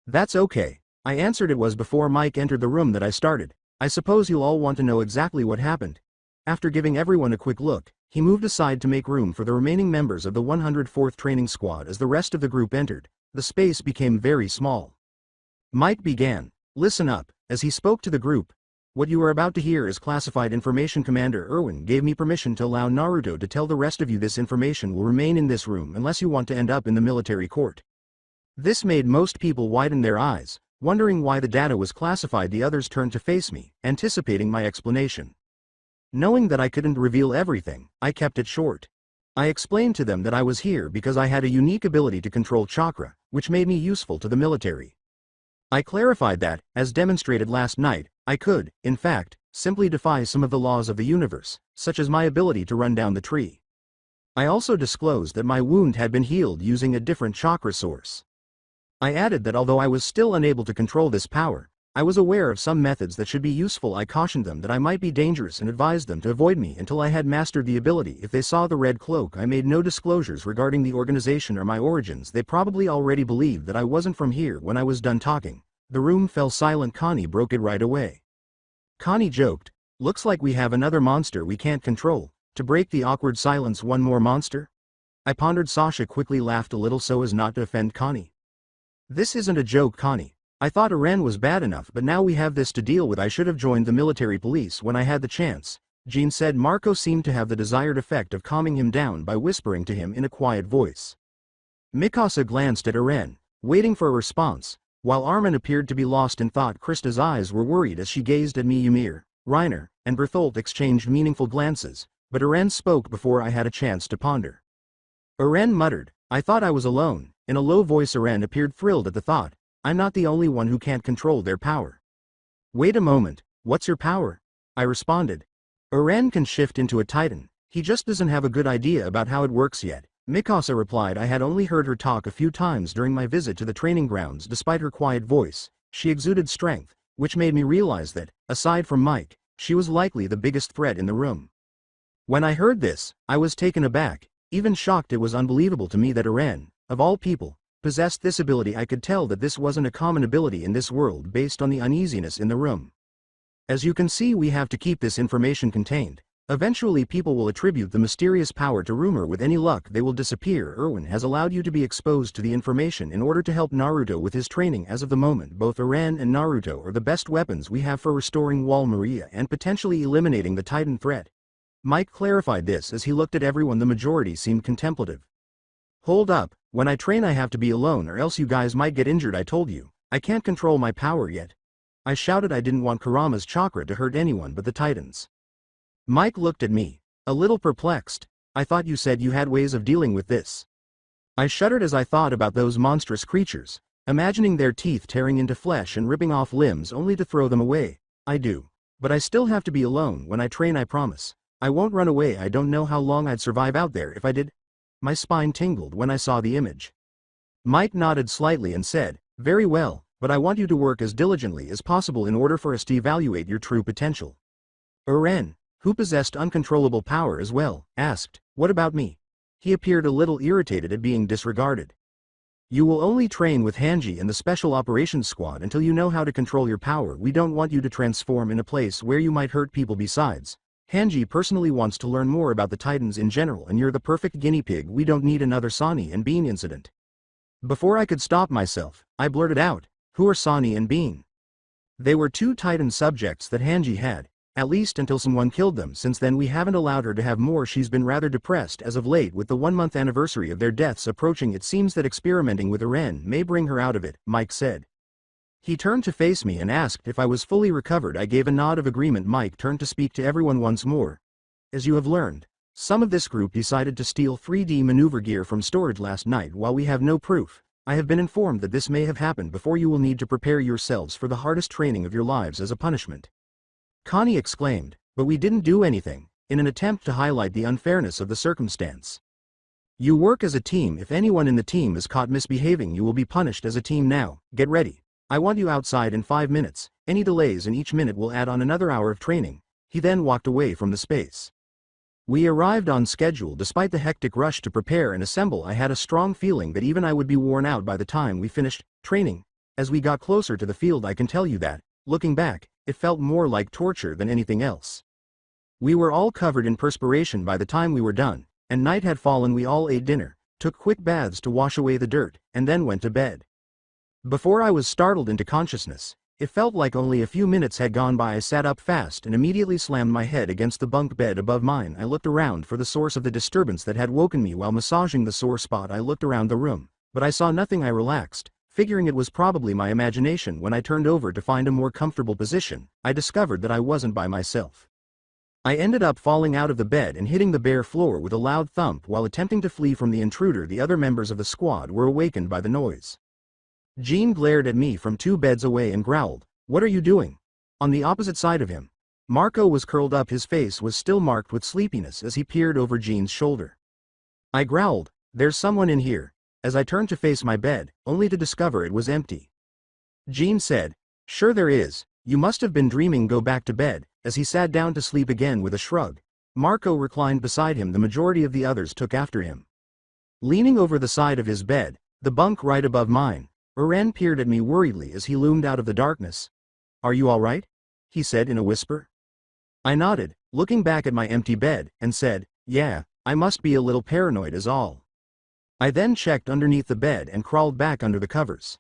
"That's okay," I answered. "It was before Mike entered the room that I started. I suppose you'll all want to know exactly what happened." After giving everyone a quick look, he moved aside to make room for the remaining members of the 104th Training Squad. As the rest of the group entered, the space became very small. Mike began, "Listen up," as he spoke to the group. "What you are about to hear is classified information. Commander Erwin gave me permission to allow Naruto to tell the rest of you. This information will remain in this room unless you want to end up in the military court." This made most people widen their eyes, wondering why the data was classified. The others turned to face me, anticipating my explanation. Knowing that I couldn't reveal everything, I kept it short. I explained to them that I was here because I had a unique ability to control chakra, which made me useful to the military. I clarified that, as demonstrated last night, I could, in fact, simply defy some of the laws of the universe, such as my ability to run down the tree. I also disclosed that my wound had been healed using a different chakra source. I added that although I was still unable to control this power, I was aware of some methods that should be useful. I cautioned them that I might be dangerous and advised them to avoid me until I had mastered the ability. If they saw the red cloak, I made no disclosures regarding the organization or my origins. They probably already believed that I wasn't from here. When I was done talking, the room fell silent. Connie broke it right away. Connie joked, "Looks like we have another monster we can't control." To break the awkward silence, "One more monster?" I pondered. Sasha quickly laughed a little so as not to offend Connie. "This isn't a joke, Connie. I thought Eren was bad enough, but now we have this to deal with. I should have joined the military police when I had the chance," Jean said. Marco seemed to have the desired effect of calming him down by whispering to him in a quiet voice. Mikasa glanced at Eren, waiting for a response, while Armin appeared to be lost in thought. Krista's eyes were worried as she gazed at me. Ymir, Reiner, and Bertholdt exchanged meaningful glances, but Eren spoke before I had a chance to ponder. Eren muttered, "I thought I was alone." In a low voice, Eren appeared thrilled at the thought. "I'm not the only one who can't control their power." "Wait a moment, what's your power?" I responded. "Eren can shift into a titan, he just doesn't have a good idea about how it works yet," Mikasa replied. I had only heard her talk a few times during my visit to the training grounds. Despite her quiet voice, she exuded strength, which made me realize that, aside from Mike, she was likely the biggest threat in the room. When I heard this, I was taken aback, even shocked. It was unbelievable to me that Eren, of all people, possessed this ability. I could tell that this wasn't a common ability in this world based on the uneasiness in the room. As you can see, we have to keep this information contained. Eventually people will attribute the mysterious power to rumor. With any luck they will disappear. Erwin has allowed you to be exposed to the information in order to help Naruto with his training. As of the moment, both Eren and Naruto are the best weapons we have for restoring Wall Maria and potentially eliminating the Titan threat. Mike clarified this as he looked at everyone. The majority seemed contemplative. "Hold up, when I train I have to be alone or else you guys might get injured. I told you, I can't control my power yet," I shouted. I didn't want Kurama's chakra to hurt anyone but the Titans. Mike looked at me, a little perplexed. "I thought you said you had ways of dealing with this." I shuddered as I thought about those monstrous creatures, imagining their teeth tearing into flesh and ripping off limbs only to throw them away. "I do. But I still have to be alone when I train. I promise. I won't run away. I don't know how long I'd survive out there if I did." My spine tingled when I saw the image. Mike nodded slightly and said, "Very well, but I want you to work as diligently as possible in order for us to evaluate your true potential." Eren, who possessed uncontrollable power as well, asked, "What about me?" He appeared a little irritated at being disregarded. "You will only train with Hanji and the Special Operations Squad until you know how to control your power. We don't want you to transform in a place where you might hurt people. Besides, Hanji personally wants to learn more about the Titans in general, and you're the perfect guinea pig. We don't need another Sani and Bean incident." Before I could stop myself, I blurted out, "Who are Sani and Bean?" They were two Titan subjects that Hanji had, at least until someone killed them. Since then we haven't allowed her to have more. She's been rather depressed as of late. With the 1-month anniversary of their deaths approaching, it seems that experimenting with Eren may bring her out of it," Mike said. He turned to face me and asked if I was fully recovered. I gave a nod of agreement. Mike turned to speak to everyone once more. "As you have learned, some of this group decided to steal 3D maneuver gear from storage last night. While we have no proof, I have been informed that this may have happened before. You will need to prepare yourselves for the hardest training of your lives as a punishment." Connie exclaimed, "But we didn't do anything," in an attempt to highlight the unfairness of the circumstance. "You work as a team. If anyone in the team is caught misbehaving, you will be punished as a team. Now, get ready. I want you outside in 5 minutes. Any delays in each minute will add on another hour of training." He then walked away from the space. We arrived on schedule. Despite the hectic rush to prepare and assemble, I had a strong feeling that even I would be worn out by the time we finished training. As we got closer to the field, I can tell you that, looking back, it felt more like torture than anything else. We were all covered in perspiration by the time we were done, and night had fallen. We all ate dinner, took quick baths to wash away the dirt, and then went to bed. Before I was startled into consciousness, it felt like only a few minutes had gone by. I sat up fast and immediately slammed my head against the bunk bed above mine. I looked around for the source of the disturbance that had woken me. While massaging the sore spot, I looked around the room, but I saw nothing. I relaxed, figuring it was probably my imagination. When I turned over to find a more comfortable position, I discovered that I wasn't by myself. I ended up falling out of the bed and hitting the bare floor with a loud thump. While attempting to flee from the intruder, the other members of the squad were awakened by the noise. Jean glared at me from 2 beds away and growled, "What are you doing?" On the opposite side of him, Marco was curled up. His face was still marked with sleepiness as he peered over Jean's shoulder. I growled, "There's someone in here," as I turned to face my bed, only to discover it was empty. Jean said, "Sure there is, you must have been dreaming, go back to bed," as he sat down to sleep again with a shrug. Marco reclined beside him, the majority of the others took after him. Leaning over the side of his bed, the bunk right above mine, Eren peered at me worriedly as he loomed out of the darkness. "Are you alright?" he said in a whisper. I nodded, looking back at my empty bed, and said, "Yeah, I must be a little paranoid is all." I then checked underneath the bed and crawled back under the covers.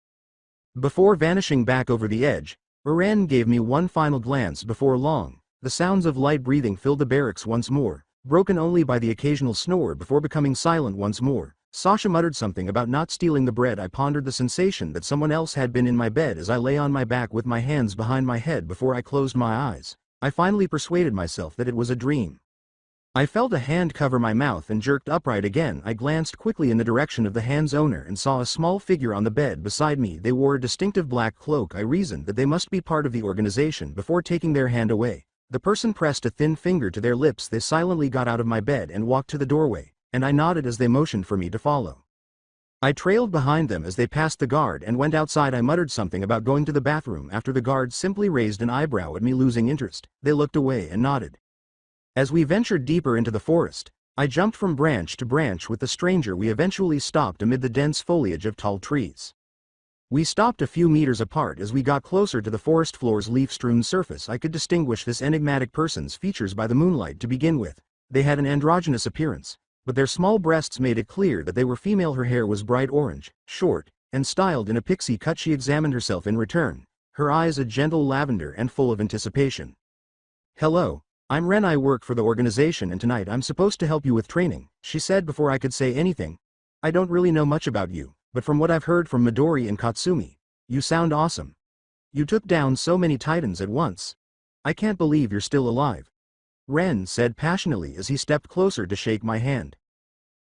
Before vanishing back over the edge, Eren gave me one final glance. Before long, the sounds of light breathing filled the barracks once more, broken only by the occasional snore before becoming silent once more. Sasha muttered something about not stealing the bread. I pondered the sensation that someone else had been in my bed as I lay on my back with my hands behind my head. Before I closed my eyes, I finally persuaded myself that it was a dream. I felt a hand cover my mouth and jerked upright again. I glanced quickly in the direction of the hand's owner and saw a small figure on the bed beside me. They wore a distinctive black cloak. I reasoned that they must be part of the organization before taking their hand away. The person pressed a thin finger to their lips. They silently got out of my bed and walked to the doorway, and I nodded as they motioned for me to follow. I trailed behind them as they passed the guard and went outside. I muttered something about going to the bathroom after the guard simply raised an eyebrow at me, losing interest. They looked away and nodded. As we ventured deeper into the forest, I jumped from branch to branch with the stranger. We eventually stopped amid the dense foliage of tall trees. We stopped a few meters apart. As we got closer to the forest floor's leaf-strewn surface, I could distinguish this enigmatic person's features by the moonlight. To begin with, they had an androgynous appearance, but their small breasts made it clear that they were female. Her hair was bright orange, short, and styled in a pixie cut. She examined herself in return, her eyes a gentle lavender and full of anticipation. "Hello, I'm Ren. I work for the organization and tonight I'm supposed to help you with training," she said before I could say anything. "I don't really know much about you, but from what I've heard from Midori and Katsumi, you sound awesome. You took down so many titans at once. I can't believe you're still alive," Ren said passionately as he stepped closer to shake my hand.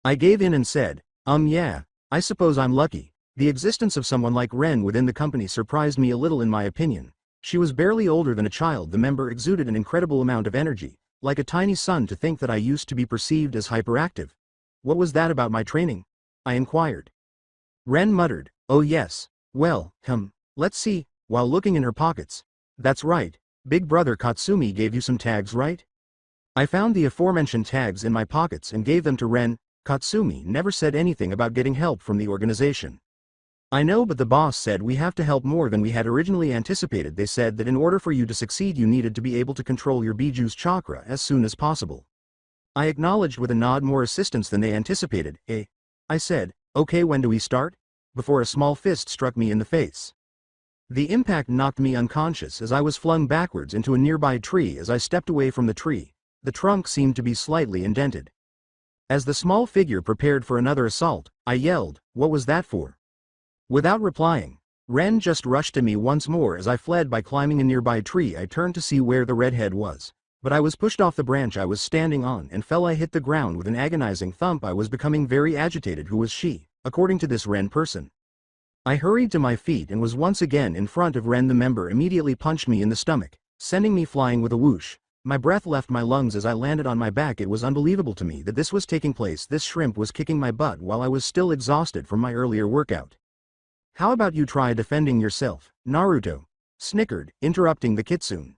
I gave in and said, Yeah, I suppose I'm lucky." The existence of someone like Ren within the company surprised me a little. In my opinion, she was barely older than a child. The member exuded an incredible amount of energy, like a tiny son. To think that I used to be perceived as hyperactive. "What was that about my training?" I inquired. Ren muttered, "Oh yes, well, let's see," while looking in her pockets. "That's right, Big Brother Katsumi gave you some tags, right?" I found the aforementioned tags in my pockets and gave them to Ren. "Katsumi never said anything about getting help from the organization." "I know, but the boss said we have to help more than we had originally anticipated. They said that in order for you to succeed you needed to be able to control your Biju's chakra as soon as possible." I acknowledged with a nod. "More assistance than they anticipated, eh?" I said, "Okay, when do we start?" Before a small fist struck me in the face. The impact knocked me unconscious as I was flung backwards into a nearby tree. As I stepped away from the tree, the trunk seemed to be slightly indented. As the small figure prepared for another assault, I yelled, "What was that for?" Without replying, Ren just rushed to me once more. As I fled by climbing a nearby tree, I turned to see where the redhead was, but I was pushed off the branch I was standing on and fell. I hit the ground with an agonizing thump. I was becoming very agitated. Who was she, according to this Ren person? I hurried to my feet and was once again in front of Ren. The member immediately punched me in the stomach, sending me flying with a whoosh. My breath left my lungs as I landed on my back. It was unbelievable to me that this was taking place. This shrimp was kicking my butt while I was still exhausted from my earlier workout. "How about you try defending yourself, Naruto?" snickered, interrupting the kitsune.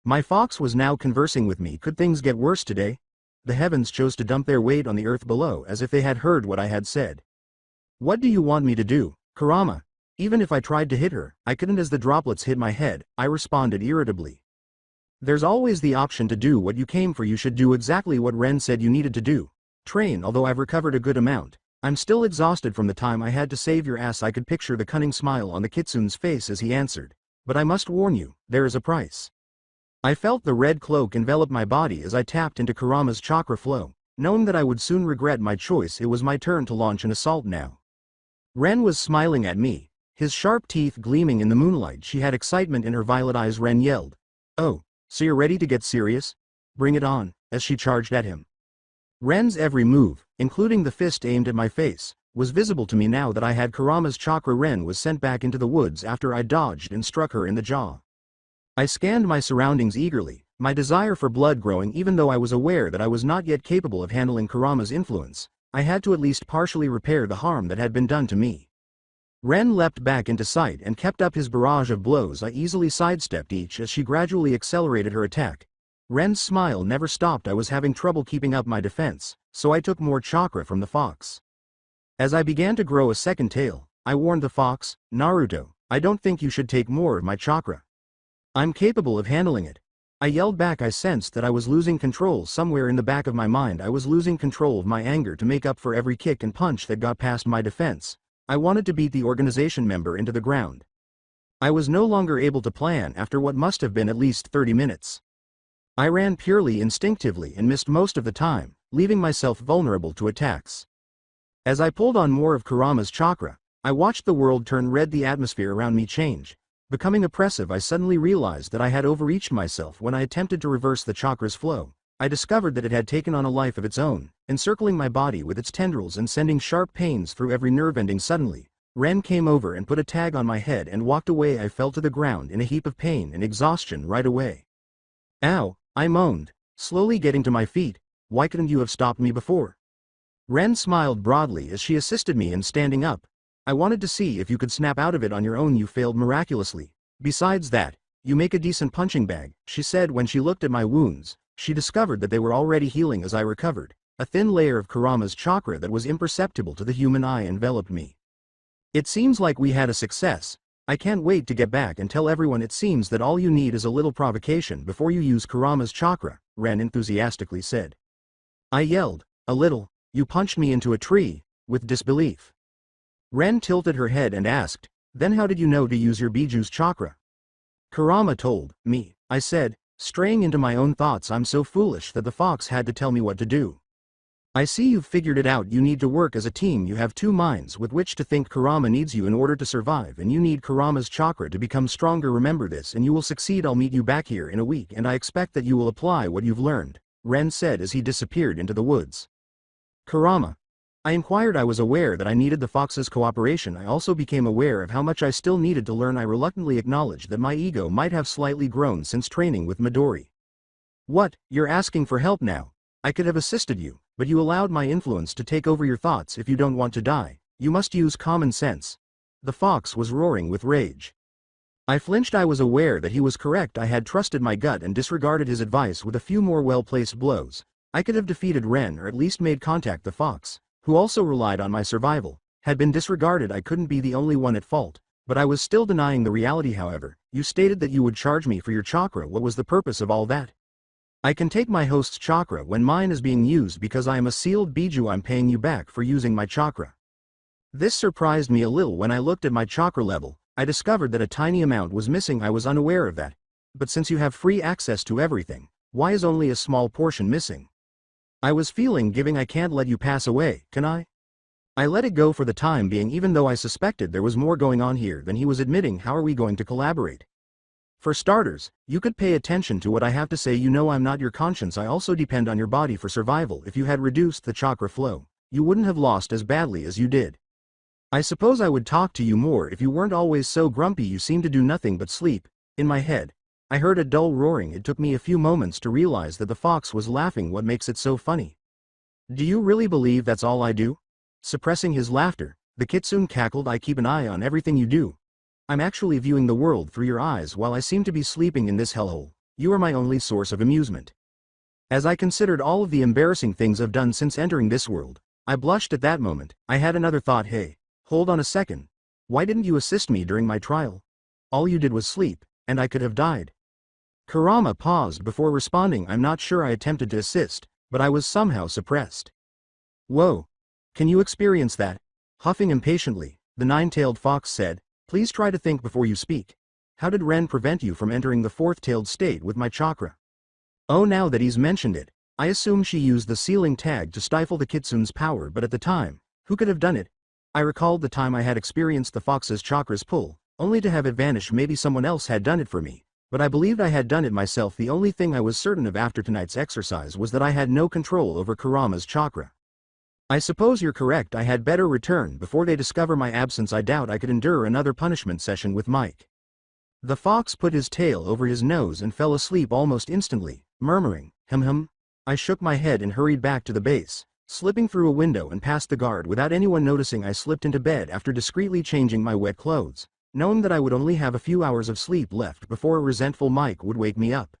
My fox was now conversing with me. Could things get worse today? The heavens chose to dump their weight on the earth below as if they had heard what I had said. "What do you want me to do, Kurama?" Even if I tried to hit her, I couldn't as the droplets hit my head, I responded irritably. "There's always the option to do what you came for. You should do exactly what Ren said you needed to do. Train. Although I've recovered a good amount, I'm still exhausted from the time I had to save your ass." I could picture the cunning smile on the kitsune's face as he answered, "But I must warn you, there is a price." I felt the red cloak envelop my body as I tapped into Kurama's chakra flow, knowing that I would soon regret my choice. It was my turn to launch an assault now. Ren was smiling at me, his sharp teeth gleaming in the moonlight. She had excitement in her violet eyes. Ren yelled, "Oh, so you're ready to get serious? Bring it on," as she charged at him. Ren's every move, including the fist aimed at my face, was visible to me now that I had Kurama's chakra. Ren was sent back into the woods after I dodged and struck her in the jaw. I scanned my surroundings eagerly, my desire for blood growing. Even though I was aware that I was not yet capable of handling Kurama's influence, I had to at least partially repair the harm that had been done to me. Ren leapt back into sight and kept up his barrage of blows. I easily sidestepped each as she gradually accelerated her attack. Ren's smile never stopped. I was having trouble keeping up my defense, so I took more chakra from the fox. As I began to grow a second tail, I warned the fox, "Naruto, I don't think you should take more of my chakra. I'm capable of handling it." I yelled back. I sensed that I was losing control. Somewhere in the back of my mind I was losing control of my anger to make up for every kick and punch that got past my defense. I wanted to beat the organization member into the ground. I was no longer able to plan after what must have been at least 30 minutes. I ran purely instinctively and missed most of the time, leaving myself vulnerable to attacks. As I pulled on more of Kurama's chakra, I watched the world turn red, the atmosphere around me change. Becoming oppressive, I suddenly realized that I had overreached myself when I attempted to reverse the chakra's flow. I discovered that it had taken on a life of its own, encircling my body with its tendrils and sending sharp pains through every nerve ending. Suddenly, Ren came over and put a tag on my head and walked away. I fell to the ground in a heap of pain and exhaustion right away. "Ow," I moaned, slowly getting to my feet. "Why couldn't you have stopped me before?" Ren smiled broadly as she assisted me in standing up. "I wanted to see if you could snap out of it on your own. You failed miraculously. Besides that, you make a decent punching bag," she said. When she looked at my wounds, she discovered that they were already healing as I recovered. A thin layer of Kurama's chakra that was imperceptible to the human eye enveloped me. "It seems like we had a success. I can't wait to get back and tell everyone." "It seems that all you need is a little provocation before you use Kurama's chakra," Ren enthusiastically said. I yelled, "A little? You punched me into a tree," with disbelief. Ren tilted her head and asked, "Then how did you know to use your Biju's chakra?" "Kurama told me," I said, straying into my own thoughts. "I'm so foolish that the fox had to tell me what to do." "I see you've figured it out. You need to work as a team. You have two minds with which to think. Kurama needs you in order to survive, and you need Kurama's chakra to become stronger. Remember this and you will succeed. I'll meet you back here in a week and I expect that you will apply what you've learned," Ren said as he disappeared into the woods. "Kurama?" I inquired. I was aware that I needed the fox's cooperation. I also became aware of how much I still needed to learn. I reluctantly acknowledged that my ego might have slightly grown since training with Midori. "What, you're asking for help now? I could have assisted you, but you allowed my influence to take over your thoughts. If you don't want to die, you must use common sense." The fox was roaring with rage. I flinched. I was aware that he was correct. I had trusted my gut and disregarded his advice. With a few more well-placed blows, I could have defeated Ren or at least made contact. The fox, who also relied on my survival, had been disregarded. I couldn't be the only one at fault, but I was still denying the reality. "However, you stated that you would charge me for your chakra. What was the purpose of all that?" "I can take my host's chakra when mine is being used because I am a sealed Biju. I'm paying you back for using my chakra." This surprised me a little. When I looked at my chakra level, I discovered that a tiny amount was missing. I was unaware of that. "But since you have free access to everything, why is only a small portion missing?" I was feeling giving. "I can't let you pass away, can I?" I let it go for the time being, even though I suspected there was more going on here than he was admitting. "How are we going to collaborate?" "For starters, you could pay attention to what I have to say. You know I'm not your conscience. I also depend on your body for survival. If you had reduced the chakra flow, you wouldn't have lost as badly as you did. I suppose I would talk to you more if you weren't always so grumpy. You seem to do nothing but sleep." In my head, I heard a dull roaring. It took me a few moments to realize that the fox was laughing. "What makes it so funny? Do you really believe that's all I do?" Suppressing his laughter, the kitsune cackled. "I keep an eye on everything you do. I'm actually viewing the world through your eyes while I seem to be sleeping in this hellhole. You are my only source of amusement." As I considered all of the embarrassing things I've done since entering this world, I blushed. At that moment, I had another thought. "Hey, hold on a second. Why didn't you assist me during my trial? All you did was sleep, and I could have died." Kurama paused before responding. "I'm not sure. I attempted to assist, but I was somehow suppressed." "Whoa. Can you experience that?" Huffing impatiently, the nine-tailed fox said, "Please try to think before you speak. How did Ren prevent you from entering the fourth-tailed state with my chakra?" "Oh, now that he's mentioned it, I assume she used the sealing tag to stifle the kitsune's power, but at the time, who could have done it?" I recalled the time I had experienced the fox's chakra's pull, only to have it vanish. Maybe someone else had done it for me, but I believed I had done it myself. The only thing I was certain of after tonight's exercise was that I had no control over Kurama's chakra. "I suppose you're correct. I had better return before they discover my absence. I doubt I could endure another punishment session with Mike." The fox put his tail over his nose and fell asleep almost instantly, murmuring, "Hum hum." I shook my head and hurried back to the base. Slipping through a window and past the guard without anyone noticing, I slipped into bed after discreetly changing my wet clothes, knowing that I would only have a few hours of sleep left before a resentful Mike would wake me up.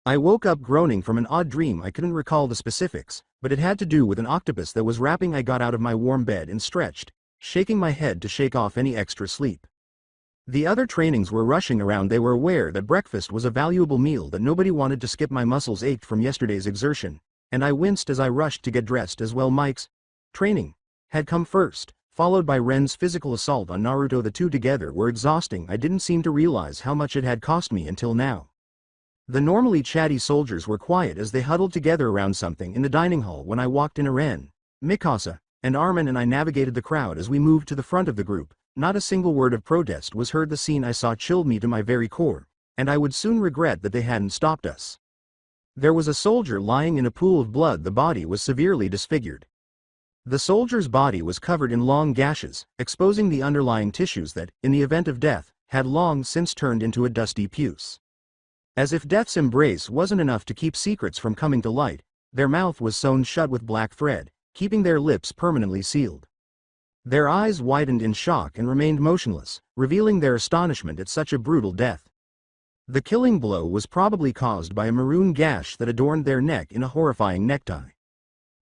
I woke up groaning from an odd dream. I couldn't recall the specifics, but it had to do with an octopus that was wrapping. I got out of my warm bed and stretched, shaking my head to shake off any extra sleep. The other trainings were rushing around. They were aware that breakfast was a valuable meal that nobody wanted to skip. My muscles ached from yesterday's exertion, and I winced as I rushed to get dressed as well. Mike's training had come first, followed by Ren's physical assault on Naruto. The two together were exhausting. I didn't seem to realize how much it had cost me until now. The normally chatty soldiers were quiet as they huddled together around something in the dining hall when I walked in. Ren, Mikasa, and Armin and I navigated the crowd as we moved to the front of the group. Not a single word of protest was heard. The scene I saw chilled me to my very core, and I would soon regret that they hadn't stopped us. There was a soldier lying in a pool of blood. The body was severely disfigured. The soldier's body was covered in long gashes, exposing the underlying tissues that, in the event of death, had long since turned into a dusty puce. As if death's embrace wasn't enough to keep secrets from coming to light, their mouth was sewn shut with black thread, keeping their lips permanently sealed. Their eyes widened in shock and remained motionless, revealing their astonishment at such a brutal death. The killing blow was probably caused by a maroon gash that adorned their neck in a horrifying necktie.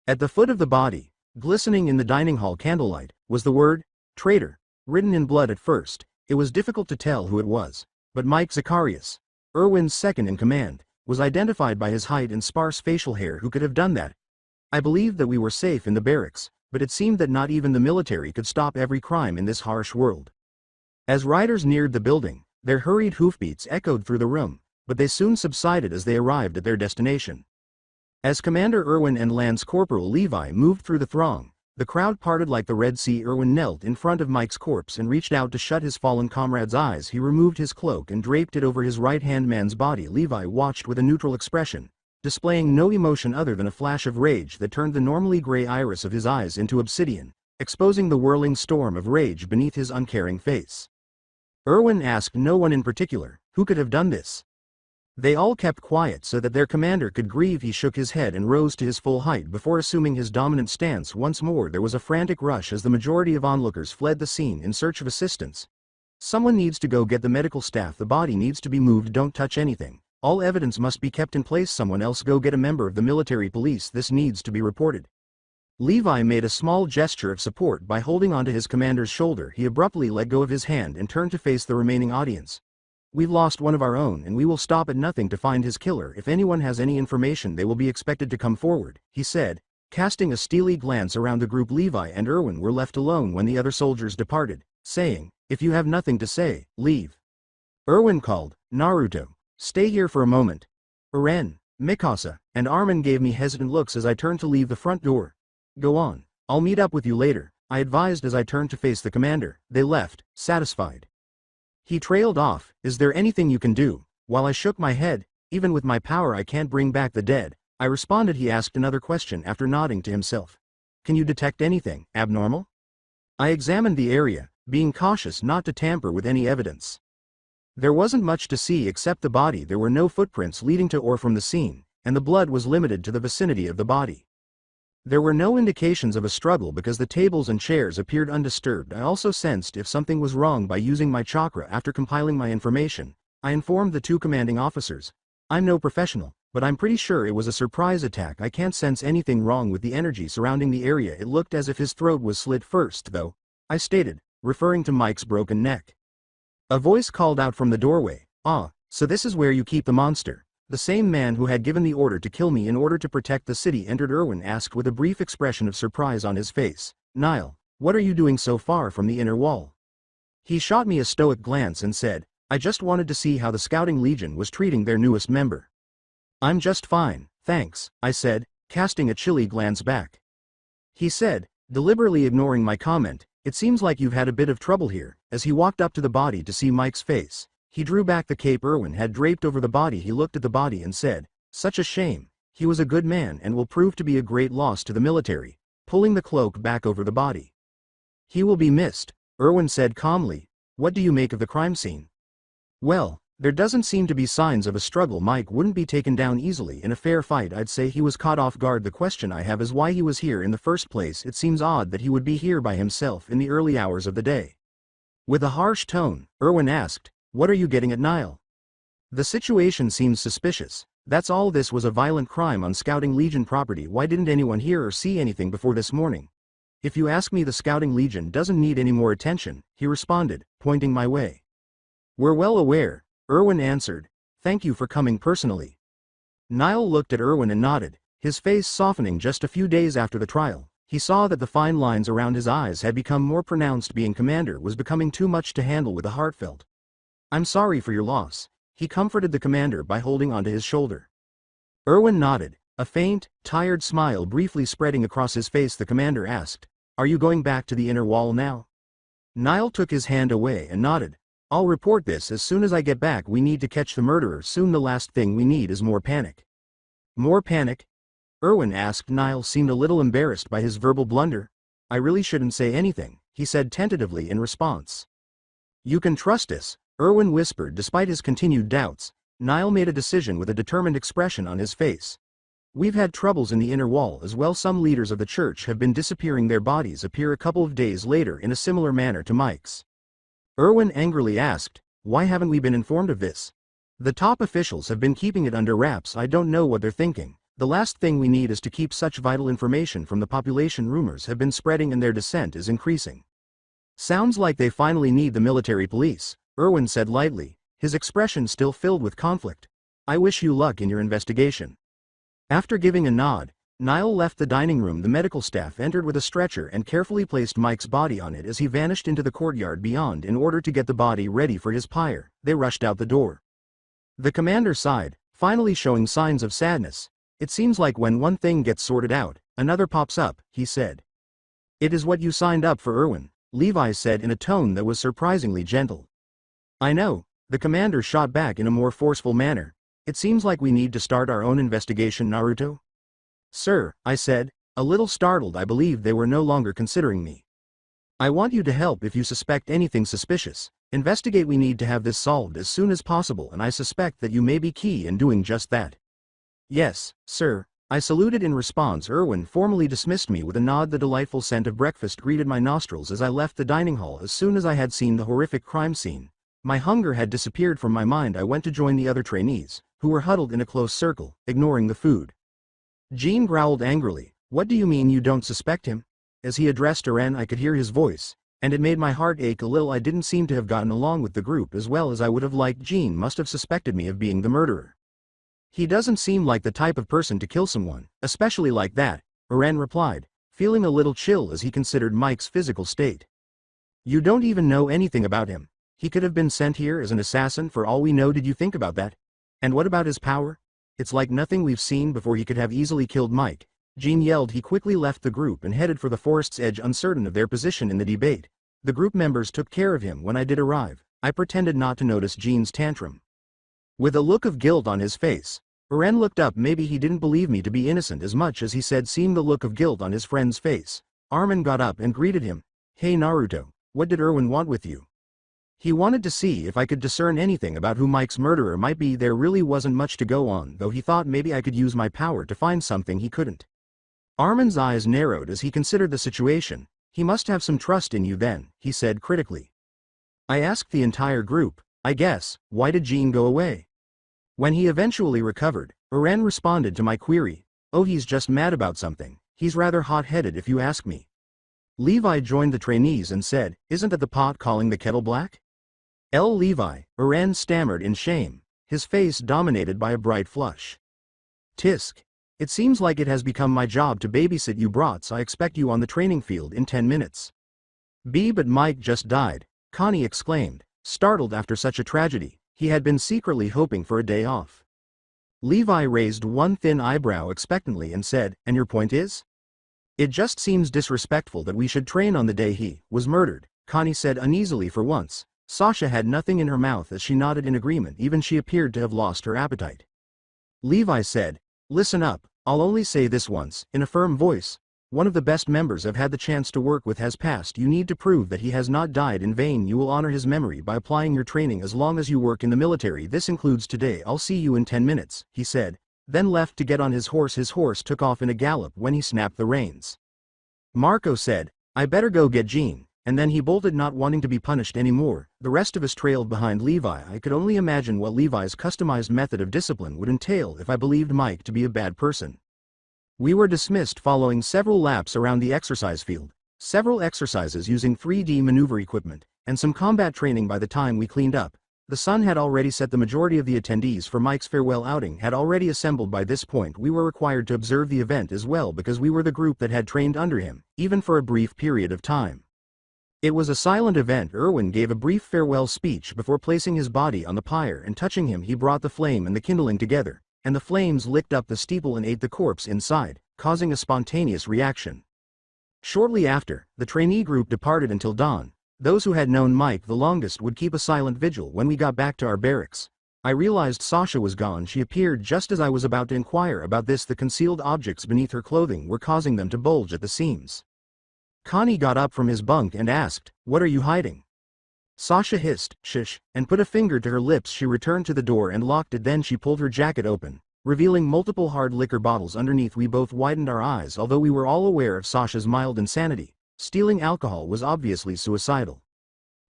At the foot of the body, glistening in the dining hall candlelight, was the word, "traitor," written in blood. At first, it was difficult to tell who it was, but Mike Zacharias, Erwin's second in command, was identified by his height and sparse facial hair. Who could have done that? I believed that we were safe in the barracks, but it seemed that not even the military could stop every crime in this harsh world. As riders neared the building, their hurried hoofbeats echoed through the room, but they soon subsided as they arrived at their destination. As Commander Erwin and Lance Corporal Levi moved through the throng, the crowd parted like the Red Sea. Erwin knelt in front of Mike's corpse and reached out to shut his fallen comrade's eyes. He removed his cloak and draped it over his right-hand man's body. Levi watched with a neutral expression, displaying no emotion other than a flash of rage that turned the normally gray iris of his eyes into obsidian, exposing the whirling storm of rage beneath his uncaring face. Erwin asked no one in particular, who could have done this? They all kept quiet so that their commander could grieve. He shook his head and rose to his full height before assuming his dominant stance once more. There was a frantic rush as the majority of onlookers fled the scene in search of assistance. Someone needs to go get the medical staff. The body needs to be moved. Don't touch anything. All evidence must be kept in place. Someone else go get a member of the military police. This needs to be reported. Levi made a small gesture of support by holding onto his commander's shoulder. He abruptly let go of his hand and turned to face the remaining audience. We've lost one of our own and we will stop at nothing to find his killer. If anyone has any information, they will be expected to come forward, he said, casting a steely glance around the group. Levi and Erwin were left alone when the other soldiers departed, saying, "If you have nothing to say, leave." Erwin called, "Naruto, stay here for a moment." Ren, Mikasa, and Armin gave me hesitant looks as I turned to leave the front door. "Go on, I'll meet up with you later," I advised as I turned to face the commander. They left, satisfied. He trailed off. "Is there anything you can do?" While I shook my head, "Even with my power I can't bring back the dead," I responded. He asked another question after nodding to himself. "Can you detect anything abnormal?" I examined the area, being cautious not to tamper with any evidence. There wasn't much to see except the body. There were no footprints leading to or from the scene, and the blood was limited to the vicinity of the body. There were no indications of a struggle because the tables and chairs appeared undisturbed. I also sensed if something was wrong by using my chakra. After compiling my information, I informed the two commanding officers. "I'm no professional, but I'm pretty sure it was a surprise attack. I can't sense anything wrong with the energy surrounding the area." It looked as if his throat was slit first though, I stated, referring to Mike's broken neck. A voice called out from the doorway, "Ah, so this is where you keep the monster." The same man who had given the order to kill me in order to protect the city entered. Erwin asked with a brief expression of surprise on his face, "Nile, what are you doing so far from the inner wall?" He shot me a stoic glance and said, "I just wanted to see how the Scouting Legion was treating their newest member." "I'm just fine, thanks," I said, casting a chilly glance back. He said, deliberately ignoring my comment, "It seems like you've had a bit of trouble here." As he walked up to the body to see Mike's face, he drew back the cape Erwin had draped over the body. He looked at the body and said, "Such a shame. He was a good man and will prove to be a great loss to the military," pulling the cloak back over the body. "He will be missed," Erwin said calmly. "What do you make of the crime scene?" "Well, There doesn't seem to be signs of a struggle. Mike wouldn't be taken down easily in a fair fight. I'd say he was caught off guard. The question I have is why he was here in the first place. It seems odd that he would be here by himself in the early hours of the day. With a harsh tone, Erwin asked, "What are you getting at, Niall? The situation seems suspicious. That's all. This was a violent crime on Scouting Legion property. Why didn't anyone hear or see anything before this morning?" "If you ask me, the Scouting Legion doesn't need any more attention," he responded, pointing my way. "We're well aware," Erwin answered. "Thank you for coming personally." Niall looked at Erwin and nodded, his face softening. Just a few days after the trial, he saw that the fine lines around his eyes had become more pronounced. Being commander was becoming too much to handle. With a heartfelt, "I'm sorry for your loss," he comforted the commander by holding onto his shoulder. Erwin nodded, a faint, tired smile briefly spreading across his face. The commander asked, "Are you going back to the inner wall now?" Niall took his hand away and nodded. "I'll report this as soon as I get back. We need to catch the murderer soon. The last thing we need is more panic." "More panic?" Erwin asked. Niall seemed a little embarrassed by his verbal blunder. "I really shouldn't say anything," he said tentatively in response. "You can trust us," Erwin whispered. Despite his continued doubts, Niall made a decision with a determined expression on his face. "We've had troubles in the inner wall as well. Some leaders of the church have been disappearing. Their bodies appear a couple of days later in a similar manner to Mike's." Erwin angrily asked, "Why haven't we been informed of this? The top officials have been keeping it under wraps. I don't know what they're thinking. The last thing we need is to keep such vital information from the population. Rumors have been spreading and their dissent is increasing." "Sounds like they finally need the military police," Erwin said lightly, his expression still filled with conflict. "I wish you luck in your investigation." After giving a nod, Niall left the dining room. The medical staff entered with a stretcher and carefully placed Mike's body on it as he vanished into the courtyard beyond. In order to get the body ready for his pyre, they rushed out the door. The commander sighed, finally showing signs of sadness. "It seems like when one thing gets sorted out, another pops up," he said. "It is what you signed up for, Erwin," Levi said in a tone that was surprisingly gentle. "I know," the commander shot back in a more forceful manner. "It seems like we need to start our own investigation, Naruto." "Sir," I said, a little startled. I believed they were no longer considering me. "I want you to help if you suspect anything suspicious. Investigate. We need to have this solved as soon as possible, and I suspect that you may be key in doing just that." "Yes, sir," I saluted in response. Erwin formally dismissed me with a nod. The delightful scent of breakfast greeted my nostrils as I left the dining hall. As soon as I had seen the horrific crime scene, my hunger had disappeared from my mind. I went to join the other trainees, who were huddled in a close circle, ignoring the food. Jean growled angrily, "What do you mean you don't suspect him?" As he addressed Eren, I could hear his voice, and it made my heart ache a little. I didn't seem to have gotten along with the group as well as I would have liked. Jean must have suspected me of being the murderer. "He doesn't seem like the type of person to kill someone, especially like that," Eren replied, feeling a little chill as he considered Mike's physical state. "You don't even know anything about him. He could have been sent here as an assassin for all we know. Did you think about that? And what about his power? It's like nothing we've seen before. He could have easily killed Mike," Jean yelled. He quickly left the group and headed for the forest's edge, uncertain of their position in the debate. The group members took care of him when I did arrive. I pretended not to notice Jean's tantrum. With a look of guilt on his face, Eren looked up. Maybe he didn't believe me to be innocent as much as he said. Seeing the look of guilt on his friend's face, Armin got up and greeted him. "Hey Naruto, what did Erwin want with you?" "He wanted to see if I could discern anything about who Mike's murderer might be." There really wasn't much to go on, though he thought maybe I could use my power to find something he couldn't. Armin's eyes narrowed as he considered the situation. "He must have some trust in you then," he said critically. I asked the entire group, I guess, "Why did Jean go away?" When he eventually recovered, Eren responded to my query. "Oh, he's just mad about something. He's rather hot-headed if you ask me." Levi joined the trainees and said, "Isn't that the pot calling the kettle black?" Levi, Eren stammered in shame, his face dominated by a bright flush. "Tisk. It seems like it has become my job to babysit you brats. I expect you on the training field in 10 minutes. But Mike just died," Connie exclaimed, startled after such a tragedy. He had been secretly hoping for a day off. Levi raised one thin eyebrow expectantly and said, "And your point is?" "It just seems disrespectful that we should train on the day he was murdered," Connie said uneasily. For once, Sasha had nothing in her mouth as she nodded in agreement. Even she appeared to have lost her appetite. Levi said, "Listen up, I'll only say this once," in a firm voice. One of the best members I've had the chance to work with has passed. You need to prove that he has not died in vain. You will honor his memory by applying your training as long as you work in the military. This includes today. I'll see you in 10 minutes, he said, then left to get on his horse. His horse took off in a gallop when he snapped the reins. Marco said, I better go get Jean, and then he bolted, not wanting to be punished anymore. The rest of us trailed behind Levi. I could only imagine what Levi's customized method of discipline would entail if I believed Mike to be a bad person. We were dismissed following several laps around the exercise field, several exercises using 3D maneuver equipment, and some combat training. By the time we cleaned up, the sun had already set. The majority of the attendees for Mike's farewell outing had already assembled by this point. We were required to observe the event as well because we were the group that had trained under him, even for a brief period of time. It was a silent event. Erwin gave a brief farewell speech before placing his body on the pyre, and touching him he brought the flame and the kindling together, and the flames licked up the steeple and ate the corpse inside, causing a spontaneous reaction. Shortly after, the trainee group departed until dawn. Those who had known Mike the longest would keep a silent vigil. When we got back to our barracks, I realized Sasha was gone. She appeared just as I was about to inquire about this. The concealed objects beneath her clothing were causing them to bulge at the seams. Connie got up from his bunk and asked, "What are you hiding?" Sasha hissed, "Shush," and put a finger to her lips. She returned to the door and locked it. Then she pulled her jacket open, revealing multiple hard liquor bottles underneath. We both widened our eyes. Although we were all aware of Sasha's mild insanity, stealing alcohol was obviously suicidal.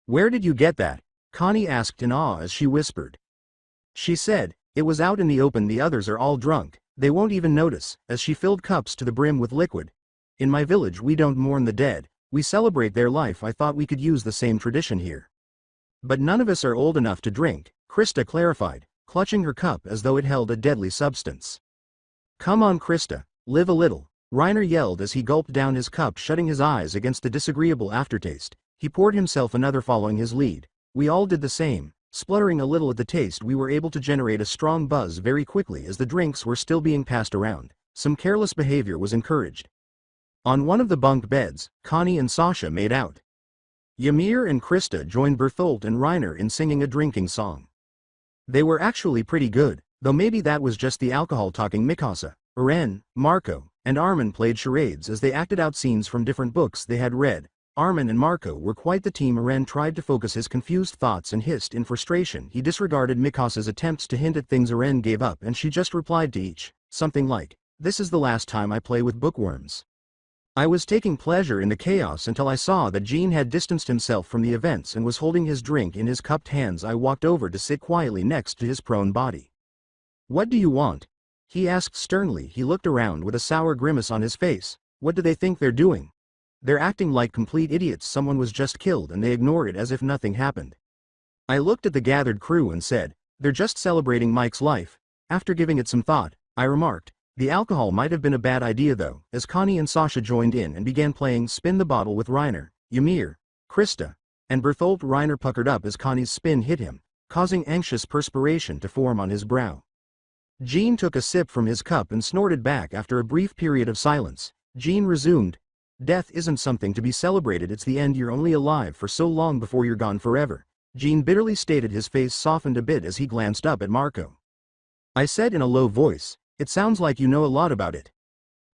"Where did you get that?" Connie asked in awe as she whispered. She said, "It was out in the open. The others are all drunk. They won't even notice," as she filled cups to the brim with liquid. "In my village we don't mourn the dead, we celebrate their life. I thought we could use the same tradition here. But none of us are old enough to drink," Krista clarified, clutching her cup as though it held a deadly substance. "Come on, Krista, live a little," Reiner yelled as he gulped down his cup, shutting his eyes against the disagreeable aftertaste. He poured himself another, following his lead. We all did the same, spluttering a little at the taste. We were able to generate a strong buzz very quickly as the drinks were still being passed around. Some careless behavior was encouraged. On one of the bunk beds, Connie and Sasha made out. Ymir and Krista joined Berthold and Reiner in singing a drinking song. They were actually pretty good, though maybe that was just the alcohol talking. Mikasa, Eren, Marco, and Armin played charades as they acted out scenes from different books they had read. Armin and Marco were quite the team. Eren tried to focus his confused thoughts and hissed in frustration. He disregarded Mikasa's attempts to hint at things. Eren gave up and she just replied to each, something like, "This is the last time I play with bookworms." I was taking pleasure in the chaos until I saw that Jean had distanced himself from the events and was holding his drink in his cupped hands. I walked over to sit quietly next to his prone body. "What do you want?" he asked sternly. He looked around with a sour grimace on his face. "What do they think they're doing? They're acting like complete idiots. Someone was just killed and they ignore it as if nothing happened." I looked at the gathered crew and said, "They're just celebrating Mike's life." After giving it some thought, I remarked, "The alcohol might have been a bad idea though," as Connie and Sasha joined in and began playing Spin the Bottle with Reiner, Ymir, Krista, and Berthold. Reiner puckered up as Connie's spin hit him, causing anxious perspiration to form on his brow. Jean took a sip from his cup and snorted back. After a brief period of silence, Jean resumed, "Death isn't something to be celebrated, it's the end. You're only alive for so long before you're gone forever," Jean bitterly stated. His face softened a bit as he glanced up at Marco. I said in a low voice, "It sounds like you know a lot about it."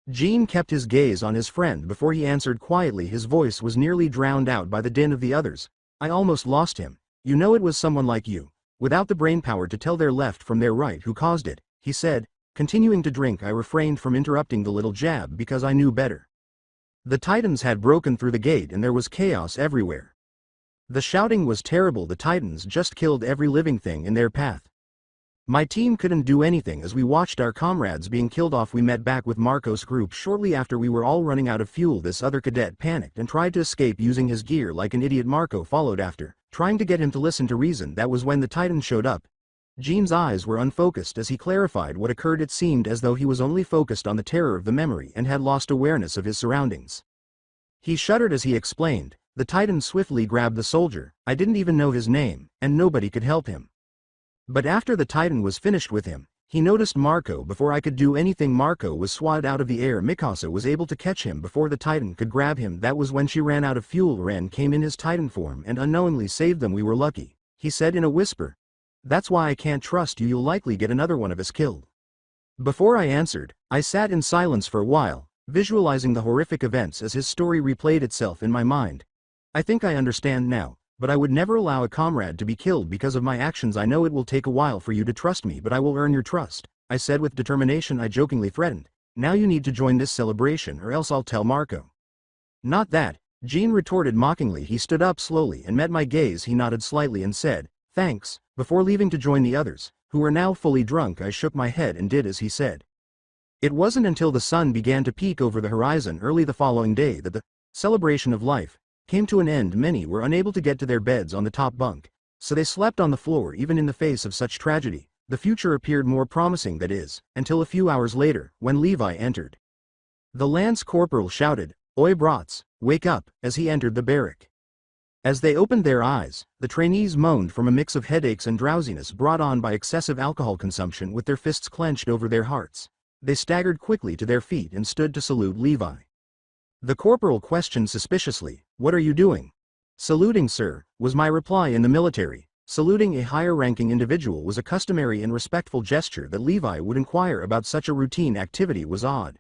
Jean kept his gaze on his friend before he answered quietly. His voice was nearly drowned out by the din of the others. "I almost lost him. You know, it was someone like you, without the brainpower to tell their left from their right, who caused it," he said, continuing to drink. I refrained from interrupting the little jab because I knew better. The Titans had broken through the gate and there was chaos everywhere. The shouting was terrible. The Titans just killed every living thing in their path. My team couldn't do anything as we watched our comrades being killed off. We met back with Marco's group shortly after. We were all running out of fuel. This other cadet panicked and tried to escape using his gear like an idiot. Marco followed after, trying to get him to listen to reason. That was when the Titan showed up. Jean's eyes were unfocused as he clarified what occurred. It seemed as though he was only focused on the terror of the memory and had lost awareness of his surroundings. He shuddered as he explained. The Titan swiftly grabbed the soldier. I didn't even know his name, and nobody could help him. But after the Titan was finished with him, he noticed Marco before I could do anything. Marco was swatted out of the air. Mikasa was able to catch him before the Titan could grab him. That was when she ran out of fuel. Ren came in his Titan form and unknowingly saved them. "We were lucky," he said in a whisper. "That's why I can't trust you. You'll likely get another one of us killed." Before I answered, I sat in silence for a while. visualizing the horrific events as his story replayed itself in my mind. I think I understand now, but I would never allow a comrade to be killed because of my actions. I know it will take a while for you to trust me, but I will earn your trust, I said with determination. I jokingly threatened. Now you need to join this celebration or else I'll tell Marco. Not that, Jean retorted mockingly. He stood up slowly and met my gaze. He nodded slightly and said, thanks. Before leaving to join the others, who were now fully drunk, I shook my head and did as he said. It wasn't until the sun began to peek over the horizon early the following day that the celebration of life came to an end. Many were unable to get to their beds on the top bunk, so they slept on the floor. Even in the face of such tragedy, the future appeared more promising, that is, until a few hours later, when Levi entered. The lance corporal shouted, "Oi brats, wake up," as he entered the barrack. As they opened their eyes, the trainees moaned from a mix of headaches and drowsiness brought on by excessive alcohol consumption. With their fists clenched over their hearts, they staggered quickly to their feet and stood to salute Levi. The corporal questioned suspiciously, "What are you doing?" "Saluting, sir," was my reply. In the military, saluting a higher-ranking individual was a customary and respectful gesture. That Levi would inquire about such a routine activity was odd.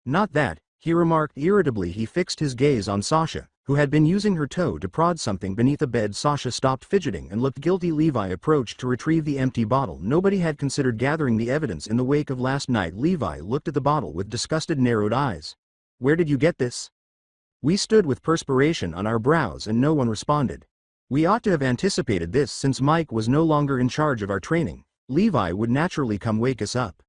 "Not that," he remarked irritably. He fixed his gaze on Sasha, who had been using her toe to prod something beneath a bed. Sasha stopped fidgeting and looked guilty. Levi approached to retrieve the empty bottle. Nobody had considered gathering the evidence in the wake of last night. Levi looked at the bottle with disgusted, narrowed eyes. "Where did you get this?" We stood with perspiration on our brows and no one responded. We ought to have anticipated this. Since Mike was no longer in charge of our training, Levi would naturally come wake us up.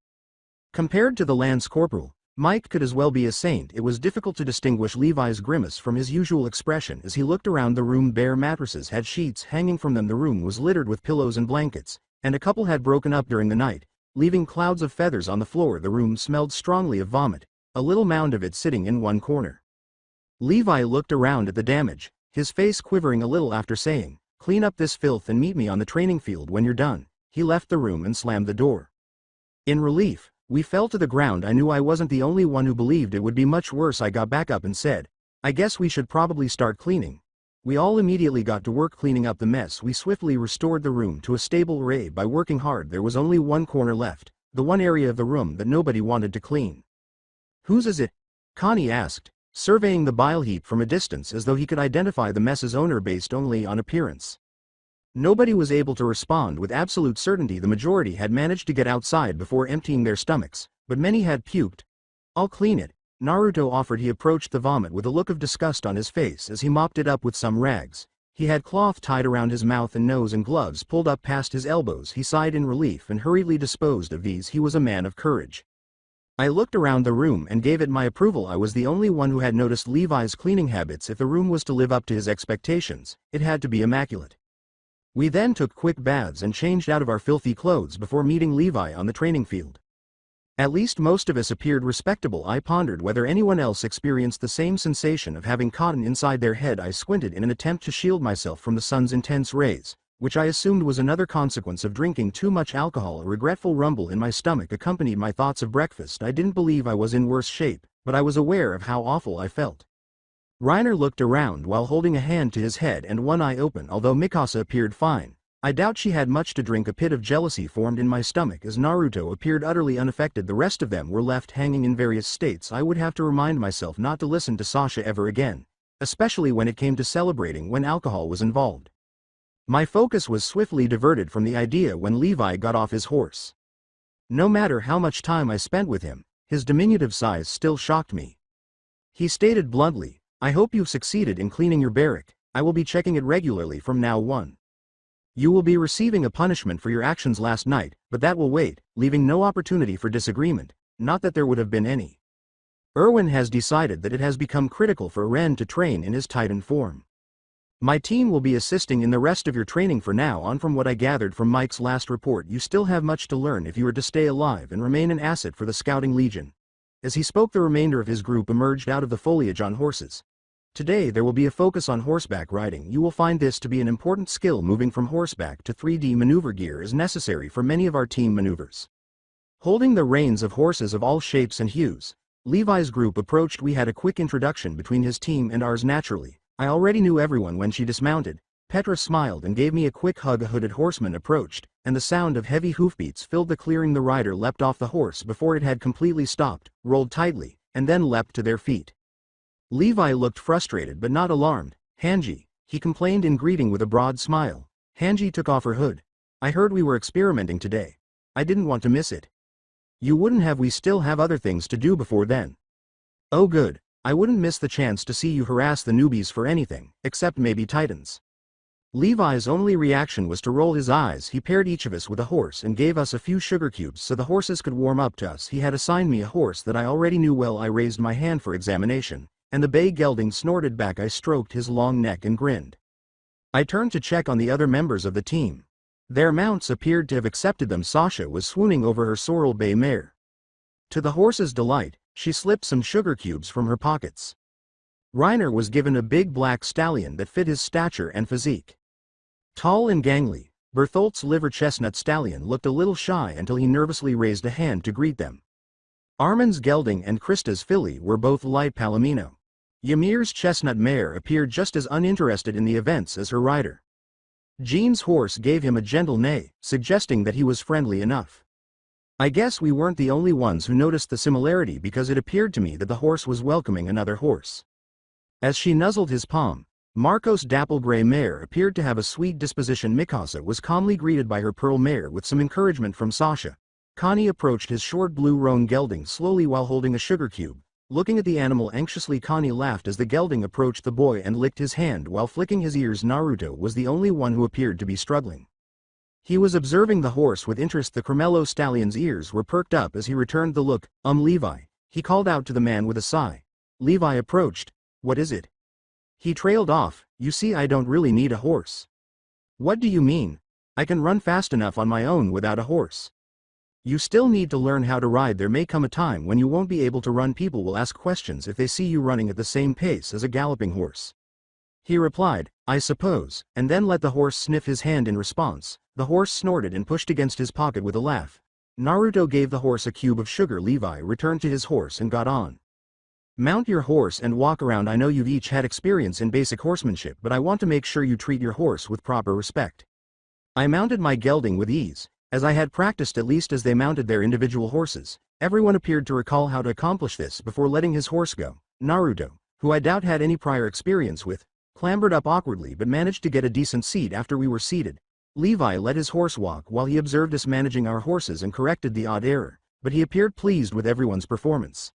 Compared to the lance corporal, Mike could as well be a saint. It was difficult to distinguish Levi's grimace from his usual expression as he looked around the room. Bare mattresses had sheets hanging from them. The room was littered with pillows and blankets, and a couple had broken up during the night, leaving clouds of feathers on the floor. The room smelled strongly of vomit, a little mound of it sitting in one corner. Levi looked around at the damage, his face quivering a little. After saying, "Clean up this filth and meet me on the training field when you're done," he left the room and slammed the door. In relief, we fell to the ground. I knew I wasn't the only one who believed it would be much worse. I got back up and said, "I guess we should probably start cleaning." We all immediately got to work cleaning up the mess. We swiftly restored the room to a stable array by working hard. There was only one corner left, the one area of the room that nobody wanted to clean. "Whose is it?" Connie asked, surveying the bile heap from a distance as though he could identify the mess's owner based only on appearance. Nobody was able to respond with absolute certainty. The majority had managed to get outside before emptying their stomachs, but many had puked. "I'll clean it," Naruto offered. He approached the vomit with a look of disgust on his face as he mopped it up with some rags. He had cloth tied around his mouth and nose and gloves pulled up past his elbows. He sighed in relief and hurriedly disposed of these. He was a man of courage. I looked around the room and gave it my approval. I was the only one who had noticed Levi's cleaning habits. If the room was to live up to his expectations, it had to be immaculate. We then took quick baths and changed out of our filthy clothes before meeting Levi on the training field. At least most of us appeared respectable. I pondered whether anyone else experienced the same sensation of having cotton inside their head. I squinted in an attempt to shield myself from the sun's intense rays, which I assumed was another consequence of drinking too much alcohol. A regretful rumble in my stomach accompanied my thoughts of breakfast. I didn't believe I was in worse shape, but I was aware of how awful I felt. Reiner looked around while holding a hand to his head and one eye open. Although Mikasa appeared fine, I doubt she had much to drink. A pit of jealousy formed in my stomach as Naruto appeared utterly unaffected. The rest of them were left hanging in various states. I would have to remind myself not to listen to Sasha ever again, especially when it came to celebrating when alcohol was involved. My focus was swiftly diverted from the idea when Levi got off his horse. No matter how much time I spent with him, his diminutive size still shocked me. He stated bluntly, "I hope you've succeeded in cleaning your barrack. I will be checking it regularly from now on. You will be receiving a punishment for your actions last night, but that will wait," leaving no opportunity for disagreement, not that there would have been any. Erwin has decided that it has become critical for Ren to train in his Titan form. My team will be assisting in the rest of your training from now on. From what I gathered from Mike's last report, you still have much to learn if you are to stay alive and remain an asset for the Scouting Legion. As he spoke, the remainder of his group emerged out of the foliage on horses. Today there will be a focus on horseback riding. You will find this to be an important skill. Moving from horseback to 3D maneuver gear is necessary for many of our team maneuvers. Holding the reins of horses of all shapes and hues, Levi's group approached. We had a quick introduction between his team and ours. Naturally, I already knew everyone. When she dismounted, Petra smiled and gave me a quick hug. A hooded horseman approached, and the sound of heavy hoofbeats filled the clearing. The rider leapt off the horse before it had completely stopped, rolled tightly, and then leapt to their feet. Levi looked frustrated but not alarmed. "Hanji," he complained in greeting with a broad smile. Hanji took off her hood. "I heard we were experimenting today. I didn't want to miss it." "You wouldn't have, we still have other things to do before then." "Oh good, I wouldn't miss the chance to see you harass the newbies for anything, except maybe Titans." Levi's only reaction was to roll his eyes. He paired each of us with a horse and gave us a few sugar cubes so the horses could warm up to us. He had assigned me a horse that I already knew well. I raised my hand for examination, and the bay gelding snorted back. I stroked his long neck and grinned. I turned to check on the other members of the team. Their mounts appeared to have accepted them. Sasha was swooning over her sorrel bay mare. To the horse's delight, she slipped some sugar cubes from her pockets. Reiner was given a big black stallion that fit his stature and physique. Tall and gangly, Bertholt's liver chestnut stallion looked a little shy until he nervously raised a hand to greet them. Armin's gelding and Krista's filly were both light palomino. Ymir's chestnut mare appeared just as uninterested in the events as her rider. Jean's horse gave him a gentle neigh, suggesting that he was friendly enough. I guess we weren't the only ones who noticed the similarity, because it appeared to me that the horse was welcoming another horse. As she nuzzled his palm, Marco's dapple-gray mare appeared to have a sweet disposition. Mikasa was calmly greeted by her pearl mare with some encouragement from Sasha. Connie approached his short blue roan gelding slowly while holding a sugar cube. Looking at the animal anxiously, Connie laughed as the gelding approached the boy and licked his hand while flicking his ears. Naruto was the only one who appeared to be struggling. He was observing the horse with interest. The Cremello stallion's ears were perked up as he returned the look. Levi," he called out to the man with a sigh. Levi approached. "What is it?" He trailed off. "You see, I don't really need a horse." "What do you mean? I can run fast enough on my own without a horse." "You still need to learn how to ride. There may come a time when you won't be able to run. People will ask questions if they see you running at the same pace as a galloping horse." He replied, "I suppose," and then let the horse sniff his hand in response. The horse snorted and pushed against his pocket with a laugh. Naruto gave the horse a cube of sugar. Levi returned to his horse and got on. "Mount your horse and walk around. I know you've each had experience in basic horsemanship, but I want to make sure you treat your horse with proper respect." I mounted my gelding with ease, as I had practiced at least as they mounted their individual horses. Everyone appeared to recall how to accomplish this before letting his horse go. Naruto, who I doubt had any prior experience with, clambered up awkwardly but managed to get a decent seat after we were seated. Levi let his horse walk while he observed us managing our horses and corrected the odd error, but he appeared pleased with everyone's performance.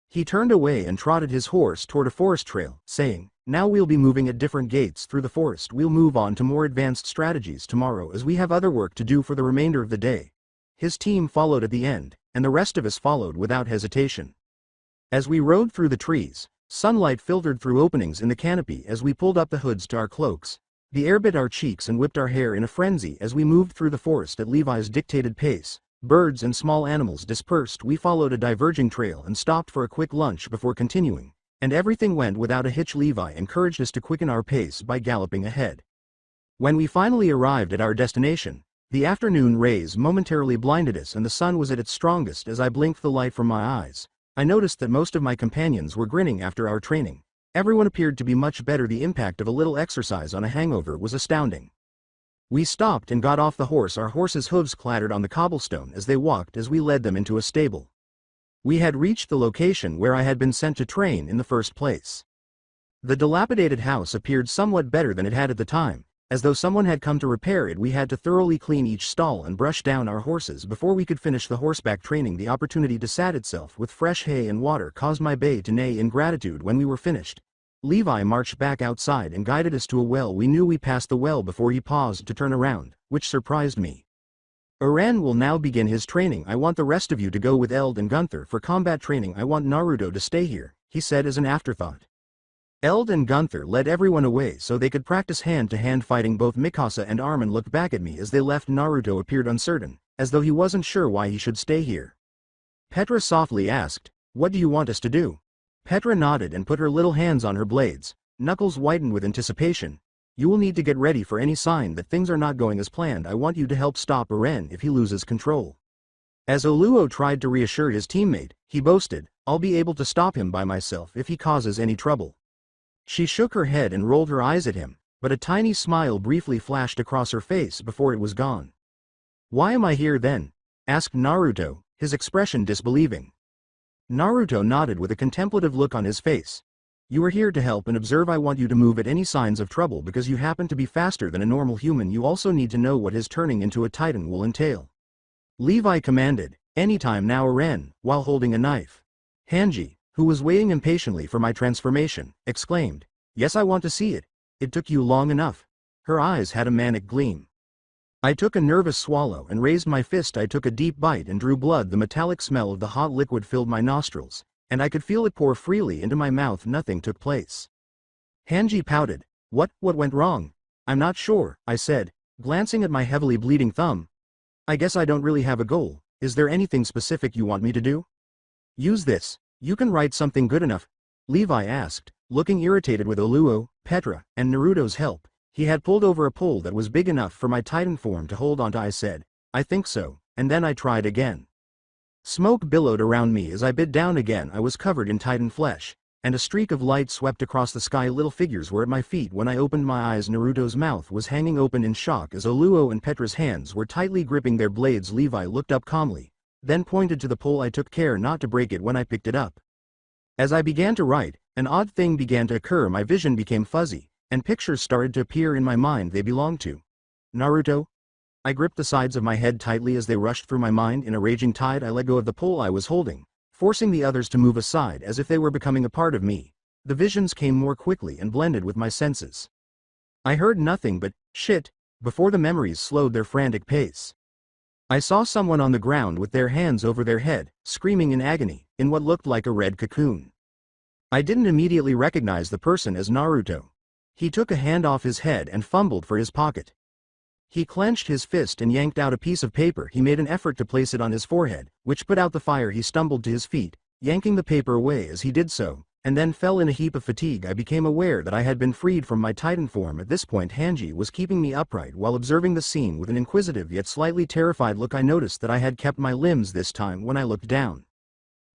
He turned away and trotted his horse toward a forest trail, saying, "Now we'll be moving at different gates through the forest. We'll move on to more advanced strategies tomorrow as we have other work to do for the remainder of the day." His team followed at the end, and the rest of us followed without hesitation. As we rode through the trees, sunlight filtered through openings in the canopy as we pulled up the hoods to our cloaks. The air bit our cheeks and whipped our hair in a frenzy as we moved through the forest at Levi's dictated pace. Birds and small animals dispersed. We followed a diverging trail and stopped for a quick lunch before continuing, and everything went without a hitch. Levi encouraged us to quicken our pace by galloping ahead. When we finally arrived at our destination, the afternoon rays momentarily blinded us and the sun was at its strongest. As I blinked the light from my eyes, I noticed that most of my companions were grinning after our training. Everyone appeared to be much better. The impact of a little exercise on a hangover was astounding. We stopped and got off the horse. Our horses' hooves clattered on the cobblestone as they walked as we led them into a stable. We had reached the location where I had been sent to train in the first place. The dilapidated house appeared somewhat better than it had at the time, as though someone had come to repair it. We had to thoroughly clean each stall and brush down our horses before we could finish the horseback training. The opportunity to sat itself with fresh hay and water caused my bay to neigh in gratitude. When we were finished, Levi marched back outside and guided us to a well. We knew we passed the well before he paused to turn around, which surprised me. "Eren will now begin his training. I want the rest of you to go with Eld and Gunther for combat training. I want Naruto to stay here," he said as an afterthought. Eld and Gunther led everyone away so they could practice hand-to-hand fighting. Both Mikasa and Armin looked back at me as they left. Naruto appeared uncertain, as though he wasn't sure why he should stay here. Petra softly asked, "What do you want us to do?" Petra nodded and put her little hands on her blades. Knuckles whitened with anticipation. "You will need to get ready for any sign that things are not going as planned. I want you to help stop Eren if he loses control." As Oluo tried to reassure his teammate, he boasted, "I'll be able to stop him by myself if he causes any trouble." She shook her head and rolled her eyes at him, but a tiny smile briefly flashed across her face before it was gone. "Why am I here then?" asked Naruto, his expression disbelieving. Naruto nodded with a contemplative look on his face. You are here to help and observe. I want you to move at any signs of trouble because you happen to be faster than a normal human. You also need to know what his turning into a titan will entail. Levi commanded, anytime now Eren, while holding a knife. Hanji, who was waiting impatiently for my transformation, exclaimed, yes, I want to see it. It took you long enough. Her eyes had a manic gleam. I took a nervous swallow and raised my fist. I took a deep bite and drew blood. The metallic smell of the hot liquid filled my nostrils, and I could feel it pour freely into my mouth. Nothing took place. Hanji pouted. What went wrong? I'm not sure, I said, glancing at my heavily bleeding thumb. I guess I don't really have a goal. Is there anything specific you want me to do? Use this. You can write something good enough, Levi asked, looking irritated. With Oluo, Petra, and Naruto's help, he had pulled over a pole that was big enough for my titan form to hold onto. I said, I think so, and then I tried again. Smoke billowed around me as I bit down again. I was covered in titan flesh, and a streak of light swept across the sky. Little figures were at my feet. When I opened my eyes, Naruto's mouth was hanging open in shock as Oluo and Petra's hands were tightly gripping their blades. Levi looked up calmly, then pointed to the pole. I took care not to break it when I picked it up. As I began to write, an odd thing began to occur. My vision became fuzzy, and pictures started to appear in my mind. They belonged to Naruto. I gripped the sides of my head tightly as they rushed through my mind in a raging tide. I let go of the pole I was holding, forcing the others to move aside as if they were becoming a part of me. The visions came more quickly and blended with my senses. I heard nothing but shit before the memories slowed their frantic pace. I saw someone on the ground with their hands over their head, screaming in agony, in what looked like a red cocoon. I didn't immediately recognize the person as Naruto. He took a hand off his head and fumbled for his pocket. He clenched his fist and yanked out a piece of paper. He made an effort to place it on his forehead, which put out the fire. He stumbled to his feet, yanking the paper away as he did so, and then fell in a heap of fatigue. I became aware that I had been freed from my titan form. At this point, Hanji was keeping me upright while observing the scene with an inquisitive yet slightly terrified look. I noticed that I had kept my limbs this time when I looked down.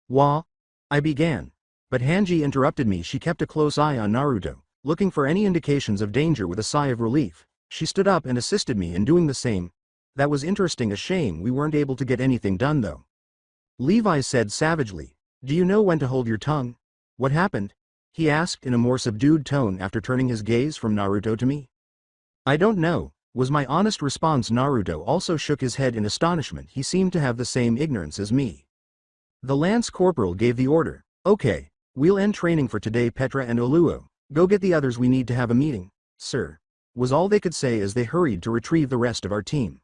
Wah! I began. But Hanji interrupted me. She kept a close eye on Naruto, looking for any indications of danger. With a sigh of relief, she stood up and assisted me in doing the same. That was interesting. A shame we weren't able to get anything done though. Levi said savagely, do you know when to hold your tongue? What happened? He asked in a more subdued tone after turning his gaze from Naruto to me. I don't know, was my honest response. Naruto also shook his head in astonishment. He seemed to have the same ignorance as me. The Lance Corporal gave the order. Okay, we'll end training for today. Petra and Oluo, go get the others. We need to have a meeting, sir, was all they could say as they hurried to retrieve the rest of our team.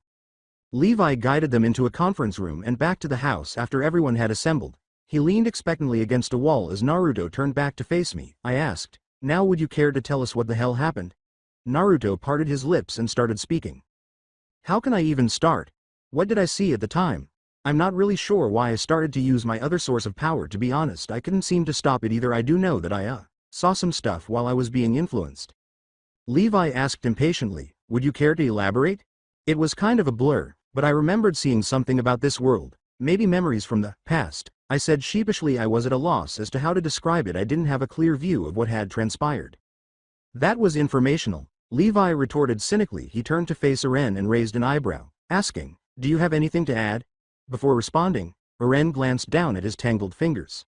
Levi guided them into a conference room and back to the house. After everyone had assembled, he leaned expectantly against a wall as Naruto turned back to face me. I asked, now would you care to tell us what the hell happened? Naruto parted his lips and started speaking. How can I even start? What did I see at the time? I'm not really sure why I started to use my other source of power. To be honest, I couldn't seem to stop it either. I do know that I saw some stuff while I was being influenced. Levi asked impatiently, would you care to elaborate? It was kind of a blur, but I remembered seeing something about this world, maybe memories from the past. I said sheepishly. I was at a loss as to how to describe it. I didn't have a clear view of what had transpired. That was informational, Levi retorted cynically. He turned to face Eren and raised an eyebrow, asking, do you have anything to add? Before responding, Eren glanced down at his tangled fingers.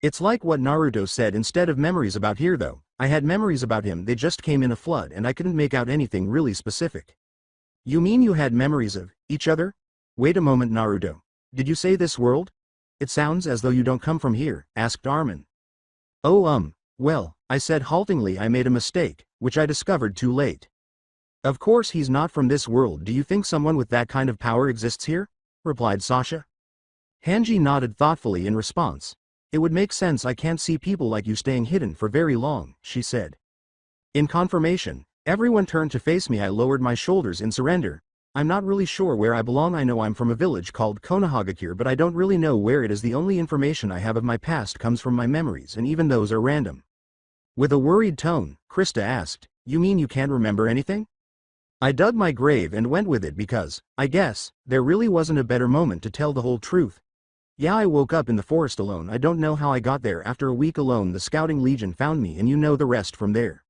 It's like what Naruto said. Instead of memories about here though, I had memories about him. They just came in a flood and I couldn't make out anything really specific. You mean you had memories of each other? Wait a moment, Naruto. Did you say this world? It sounds as though you don't come from here, asked Armin. Oh well, I said haltingly. I made a mistake, which I discovered too late. Of course he's not from this world. Do you think someone with that kind of power exists here? Replied Sasha. Hanji nodded thoughtfully in response. It would make sense. I can't see people like you staying hidden for very long, she said. In confirmation, everyone turned to face me. I lowered my shoulders in surrender. I'm not really sure where I belong. I know I'm from a village called Konohagakure, but I don't really know where it is. The only information I have of my past comes from my memories, and even those are random. With a worried tone, Krista asked, you mean you can't remember anything? I dug my grave and went with it because, I guess, there really wasn't a better moment to tell the whole truth. Yeah, I woke up in the forest alone. I don't know how I got there. After a week alone, the Scouting Legion found me, and you know the rest from there.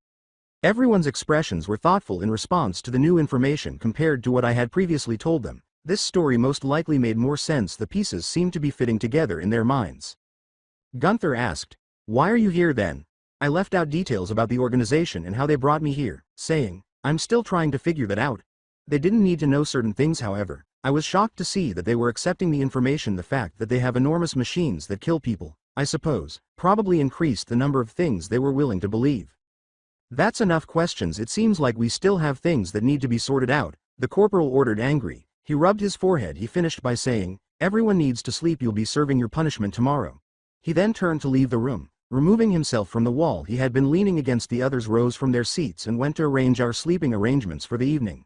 Everyone's expressions were thoughtful in response to the new information compared to what I had previously told them. This story most likely made more sense. The pieces seemed to be fitting together in their minds. Gunther asked. Why are you here then? I left out details about the organization and how they brought me here, saying, I'm still trying to figure that out. They didn't need to know certain things however. I was shocked to see that they were accepting the information. The fact that they have enormous machines that kill people, I suppose, probably increased the number of things they were willing to believe. That's enough questions. It seems like we still have things that need to be sorted out, the corporal ordered angry. He rubbed his forehead. He finished by saying, everyone needs to sleep. You'll be serving your punishment tomorrow. He then turned to leave the room. Removing himself from the wall he had been leaning against, the others rose from their seats and went to arrange our sleeping arrangements for the evening.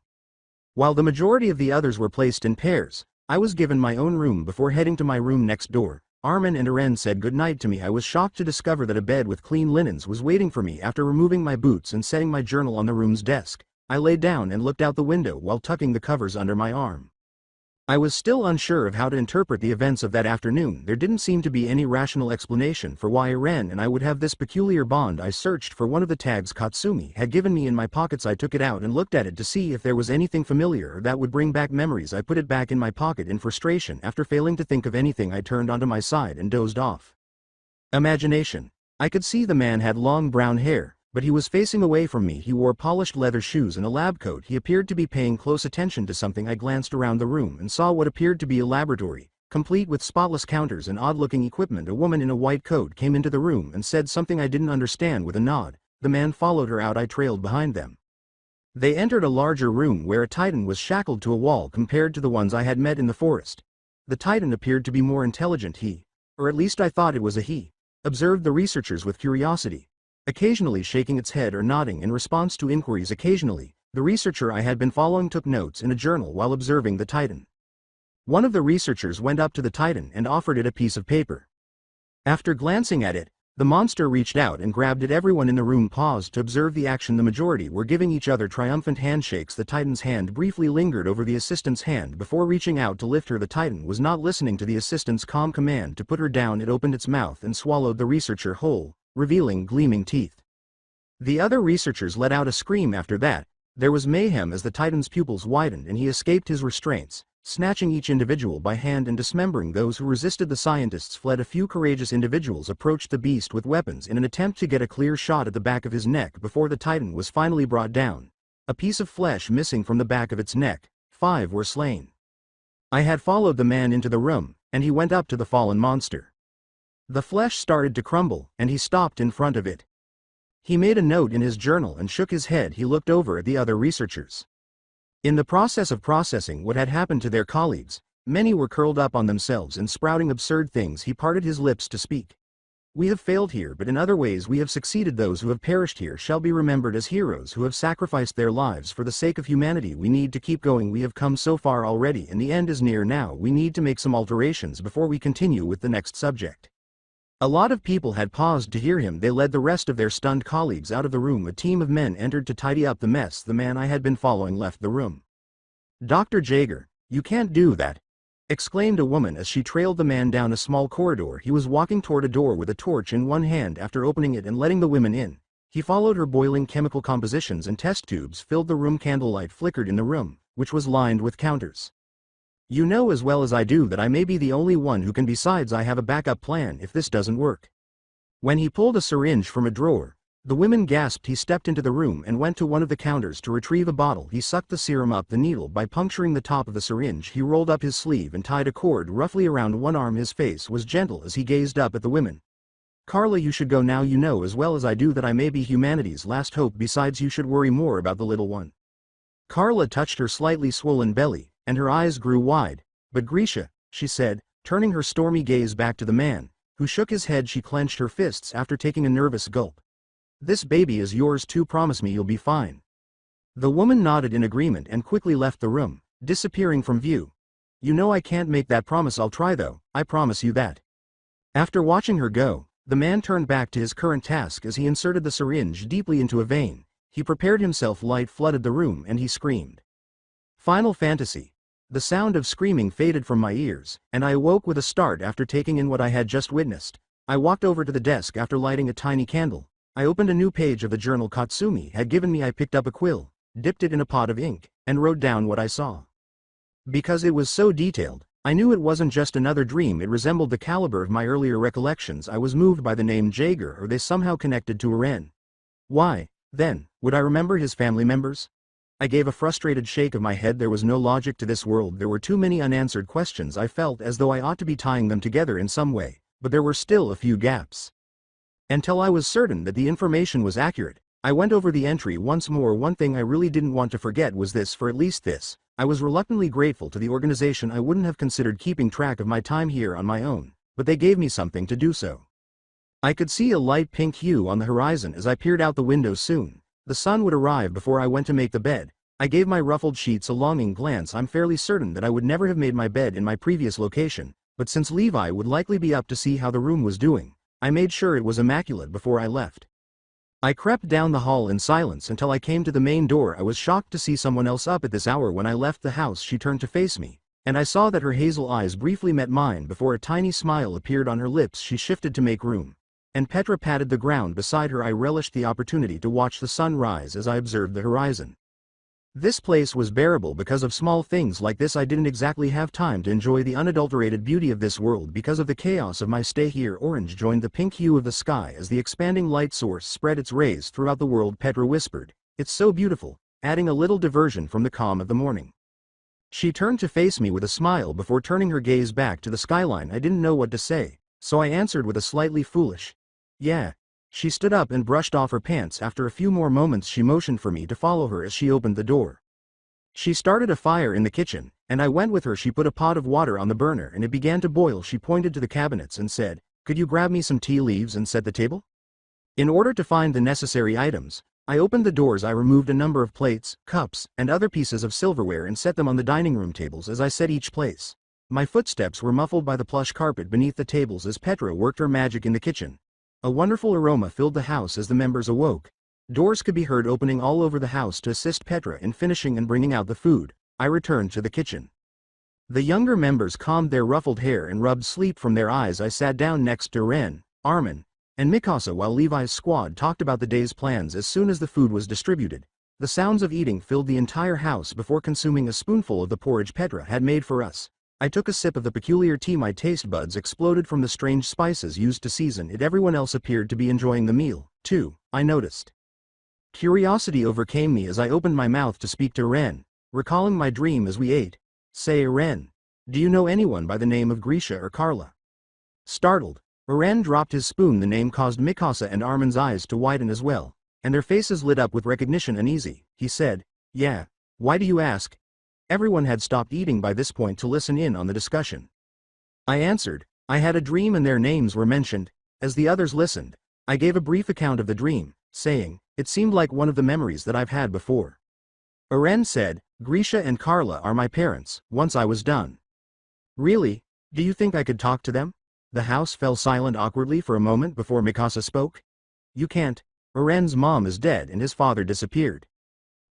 While the majority of the others were placed in pairs, I was given my own room before heading to my room next door. Armin and Aren said goodnight to me. I was shocked to discover that a bed with clean linens was waiting for me. After removing my boots and setting my journal on the room's desk, I lay down and looked out the window while tucking the covers under my arm. I was still unsure of how to interpret the events of that afternoon. There didn't seem to be any rational explanation for why Aren and I would have this peculiar bond. I searched for one of the tags Katsumi had given me in my pockets. I took it out and looked at it to see if there was anything familiar that would bring back memories. I put it back in my pocket in frustration. After failing to think of anything, I turned onto my side and dozed off. Imagination. I could see the man had long brown hair, but he was facing away from me. He wore polished leather shoes and a lab coat. He appeared to be paying close attention to something. I glanced around the room and saw what appeared to be a laboratory, complete with spotless counters and odd-looking equipment. A woman in a white coat came into the room and said something I didn't understand with a nod. The man followed her out. I trailed behind them. They entered a larger room where a titan was shackled to a wall compared to the ones I had met in the forest. The titan appeared to be more intelligent. He, or at least I thought it was a he, observed the researchers with curiosity, occasionally shaking its head or nodding in response to inquiries. Occasionally, the researcher I had been following took notes in a journal while observing the titan. One of the researchers went up to the titan and offered it a piece of paper. After glancing at it, the monster reached out and grabbed it. Everyone in the room paused to observe the action. The majority were giving each other triumphant handshakes. The titan's hand briefly lingered over the assistant's hand before reaching out to lift her. The titan was not listening to the assistant's calm command to put her down. It opened its mouth and swallowed the researcher whole, revealing gleaming teeth. The other researchers let out a scream. After that, there was mayhem as the titan's pupils widened and he escaped his restraints, snatching each individual by hand and dismembering those who resisted. The scientists fled. A few courageous individuals approached the beast with weapons in an attempt to get a clear shot at the back of his neck before the titan was finally brought down, a piece of flesh missing from the back of its neck. 5 were slain. I had followed the man into the room, and he went up to the fallen monster. The flesh started to crumble, and he stopped in front of it. He made a note in his journal and shook his head. He looked over at the other researchers. In the process of processing what had happened to their colleagues, many were curled up on themselves and sprouting absurd things. He parted his lips to speak. We have failed here, but in other ways we have succeeded. Those who have perished here shall be remembered as heroes who have sacrificed their lives for the sake of humanity. We need to keep going. We have come so far already and the end is near now. We need to make some alterations before we continue with the next subject. A lot of people had paused to hear him. They led the rest of their stunned colleagues out of the room. A team of men entered to tidy up the mess. The man I had been following left the room. Dr. Jaeger, you can't do that, exclaimed a woman as she trailed the man down a small corridor. He was walking toward a door with a torch in one hand. After opening it and letting the women in, he followed her. Boiling chemical compositions and test tubes filled the room. Candlelight flickered in the room, which was lined with counters. You know as well as I do that I may be the only one who can. Besides, I have a backup plan if this doesn't work. When he pulled a syringe from a drawer, the women gasped. He stepped into the room and went to one of the counters to retrieve a bottle. He sucked the serum up the needle by puncturing the top of the syringe. He rolled up his sleeve and tied a cord roughly around one arm. His face was gentle as he gazed up at the women. Carla, you should go now. You know as well as I do that I may be humanity's last hope. Besides, you should worry more about the little one. Carla touched her slightly swollen belly, and her eyes grew wide. But Grisha, she said, turning her stormy gaze back to the man, who shook his head. She clenched her fists after taking a nervous gulp. This baby is yours too. Promise me you'll be fine. The woman nodded in agreement and quickly left the room, disappearing from view. You know I can't make that promise. I'll try though, I promise you that. After watching her go, the man turned back to his current task as he inserted the syringe deeply into a vein. He prepared himself. Light flooded the room and he screamed. Final Fantasy. The sound of screaming faded from my ears, and I awoke with a start after taking in what I had just witnessed. I walked over to the desk after lighting a tiny candle. I opened a new page of the journal Katsumi had given me. I picked up a quill, dipped it in a pot of ink, and wrote down what I saw. Because it was so detailed, I knew it wasn't just another dream, it resembled the caliber of my earlier recollections. I was moved by the name Jaeger, or they somehow connected to Eren. Why, then, would I remember his family members? I gave a frustrated shake of my head. There was no logic to this world. There were too many unanswered questions. I felt as though I ought to be tying them together in some way, but there were still a few gaps. Until I was certain that the information was accurate, I went over the entry once more. One thing I really didn't want to forget was this. For at least this, I was reluctantly grateful to the organization. I wouldn't have considered keeping track of my time here on my own, but they gave me something to do so. I could see a light pink hue on the horizon as I peered out the window. Soon, the sun would arrive. Before I went to make the bed, I gave my ruffled sheets a longing glance. I'm fairly certain that I would never have made my bed in my previous location, but since Levi would likely be up to see how the room was doing, I made sure it was immaculate before I left. I crept down the hall in silence until I came to the main door. I was shocked to see someone else up at this hour. When I left the house, she turned to face me, and I saw that her hazel eyes briefly met mine before a tiny smile appeared on her lips. She shifted to make room, and Petra patted the ground beside her. I relished the opportunity to watch the sun rise as I observed the horizon. This place was bearable because of small things like this. I didn't exactly have time to enjoy the unadulterated beauty of this world because of the chaos of my stay here. Orange joined the pink hue of the sky as the expanding light source spread its rays throughout the world. Petra whispered, "It's so beautiful," adding a little diversion from the calm of the morning. She turned to face me with a smile before turning her gaze back to the skyline. I didn't know what to say, so I answered with a slightly foolish, "Yeah." She stood up and brushed off her pants. After a few more moments, she motioned for me to follow her as she opened the door. She started a fire in the kitchen, and I went with her. She put a pot of water on the burner and it began to boil. She pointed to the cabinets and said, "Could you grab me some tea leaves and set the table?" In order to find the necessary items, I opened the doors. I removed a number of plates, cups, and other pieces of silverware and set them on the dining room tables. As I set each place, my footsteps were muffled by the plush carpet beneath the tables as Petra worked her magic in the kitchen. A wonderful aroma filled the house as the members awoke. Doors could be heard opening all over the house to assist Petra in finishing and bringing out the food. I returned to the kitchen. The younger members combed their ruffled hair and rubbed sleep from their eyes. I sat down next to Ren, Armin, and Mikasa while Levi's squad talked about the day's plans. As soon as the food was distributed, the sounds of eating filled the entire house. Before consuming a spoonful of the porridge Petra had made for us, I took a sip of the peculiar tea. My taste buds exploded from the strange spices used to season it. Everyone else appeared to be enjoying the meal, too, I noticed. Curiosity overcame me as I opened my mouth to speak to Ren, recalling my dream as we ate. "Say, Ren, do you know anyone by the name of Grisha or Carla?" Startled, Ren dropped his spoon. The name caused Mikasa and Armin's eyes to widen as well, and their faces lit up with recognition. "Uneasy," he said. "Yeah, why do you ask?" Everyone had stopped eating by this point to listen in on the discussion. I answered, "I had a dream and their names were mentioned." As the others listened, I gave a brief account of the dream, saying, "It seemed like one of the memories that I've had before." Eren said, "Grisha and Carla are my parents." Once I was done. "Really? Do you think I could talk to them?" The house fell silent awkwardly for a moment before Mikasa spoke. "You can't. Eren's mom is dead and his father disappeared."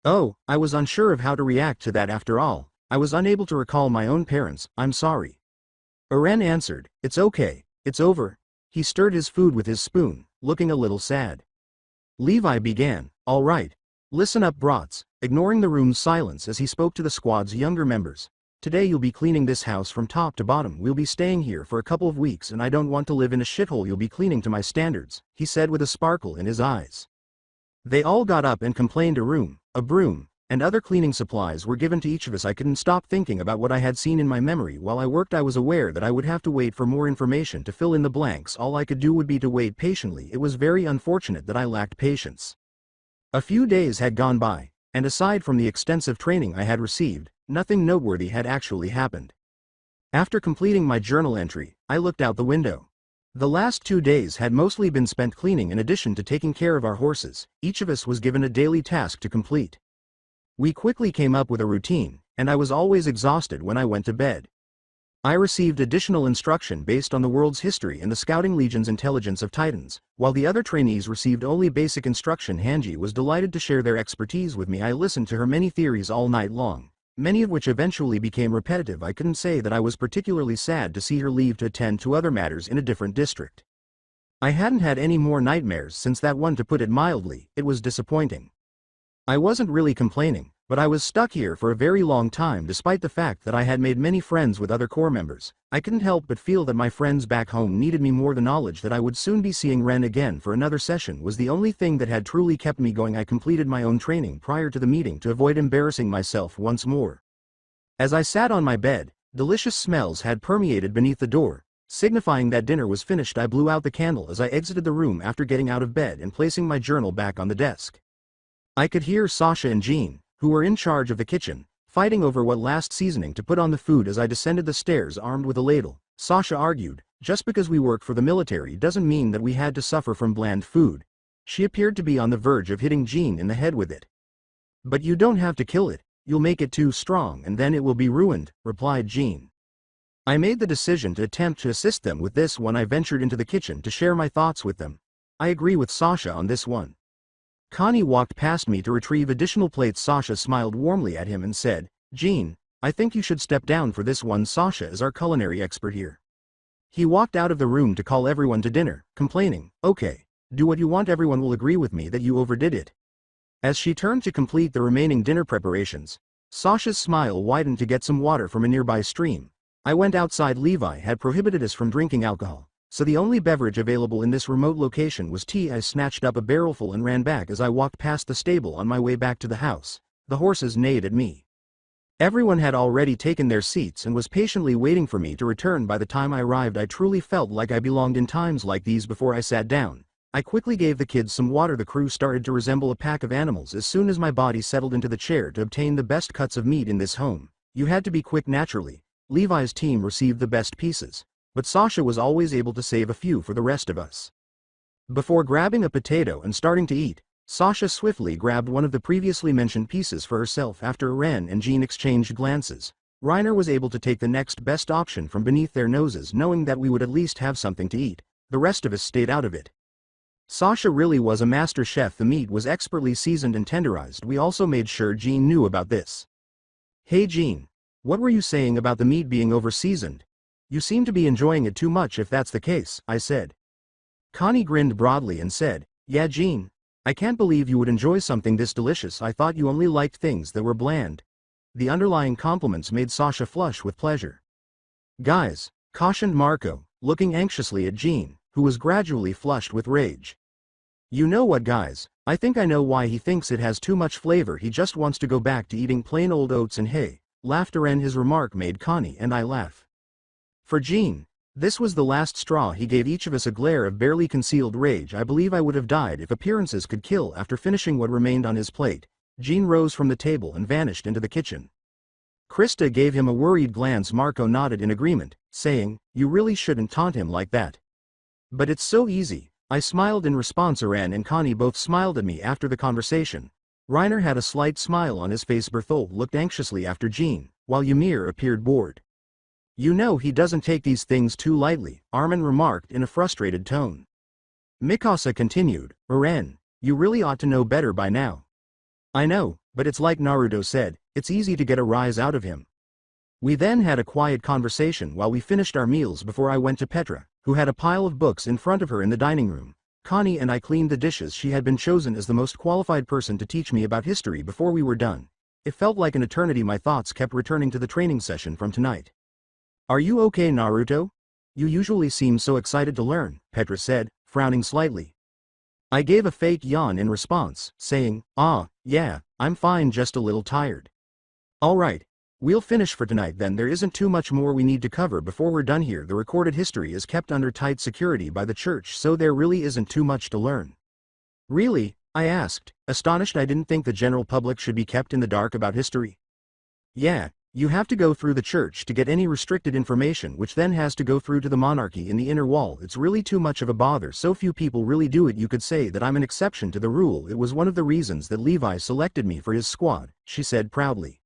Oh, I was unsure of how to react to that. After all, I was unable to recall my own parents. "I'm sorry." Eren answered, "It's okay, it's over." He stirred his food with his spoon, looking a little sad. Levi began, "All right. Listen up, brats," ignoring the room's silence as he spoke to the squad's younger members. "Today you'll be cleaning this house from top to bottom. We'll be staying here for a couple of weeks and I don't want to live in a shithole. You'll be cleaning to my standards," he said with a sparkle in his eyes. They all got up and complained. A broom, and other cleaning supplies were given to each of us. I couldn't stop thinking about what I had seen in my memory while I worked. I was aware that I would have to wait for more information to fill in the blanks. All I could do would be to wait patiently. It was very unfortunate that I lacked patience. A few days had gone by, and aside from the extensive training I had received, nothing noteworthy had actually happened. After completing my journal entry, I looked out the window. The last 2 days had mostly been spent cleaning. In addition to taking care of our horses, each of us was given a daily task to complete. We quickly came up with a routine, and I was always exhausted when I went to bed. I received additional instruction based on the world's history and the Scouting Legion's intelligence of Titans, while the other trainees received only basic instruction. Hanji was delighted to share their expertise with me. I listened to her many theories all night long, many of which eventually became repetitive. I couldn't say that I was particularly sad to see her leave to attend to other matters in a different district. I hadn't had any more nightmares since that one. To put it mildly, it was disappointing. I wasn't really complaining, But I was stuck here for a very long time despite the fact that I had made many friends with other core members. I couldn't help but feel that my friends back home needed me more. The knowledge that I would soon be seeing Ren again for another session was the only thing that had truly kept me going. I completed my own training prior to the meeting to avoid embarrassing myself once more. As I sat on my bed, delicious smells had permeated beneath the door, signifying that dinner was finished. I blew out the candle as I exited the room after getting out of bed and placing my journal back on the desk. I could hear Sasha and Jean, who were in charge of the kitchen, fighting over what last seasoning to put on the food. As I descended the stairs armed with a ladle, Sasha argued, just because we work for the military doesn't mean that we had to suffer from bland food. She appeared to be on the verge of hitting Jean in the head with it. But you don't have to kill it, you'll make it too strong and then it will be ruined, replied Jean. I made the decision to attempt to assist them with this when I ventured into the kitchen to share my thoughts with them. I agree with Sasha on this one. Connie walked past me to retrieve additional plates. Sasha smiled warmly at him and said, Jean, I think you should step down for this one. Sasha is our culinary expert here. He walked out of the room to call everyone to dinner, complaining, okay, do what you want. Everyone will agree with me that you overdid it. As she turned to complete the remaining dinner preparations, Sasha's smile widened to get some water from a nearby stream. I went outside. Levi had prohibited us from drinking alcohol, so the only beverage available in this remote location was tea. I snatched up a barrelful and ran back. As I walked past the stable on my way back to the house, the horses neighed at me. Everyone had already taken their seats and was patiently waiting for me to return. By the time I arrived, I truly felt like I belonged. In times like these, before I sat down, I quickly gave the kids some water. The crew started to resemble a pack of animals as soon as my body settled into the chair. To obtain the best cuts of meat in this home, you had to be quick. Naturally, Levi's team received the best pieces, but Sasha was always able to save a few for the rest of us. Before grabbing a potato and starting to eat, Sasha swiftly grabbed one of the previously mentioned pieces for herself. After Ren and Jean exchanged glances, Reiner was able to take the next best option from beneath their noses. Knowing that we would at least have something to eat, the rest of us stayed out of it. Sasha really was a master chef. The meat was expertly seasoned and tenderized. We also made sure Jean knew about this. Hey Jean, what were you saying about the meat being over-seasoned? You seem to be enjoying it too much. If that's the case, I said. Connie grinned broadly and said, yeah Jean, I can't believe you would enjoy something this delicious. I thought you only liked things that were bland. The underlying compliments made Sasha flush with pleasure. Guys, cautioned Marco, looking anxiously at Jean, who was gradually flushed with rage. You know what guys, I think I know why he thinks it has too much flavor. He just wants to go back to eating plain old oats and hay. Laughter, and his remark made Connie and I laugh. For Jean, this was the last straw. He gave each of us a glare of barely concealed rage. I believe I would have died if appearances could kill. After finishing what remained on his plate, Jean rose from the table and vanished into the kitchen. Krista gave him a worried glance. Marco nodded in agreement, saying, you really shouldn't taunt him like that. But it's so easy. I smiled in response. Ren and Connie both smiled at me after the conversation. Reiner had a slight smile on his face. Berthold looked anxiously after Jean, while Ymir appeared bored. You know he doesn't take these things too lightly, Armin remarked in a frustrated tone. Mikasa continued, Ren, you really ought to know better by now. I know, but it's like Naruto said, it's easy to get a rise out of him. We then had a quiet conversation while we finished our meals before I went to Petra, who had a pile of books in front of her in the dining room. Connie and I cleaned the dishes. She had been chosen as the most qualified person to teach me about history before we were done. It felt like an eternity. My thoughts kept returning to the training session from tonight. Are you okay, Naruto? You usually seem so excited to learn, Petra said, frowning slightly. I gave a fake yawn in response, saying, yeah, I'm fine, just a little tired. Alright, we'll finish for tonight then. There isn't too much more we need to cover before we're done here. The recorded history is kept under tight security by the church, so there really isn't too much to learn. Really? I asked, astonished. I didn't think the general public should be kept in the dark about history. Yeah, you have to go through the church to get any restricted information, which then has to go through to the monarchy in the inner wall. It's really too much of a bother. So few people really do it. You could say that I'm an exception to the rule. It was one of the reasons that Levi selected me for his squad, she said proudly.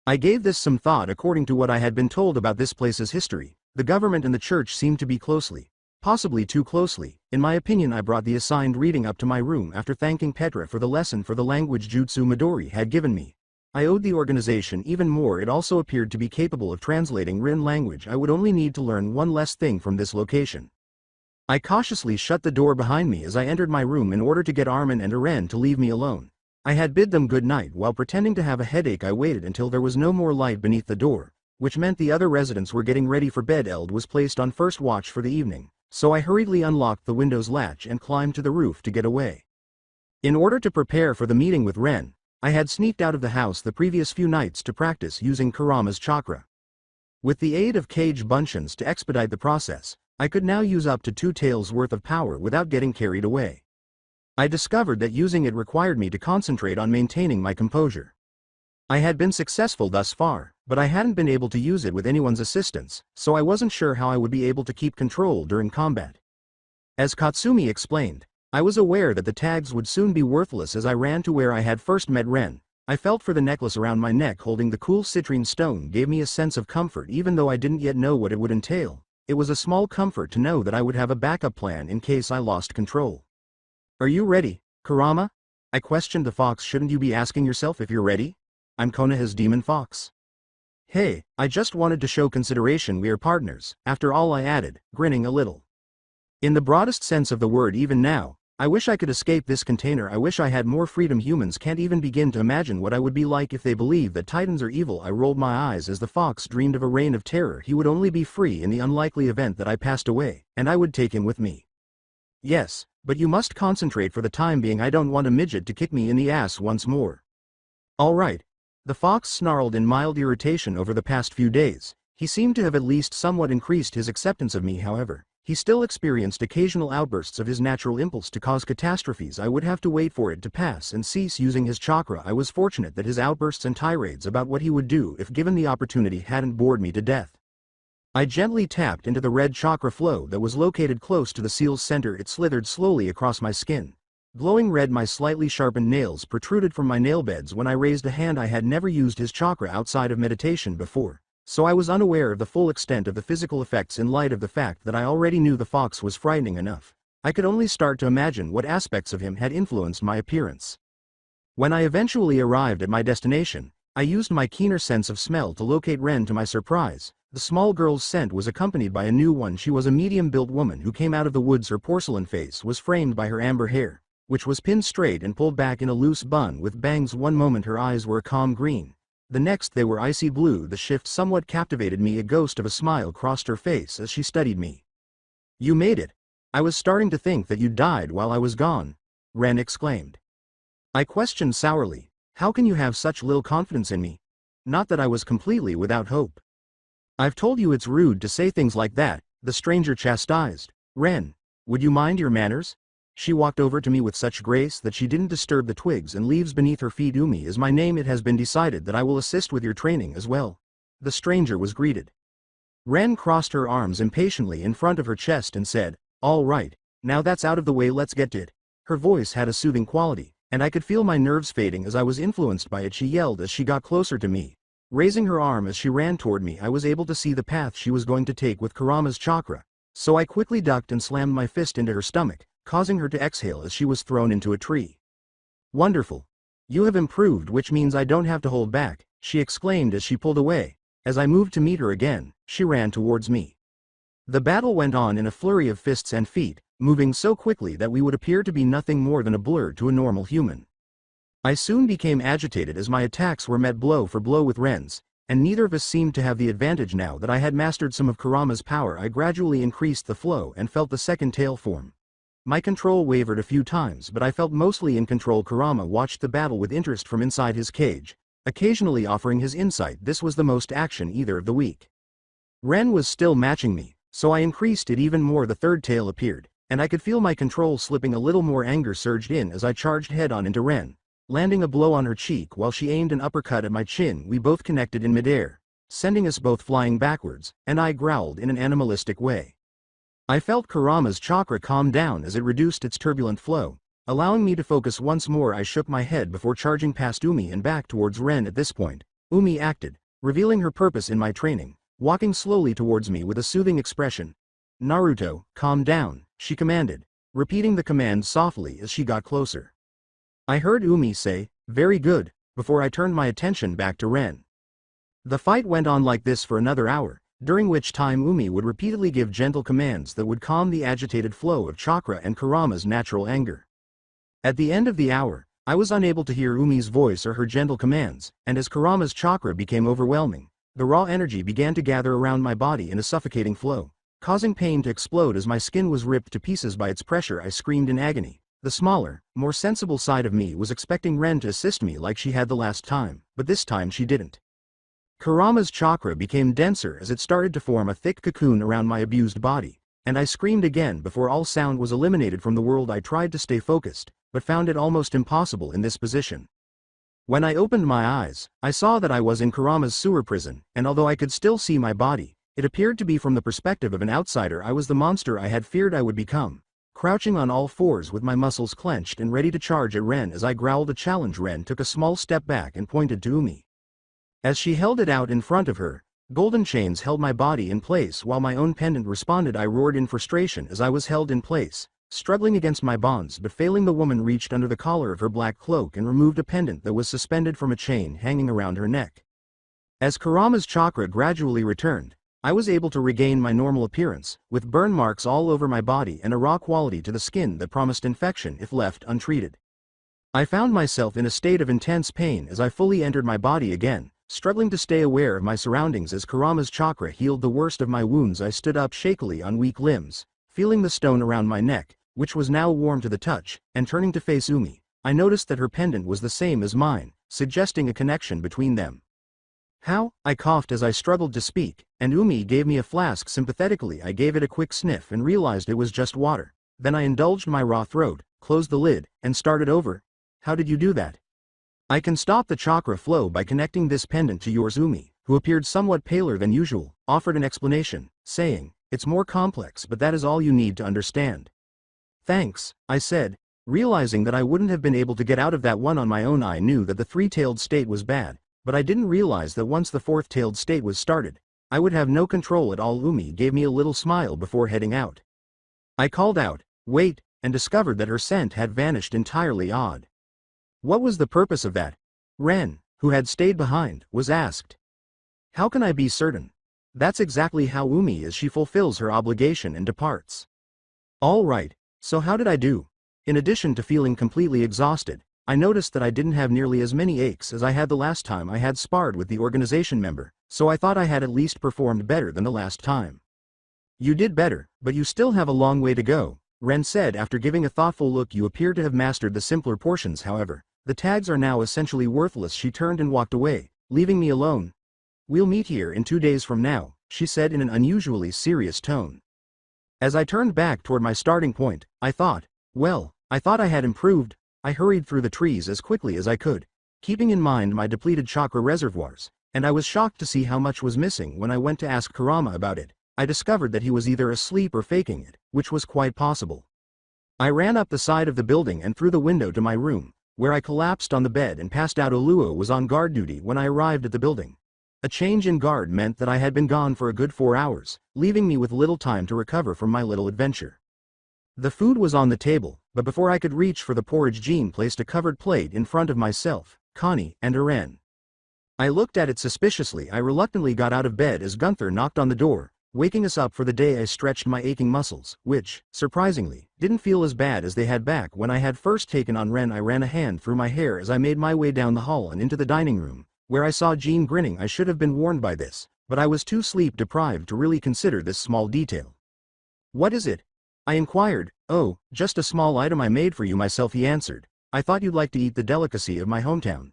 I gave this some thought. According to what I had been told about this place's history, the government and the church seemed to be closely, possibly too closely. In my opinion, I brought the assigned reading up to my room after thanking Petra for the lesson for the language Jutsu Midori had given me. I owed the organization even more. It also appeared to be capable of translating Rin language. I would only need to learn one less thing from this location. I cautiously shut the door behind me as I entered my room in order to get Armin and Eren to leave me alone. I had bid them good night while pretending to have a headache. I waited until there was no more light beneath the door, which meant the other residents were getting ready for bed. Eld was placed on first watch for the evening, so I hurriedly unlocked the window's latch and climbed to the roof to get away. In order to prepare for the meeting with Ren, I had sneaked out of the house the previous few nights to practice using Kurama's chakra. With the aid of cage buncheons to expedite the process, I could now use up to 2 taels worth of power without getting carried away. I discovered that using it required me to concentrate on maintaining my composure. I had been successful thus far, but I hadn't been able to use it with anyone's assistance, so I wasn't sure how I would be able to keep control during combat. As Katsumi explained, I was aware that the tags would soon be worthless. As I ran to where I had first met Ren, I felt for the necklace around my neck. Holding the cool citrine stone gave me a sense of comfort even though I didn't yet know what it would entail. It was a small comfort to know that I would have a backup plan in case I lost control. "Are you ready, Kurama?" I questioned the fox. "Shouldn't you be asking yourself if you're ready? I'm Konoha's demon fox." "Hey, I just wanted to show consideration. We are partners, after all," I added, grinning a little. In the broadest sense of the word. Even now, I wish I could escape this container. I wish I had more freedom. Humans can't even begin to imagine what I would be like if they believe that titans are evil. I rolled my eyes as the fox dreamed of a reign of terror. He would only be free in the unlikely event that I passed away, and I would take him with me. "Yes, but you must concentrate for the time being. I don't want a midget to kick me in the ass once more." "All right." The fox snarled in mild irritation. Over the past few days, he seemed to have at least somewhat increased his acceptance of me. However, he still experienced occasional outbursts of his natural impulse to cause catastrophes. I would have to wait for it to pass and cease using his chakra. I was fortunate that his outbursts and tirades about what he would do if given the opportunity hadn't bored me to death. I gently tapped into the red chakra flow that was located close to the seal's center. It slithered slowly across my skin. Glowing red, my slightly sharpened nails protruded from my nail beds when I raised a hand. I had never used his chakra outside of meditation before, so I was unaware of the full extent of the physical effects. In light of the fact that I already knew the fox was frightening enough, I could only start to imagine what aspects of him had influenced my appearance. When I eventually arrived at my destination, I used my keener sense of smell to locate Ren. To my surprise, the small girl's scent was accompanied by a new one. She was a medium-built woman who came out of the woods. Her porcelain face was framed by her amber hair, which was pinned straight and pulled back in a loose bun with bangs. One moment her eyes were a calm green, the next they were icy blue. The shift somewhat captivated me. A ghost of a smile crossed her face as she studied me. "You made it. I was starting to think that you died while I was gone," Ren exclaimed. I questioned sourly, "How can you have such little confidence in me?" "Not that I was completely without hope." "I've told you it's rude to say things like that," the stranger chastised. "Ren, would you mind your manners?" She walked over to me with such grace that she didn't disturb the twigs and leaves beneath her feet. "Umi is my name. It has been decided that I will assist with your training as well," the stranger was greeted. Ren crossed her arms impatiently in front of her chest and said, "All right, now that's out of the way, let's get to it." Her voice had a soothing quality, and I could feel my nerves fading as I was influenced by it. She yelled as she got closer to me. Raising her arm as she ran toward me, I was able to see the path she was going to take with Kurama's chakra, so I quickly ducked and slammed my fist into her stomach, causing her to exhale as she was thrown into a tree. "Wonderful. You have improved, which means I don't have to hold back," she exclaimed as she pulled away. As I moved to meet her again, she ran towards me. The battle went on in a flurry of fists and feet, moving so quickly that we would appear to be nothing more than a blur to a normal human. I soon became agitated as my attacks were met blow for blow with Ren's, and neither of us seemed to have the advantage. Now that I had mastered some of Kurama's power, I gradually increased the flow and felt the second tail form. My control wavered a few times, but I felt mostly in control. Kurama watched the battle with interest from inside his cage, occasionally offering his insight. This was the most action either of the week. Ren was still matching me, so I increased it even more. The third tail appeared, and I could feel my control slipping a little more. Anger surged in as I charged head-on into Ren, landing a blow on her cheek while she aimed an uppercut at my chin. We both connected in midair, sending us both flying backwards, and I growled in an animalistic way. I felt Kurama's chakra calm down as it reduced its turbulent flow, allowing me to focus once more. I shook my head before charging past Umi and back towards Ren. At this point, Umi acted, revealing her purpose in my training, walking slowly towards me with a soothing expression. "Naruto, calm down," she commanded, repeating the command softly as she got closer. I heard Umi say, "Very good," before I turned my attention back to Ren. The fight went on like this for another hour, during which time Umi would repeatedly give gentle commands that would calm the agitated flow of chakra and Kurama's natural anger. At the end of the hour, I was unable to hear Umi's voice or her gentle commands, and as Kurama's chakra became overwhelming, the raw energy began to gather around my body in a suffocating flow, causing pain to explode as my skin was ripped to pieces by its pressure. I screamed in agony. The smaller, more sensible side of me was expecting Ren to assist me like she had the last time, but this time she didn't. Kurama's chakra became denser as it started to form a thick cocoon around my abused body, and I screamed again before all sound was eliminated from the world. I tried to stay focused, but found it almost impossible in this position. When I opened my eyes, I saw that I was in Kurama's sewer prison, and although I could still see my body, it appeared to be from the perspective of an outsider. I was the monster I had feared I would become, crouching on all fours with my muscles clenched and ready to charge at Ren. As I growled a challenge, Ren took a small step back and pointed to Umi. As she held it out in front of her, golden chains held my body in place while my own pendant responded. I roared in frustration as I was held in place, struggling against my bonds, but failing. The woman reached under the collar of her black cloak and removed a pendant that was suspended from a chain hanging around her neck. As Kurama's chakra gradually returned, I was able to regain my normal appearance, with burn marks all over my body and a raw quality to the skin that promised infection if left untreated. I found myself in a state of intense pain as I fully entered my body again, struggling to stay aware of my surroundings. As Kurama's chakra healed the worst of my wounds, I stood up shakily on weak limbs, feeling the stone around my neck, which was now warm to the touch, and turning to face Umi, I noticed that her pendant was the same as mine, suggesting a connection between them. How? I coughed as I struggled to speak, and Umi gave me a flask sympathetically. I gave it a quick sniff and realized it was just water. Then I indulged my raw throat, closed the lid, and started over. How did you do that? I can stop the chakra flow by connecting this pendant to yours. Umi, who appeared somewhat paler than usual, offered an explanation, saying, "It's more complex, but that is all you need to understand." "Thanks," I said, realizing that I wouldn't have been able to get out of that one on my own. I knew that the three-tailed state was bad, but I didn't realize that once the fourth-tailed state was started, I would have no control at all. Umi gave me a little smile before heading out. I called out, "Wait," and discovered that her scent had vanished entirely. Odd. What was the purpose of that? Ren, who had stayed behind, was asked. How can I be certain? That's exactly how Umi is. She fulfills her obligation and departs. All right, so how did I do? In addition to feeling completely exhausted, I noticed that I didn't have nearly as many aches as I had the last time I had sparred with the organization member, so I thought I had at least performed better than the last time. You did better, but you still have a long way to go, Ren said after giving a thoughtful look. You appear to have mastered the simpler portions. However, the tags are now essentially worthless. She turned and walked away, leaving me alone. We'll meet here in 2 days from now, she said in an unusually serious tone. As I turned back toward my starting point, I thought I had improved. I hurried through the trees as quickly as I could, keeping in mind my depleted chakra reservoirs, and I was shocked to see how much was missing. When I went to ask Kurama about it, I discovered that he was either asleep or faking it, which was quite possible. I ran up the side of the building and through the window to my room, where I collapsed on the bed and passed out. Oluo was on guard duty when I arrived at the building. A change in guard meant that I had been gone for a good 4 hours, leaving me with little time to recover from my little adventure. The food was on the table, but before I could reach for the porridge, Jean placed a covered plate in front of myself, Connie, and Eren. I looked at it suspiciously. I reluctantly got out of bed as Gunther knocked on the door, waking us up for the day. I stretched my aching muscles, which, surprisingly, didn't feel as bad as they had back when I had first taken on Ren. I ran a hand through my hair as I made my way down the hall and into the dining room, where I saw Jean grinning. I should have been warned by this, but I was too sleep-deprived to really consider this small detail. What is it? I inquired. Oh, just a small item I made for you myself, he answered. I thought you'd like to eat the delicacy of my hometown.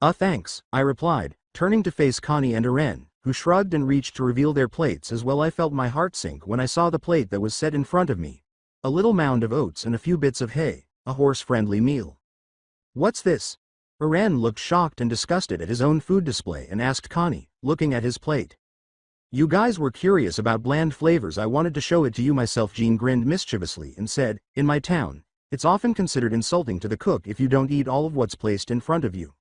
Thanks, I replied, turning to face Connie and Eren, who shrugged and reached to reveal their plates as well. I felt my heart sink when I saw the plate that was set in front of me. A little mound of oats and a few bits of hay, a horse-friendly meal. What's this? Eren looked shocked and disgusted at his own food display and asked Connie, looking at his plate. You guys were curious about bland flavors. I wanted to show it to you myself. Jean grinned mischievously and said, in my town, it's often considered insulting to the cook if you don't eat all of what's placed in front of you.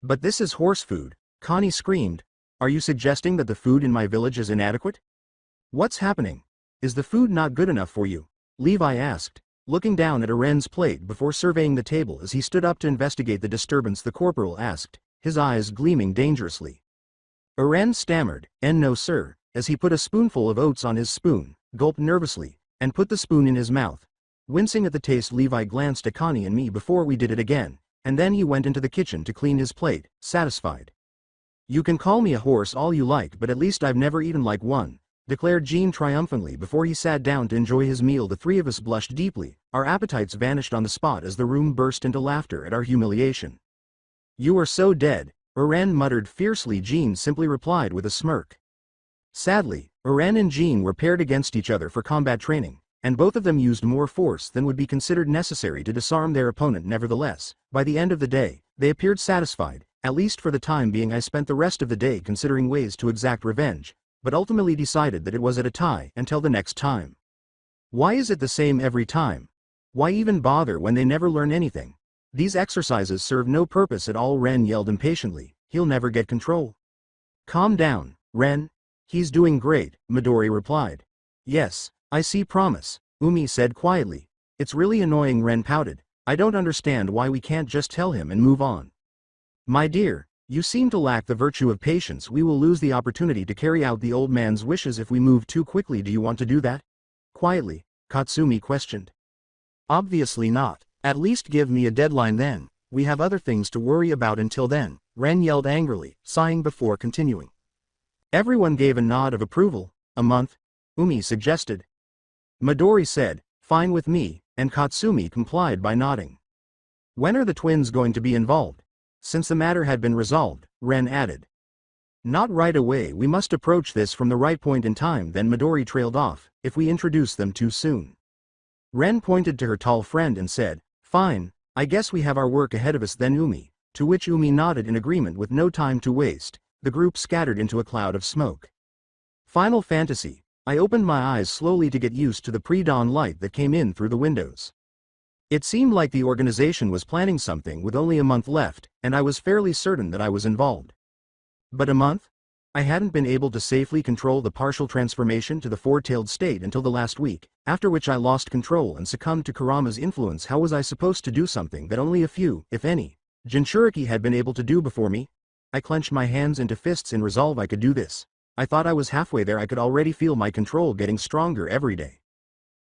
But this is horse food, Connie screamed. Are you suggesting that the food in my village is inadequate? What's happening? Is the food not good enough for you? Levi asked, looking down at Eren's plate before surveying the table. As he stood up to investigate the disturbance, the corporal asked, his eyes gleaming dangerously. Eren stammered, no sir, as he put a spoonful of oats on his spoon, gulped nervously, and put the spoon in his mouth. Wincing at the taste, Levi glanced at Connie and me. Before we did it again, and then he went into the kitchen to clean his plate, satisfied. "You can call me a horse all you like, but at least I've never eaten like one," declared Jean triumphantly before he sat down to enjoy his meal. The three of us blushed deeply, our appetites vanished on the spot as the room burst into laughter at our humiliation. "You are so dead," Uren muttered fiercely. Jean simply replied with a smirk. Sadly, Uren and Jean were paired against each other for combat training, and both of them used more force than would be considered necessary to disarm their opponent. Nevertheless, by the end of the day, they appeared satisfied. At least for the time being. I spent the rest of the day considering ways to exact revenge, but ultimately decided that it was at a tie until the next time. Why is it the same every time? Why even bother when they never learn anything? These exercises serve no purpose at all. Ren yelled impatiently. "He'll never get control." "Calm down, Ren. He's doing great," Midori replied. "Yes, I see promise," Umi said quietly. "It's really annoying," Ren pouted. "I don't understand why we can't just tell him and move on." "My dear, you seem to lack the virtue of patience. We will lose the opportunity to carry out the old man's wishes if we move too quickly. Do you want to do that?" Quietly, Katsumi questioned. "Obviously not. At least give me a deadline then. We have other things to worry about until then," Ren yelled angrily, sighing before continuing. Everyone gave a nod of approval. "A month?" Umi suggested. Midori said, "Fine with me," and Katsumi complied by nodding. "When are the twins going to be involved?" Since the matter had been resolved, Ren added. "Not right away. We must approach this from the right point in time." Then Midori trailed off. "If we introduce them too soon." Ren pointed to her tall friend and said, "Fine, I guess we have our work ahead of us then, Umi," to which Umi nodded in agreement. With no time to waste, the group scattered into a cloud of smoke. Final Fantasy. I opened my eyes slowly to get used to the pre-dawn light that came in through the windows. It seemed like the organization was planning something with only a month left, and I was fairly certain that I was involved. But a month? I hadn't been able to safely control the partial transformation to the four-tailed state until the last week, after which I lost control and succumbed to Kurama's influence. How was I supposed to do something that only a few, if any, Jinchuriki had been able to do before me? I clenched my hands into fists in resolve. I could do this. I thought I was halfway there. I could already feel my control getting stronger every day.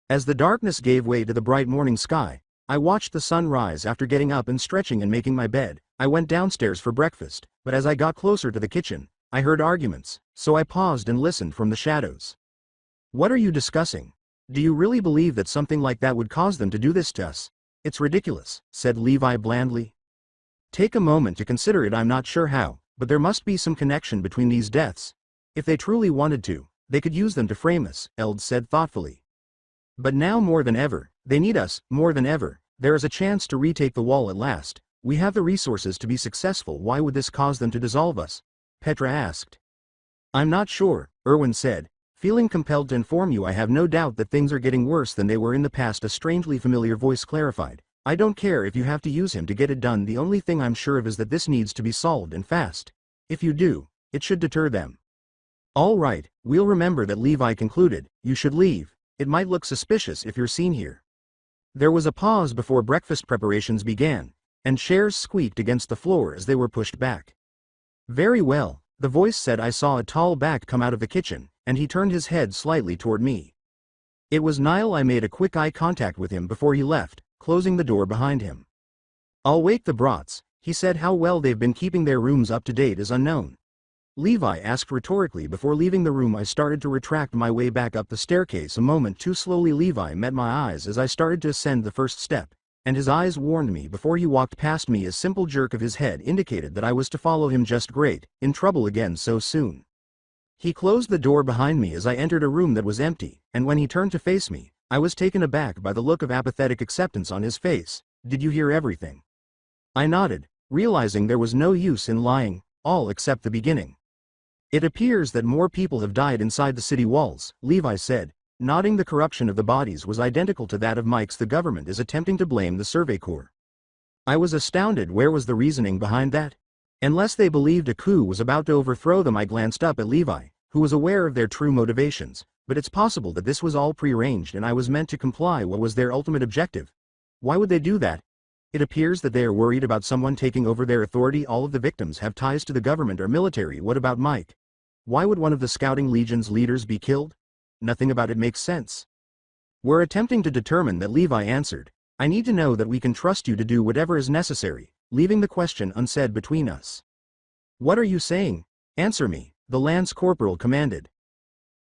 As the darkness gave way to the bright morning sky, I watched the sun rise. After getting up and stretching and making my bed, I went downstairs for breakfast, but as I got closer to the kitchen, I heard arguments, so I paused and listened from the shadows. "What are you discussing? Do you really believe that something like that would cause them to do this to us?" "It's ridiculous," said Levi blandly. "Take a moment to consider it. I'm not sure how, but there must be some connection between these deaths. If they truly wanted to, they could use them to frame us," Eld said thoughtfully. "But now more than ever, they need us, more than ever. There is a chance to retake the wall at last. We have the resources to be successful. Why would this cause them to dissolve us?" Petra asked. "I'm not sure," Erwin said, feeling compelled to inform you. "I have no doubt that things are getting worse than they were in the past," a strangely familiar voice clarified. "I don't care if you have to use him to get it done. The only thing I'm sure of is that this needs to be solved and fast. If you do, it should deter them." "All right, we'll remember that," Levi concluded. "You should leave. It might look suspicious if you're seen here." There was a pause before breakfast preparations began, and chairs squeaked against the floor as they were pushed back. "Very well," the voice said. I saw a tall back come out of the kitchen, and he turned his head slightly toward me. It was Niall. I made a quick eye contact with him before he left, closing the door behind him. "I'll wake the brats," he said. "How well they've been keeping their rooms up to date is unknown." Levi asked rhetorically before leaving the room. I started to retract my way back up the staircase a moment too slowly. Levi met my eyes as I started to ascend the first step, and his eyes warned me before he walked past me. A simple jerk of his head indicated that I was to follow him. Just great, in trouble again so soon. He closed the door behind me as I entered a room that was empty, and when he turned to face me, I was taken aback by the look of apathetic acceptance on his face. "Did you hear everything?" I nodded, realizing there was no use in lying, all except the beginning. "It appears that more people have died inside the city walls," Levi said, nodding. "The corruption of the bodies was identical to that of Mike's. The government is attempting to blame the Survey Corps." I was astounded. Where was the reasoning behind that? Unless they believed a coup was about to overthrow them. I glanced up at Levi, who was aware of their true motivations, but it's possible that this was all prearranged and I was meant to comply. What was their ultimate objective? Why would they do that? It appears that they are worried about someone taking over their authority. All of the victims have ties to the government or military. What about Mike? Why would one of the Scouting Legion's leaders be killed? Nothing about it makes sense. "We're attempting to determine that," Levi answered. "I need to know that we can trust you to do whatever is necessary. leaving the question unsaid between us. "What are you saying? Answer me," the lance corporal commanded.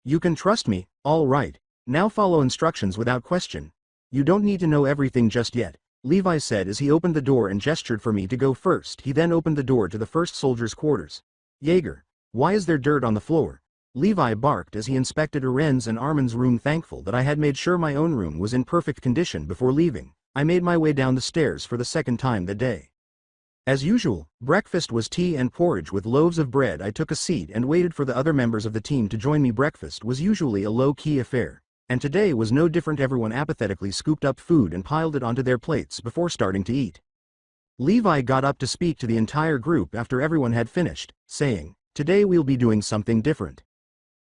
"You can trust me, all right. Now follow instructions without question. You don't need to know everything just yet," Levi said as he opened the door and gestured for me to go first. He then opened the door to the first soldier's quarters. "Jaeger, why is there dirt on the floor?" Levi barked as he inspected Aren's and Armin's room. Thankful that I had made sure my own room was in perfect condition before leaving, I made my way down the stairs for the second time that day. As usual, breakfast was tea and porridge with loaves of bread. I took a seat and waited for the other members of the team to join me. Breakfast was usually a low-key affair, and today was no different. Everyone apathetically scooped up food and piled it onto their plates before starting to eat. Levi got up to speak to the entire group after everyone had finished, saying, "Today we'll be doing something different.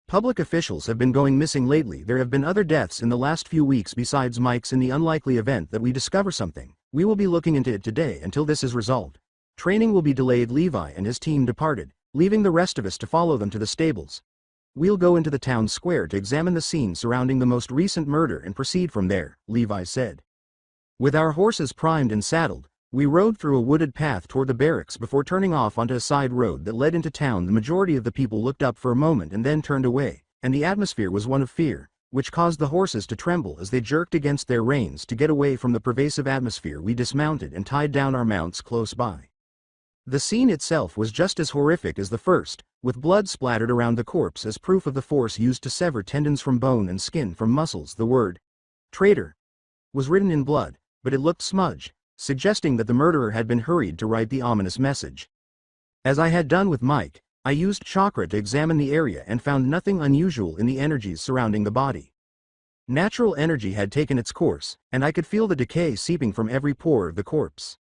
Public officials have been going missing lately. There have been other deaths in the last few weeks besides Mike's. In the unlikely event that we discover something, we will be looking into it today until this is resolved. Training will be delayed." Levi and his team departed, leaving the rest of us to follow them to the stables. "We'll go into the town square to examine the scene surrounding the most recent murder and proceed from there," Levi said. With our horses primed and saddled, we rode through a wooded path toward the barracks before turning off onto a side road that led into town. The majority of the people looked up for a moment and then turned away, and the atmosphere was one of fear, which caused the horses to tremble as they jerked against their reins to get away from the pervasive atmosphere. We dismounted and tied down our mounts close by. The scene itself was just as horrific as the first, with blood splattered around the corpse as proof of the force used to sever tendons from bone and skin from muscles. The word, "traitor," was written in blood, but it looked smudged, suggesting that the murderer had been hurried to write the ominous message. As I had done with Mike, I used chakra to examine the area and found nothing unusual in the energies surrounding the body. Natural energy had taken its course, and I could feel the decay seeping from every pore of the corpse.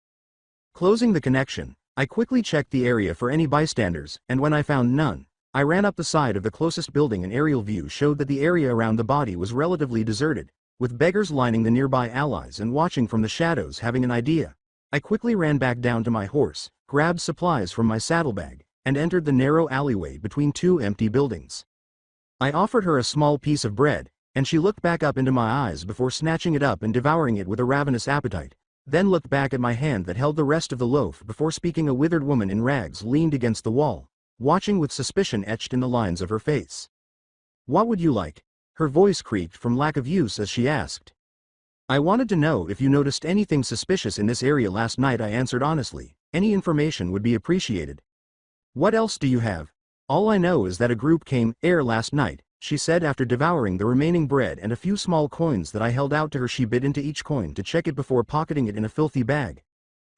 Closing the connection, I quickly checked the area for any bystanders, and when I found none, I ran up the side of the closest building. An aerial view showed that the area around the body was relatively deserted, with beggars lining the nearby allies and watching from the shadows. Having an idea, I quickly ran back down to my horse, grabbed supplies from my saddlebag, and entered the narrow alleyway between two empty buildings. I offered her a small piece of bread, and she looked back up into my eyes before snatching it up and devouring it with a ravenous appetite, then looked back at my hand that held the rest of the loaf before speaking. A withered woman in rags leaned against the wall, watching with suspicion etched in the lines of her face. "What would you like?" Her voice creaked from lack of use as she asked. "I wanted to know if you noticed anything suspicious in this area last night," I answered honestly. "Any information would be appreciated." "What else do you have?" "All I know is that a group came here last night," she said after devouring the remaining bread and a few small coins that I held out to her. She bit into each coin to check it before pocketing it in a filthy bag.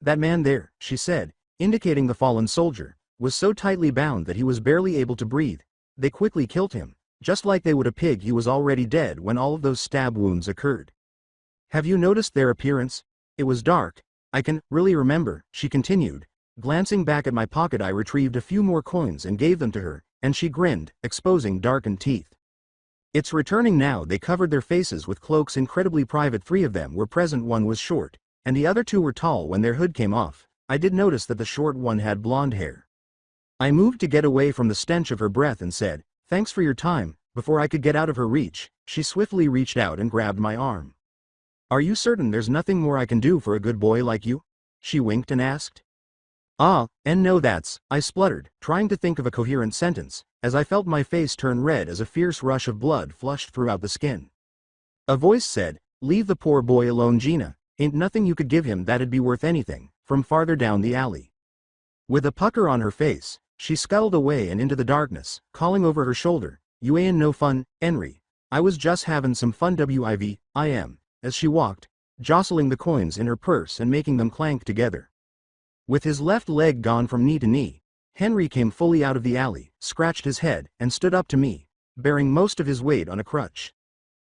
"That man there," she said, indicating the fallen soldier, "was so tightly bound that he was barely able to breathe. They quickly killed him, just like they would a pig. He was already dead when all of those stab wounds occurred." "Have you noticed their appearance?" "It was dark. I can really remember," she continued. Glancing back at my pocket, I retrieved a few more coins and gave them to her, and she grinned, exposing darkened teeth. "It's returning now." They covered their faces with cloaks. Incredibly private. 3 of them were present. One was short, and the other 2 were tall. When their hood came off, I did notice that the short one had blonde hair. I moved to get away from the stench of her breath and said, "Thanks for your time." Before I could get out of her reach, she swiftly reached out and grabbed my arm. "Are you certain there's nothing more I can do for a good boy like you?" She winked and asked. And no, that's," I spluttered, trying to think of a coherent sentence, as I felt my face turn red as a fierce rush of blood flushed throughout the skin. A voice said, "Leave the poor boy alone, Gina. Ain't nothing you could give him that'd be worth anything," from farther down the alley. With a pucker on her face, she scuttled away and into the darkness, calling over her shoulder, "You ain't no fun, Henry. I was just having some fun, I am," as she walked, jostling the coins in her purse and making them clank together. With his left leg gone from knee to knee, Henry came fully out of the alley, scratched his head, and stood up to me, bearing most of his weight on a crutch.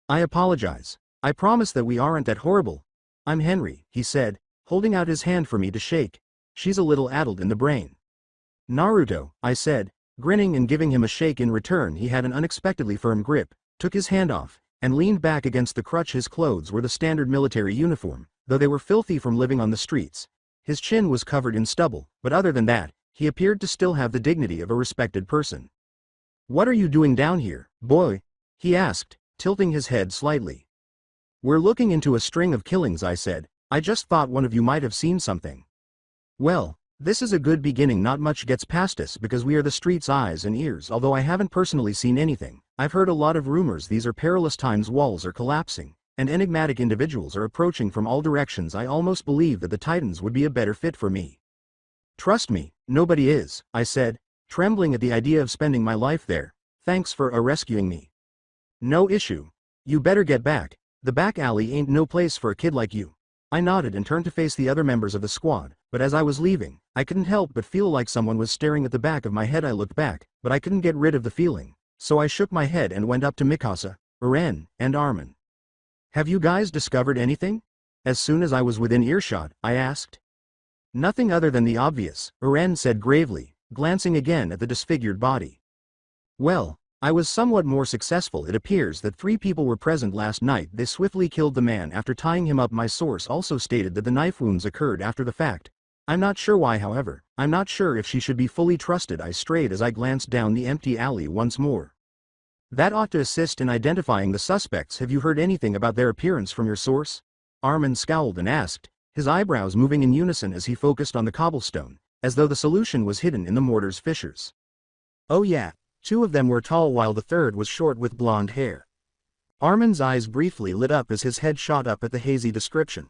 "I apologize. I promise that we aren't that horrible. I'm Henry," he said, holding out his hand for me to shake. "She's a little addled in the brain." "Naruto," I said, grinning and giving him a shake in return. He had an unexpectedly firm grip, took his hand off, and leaned back against the crutch. His clothes were the standard military uniform, though they were filthy from living on the streets. His chin was covered in stubble, but other than that, he appeared to still have the dignity of a respected person. "What are you doing down here, boy?" he asked, tilting his head slightly. "We're looking into a string of killings," I said. "I just thought one of you might have seen something." Well, this is a good beginning. Not much gets past us because we are the street's eyes and ears. Although I haven't personally seen anything, I've heard a lot of rumors. These are perilous times. Walls are collapsing, and enigmatic individuals are approaching from all directions. I almost believe that the Titans would be a better fit for me. Trust me, nobody is, I said, trembling at the idea of spending my life there. Thanks for rescuing me. No issue. You better get back. The back alley ain't no place for a kid like you. I nodded and turned to face the other members of the squad, but as I was leaving, I couldn't help but feel like someone was staring at the back of my head. I looked back, but I couldn't get rid of the feeling, so I shook my head and went up to Mikasa, Eren, and Armin. Have you guys discovered anything? As soon as I was within earshot, I asked. Nothing other than the obvious, Eren said gravely, glancing again at the disfigured body. Well, I was somewhat more successful. It appears that 3 people were present last night. They swiftly killed the man after tying him up. My source also stated that the knife wounds occurred after the fact. I'm not sure why, however. I'm not sure if she should be fully trusted. I strayed as I glanced down the empty alley once more. That ought to assist in identifying the suspects. Have you heard anything about their appearance from your source? Armin scowled and asked, his eyebrows moving in unison as he focused on the cobblestone, as though the solution was hidden in the mortar's fissures. Oh yeah. 2 of them were tall while the third was short with blonde hair. Armin's eyes briefly lit up as his head shot up at the hazy description.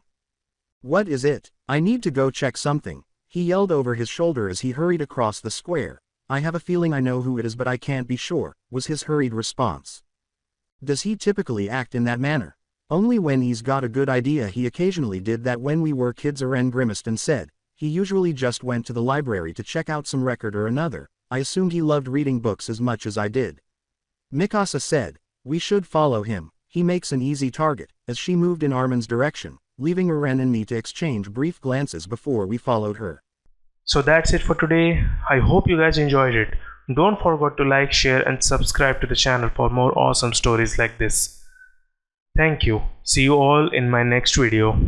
What is it? I need to go check something, he yelled over his shoulder as he hurried across the square. I have a feeling I know who it is, but I can't be sure, was his hurried response. Does he typically act in that manner? Only when he's got a good idea. He occasionally did that when we were kids. Eren grimaced and said, he usually just went to the library to check out some record or another. I assumed he loved reading books as much as I did. Mikasa said, we should follow him. He makes an easy target, as she moved in Armin's direction, leaving Eren and me to exchange brief glances before we followed her. So that's it for today. I hope you guys enjoyed it. Don't forget to like, share and subscribe to the channel for more awesome stories like this. Thank you. See you all in my next video.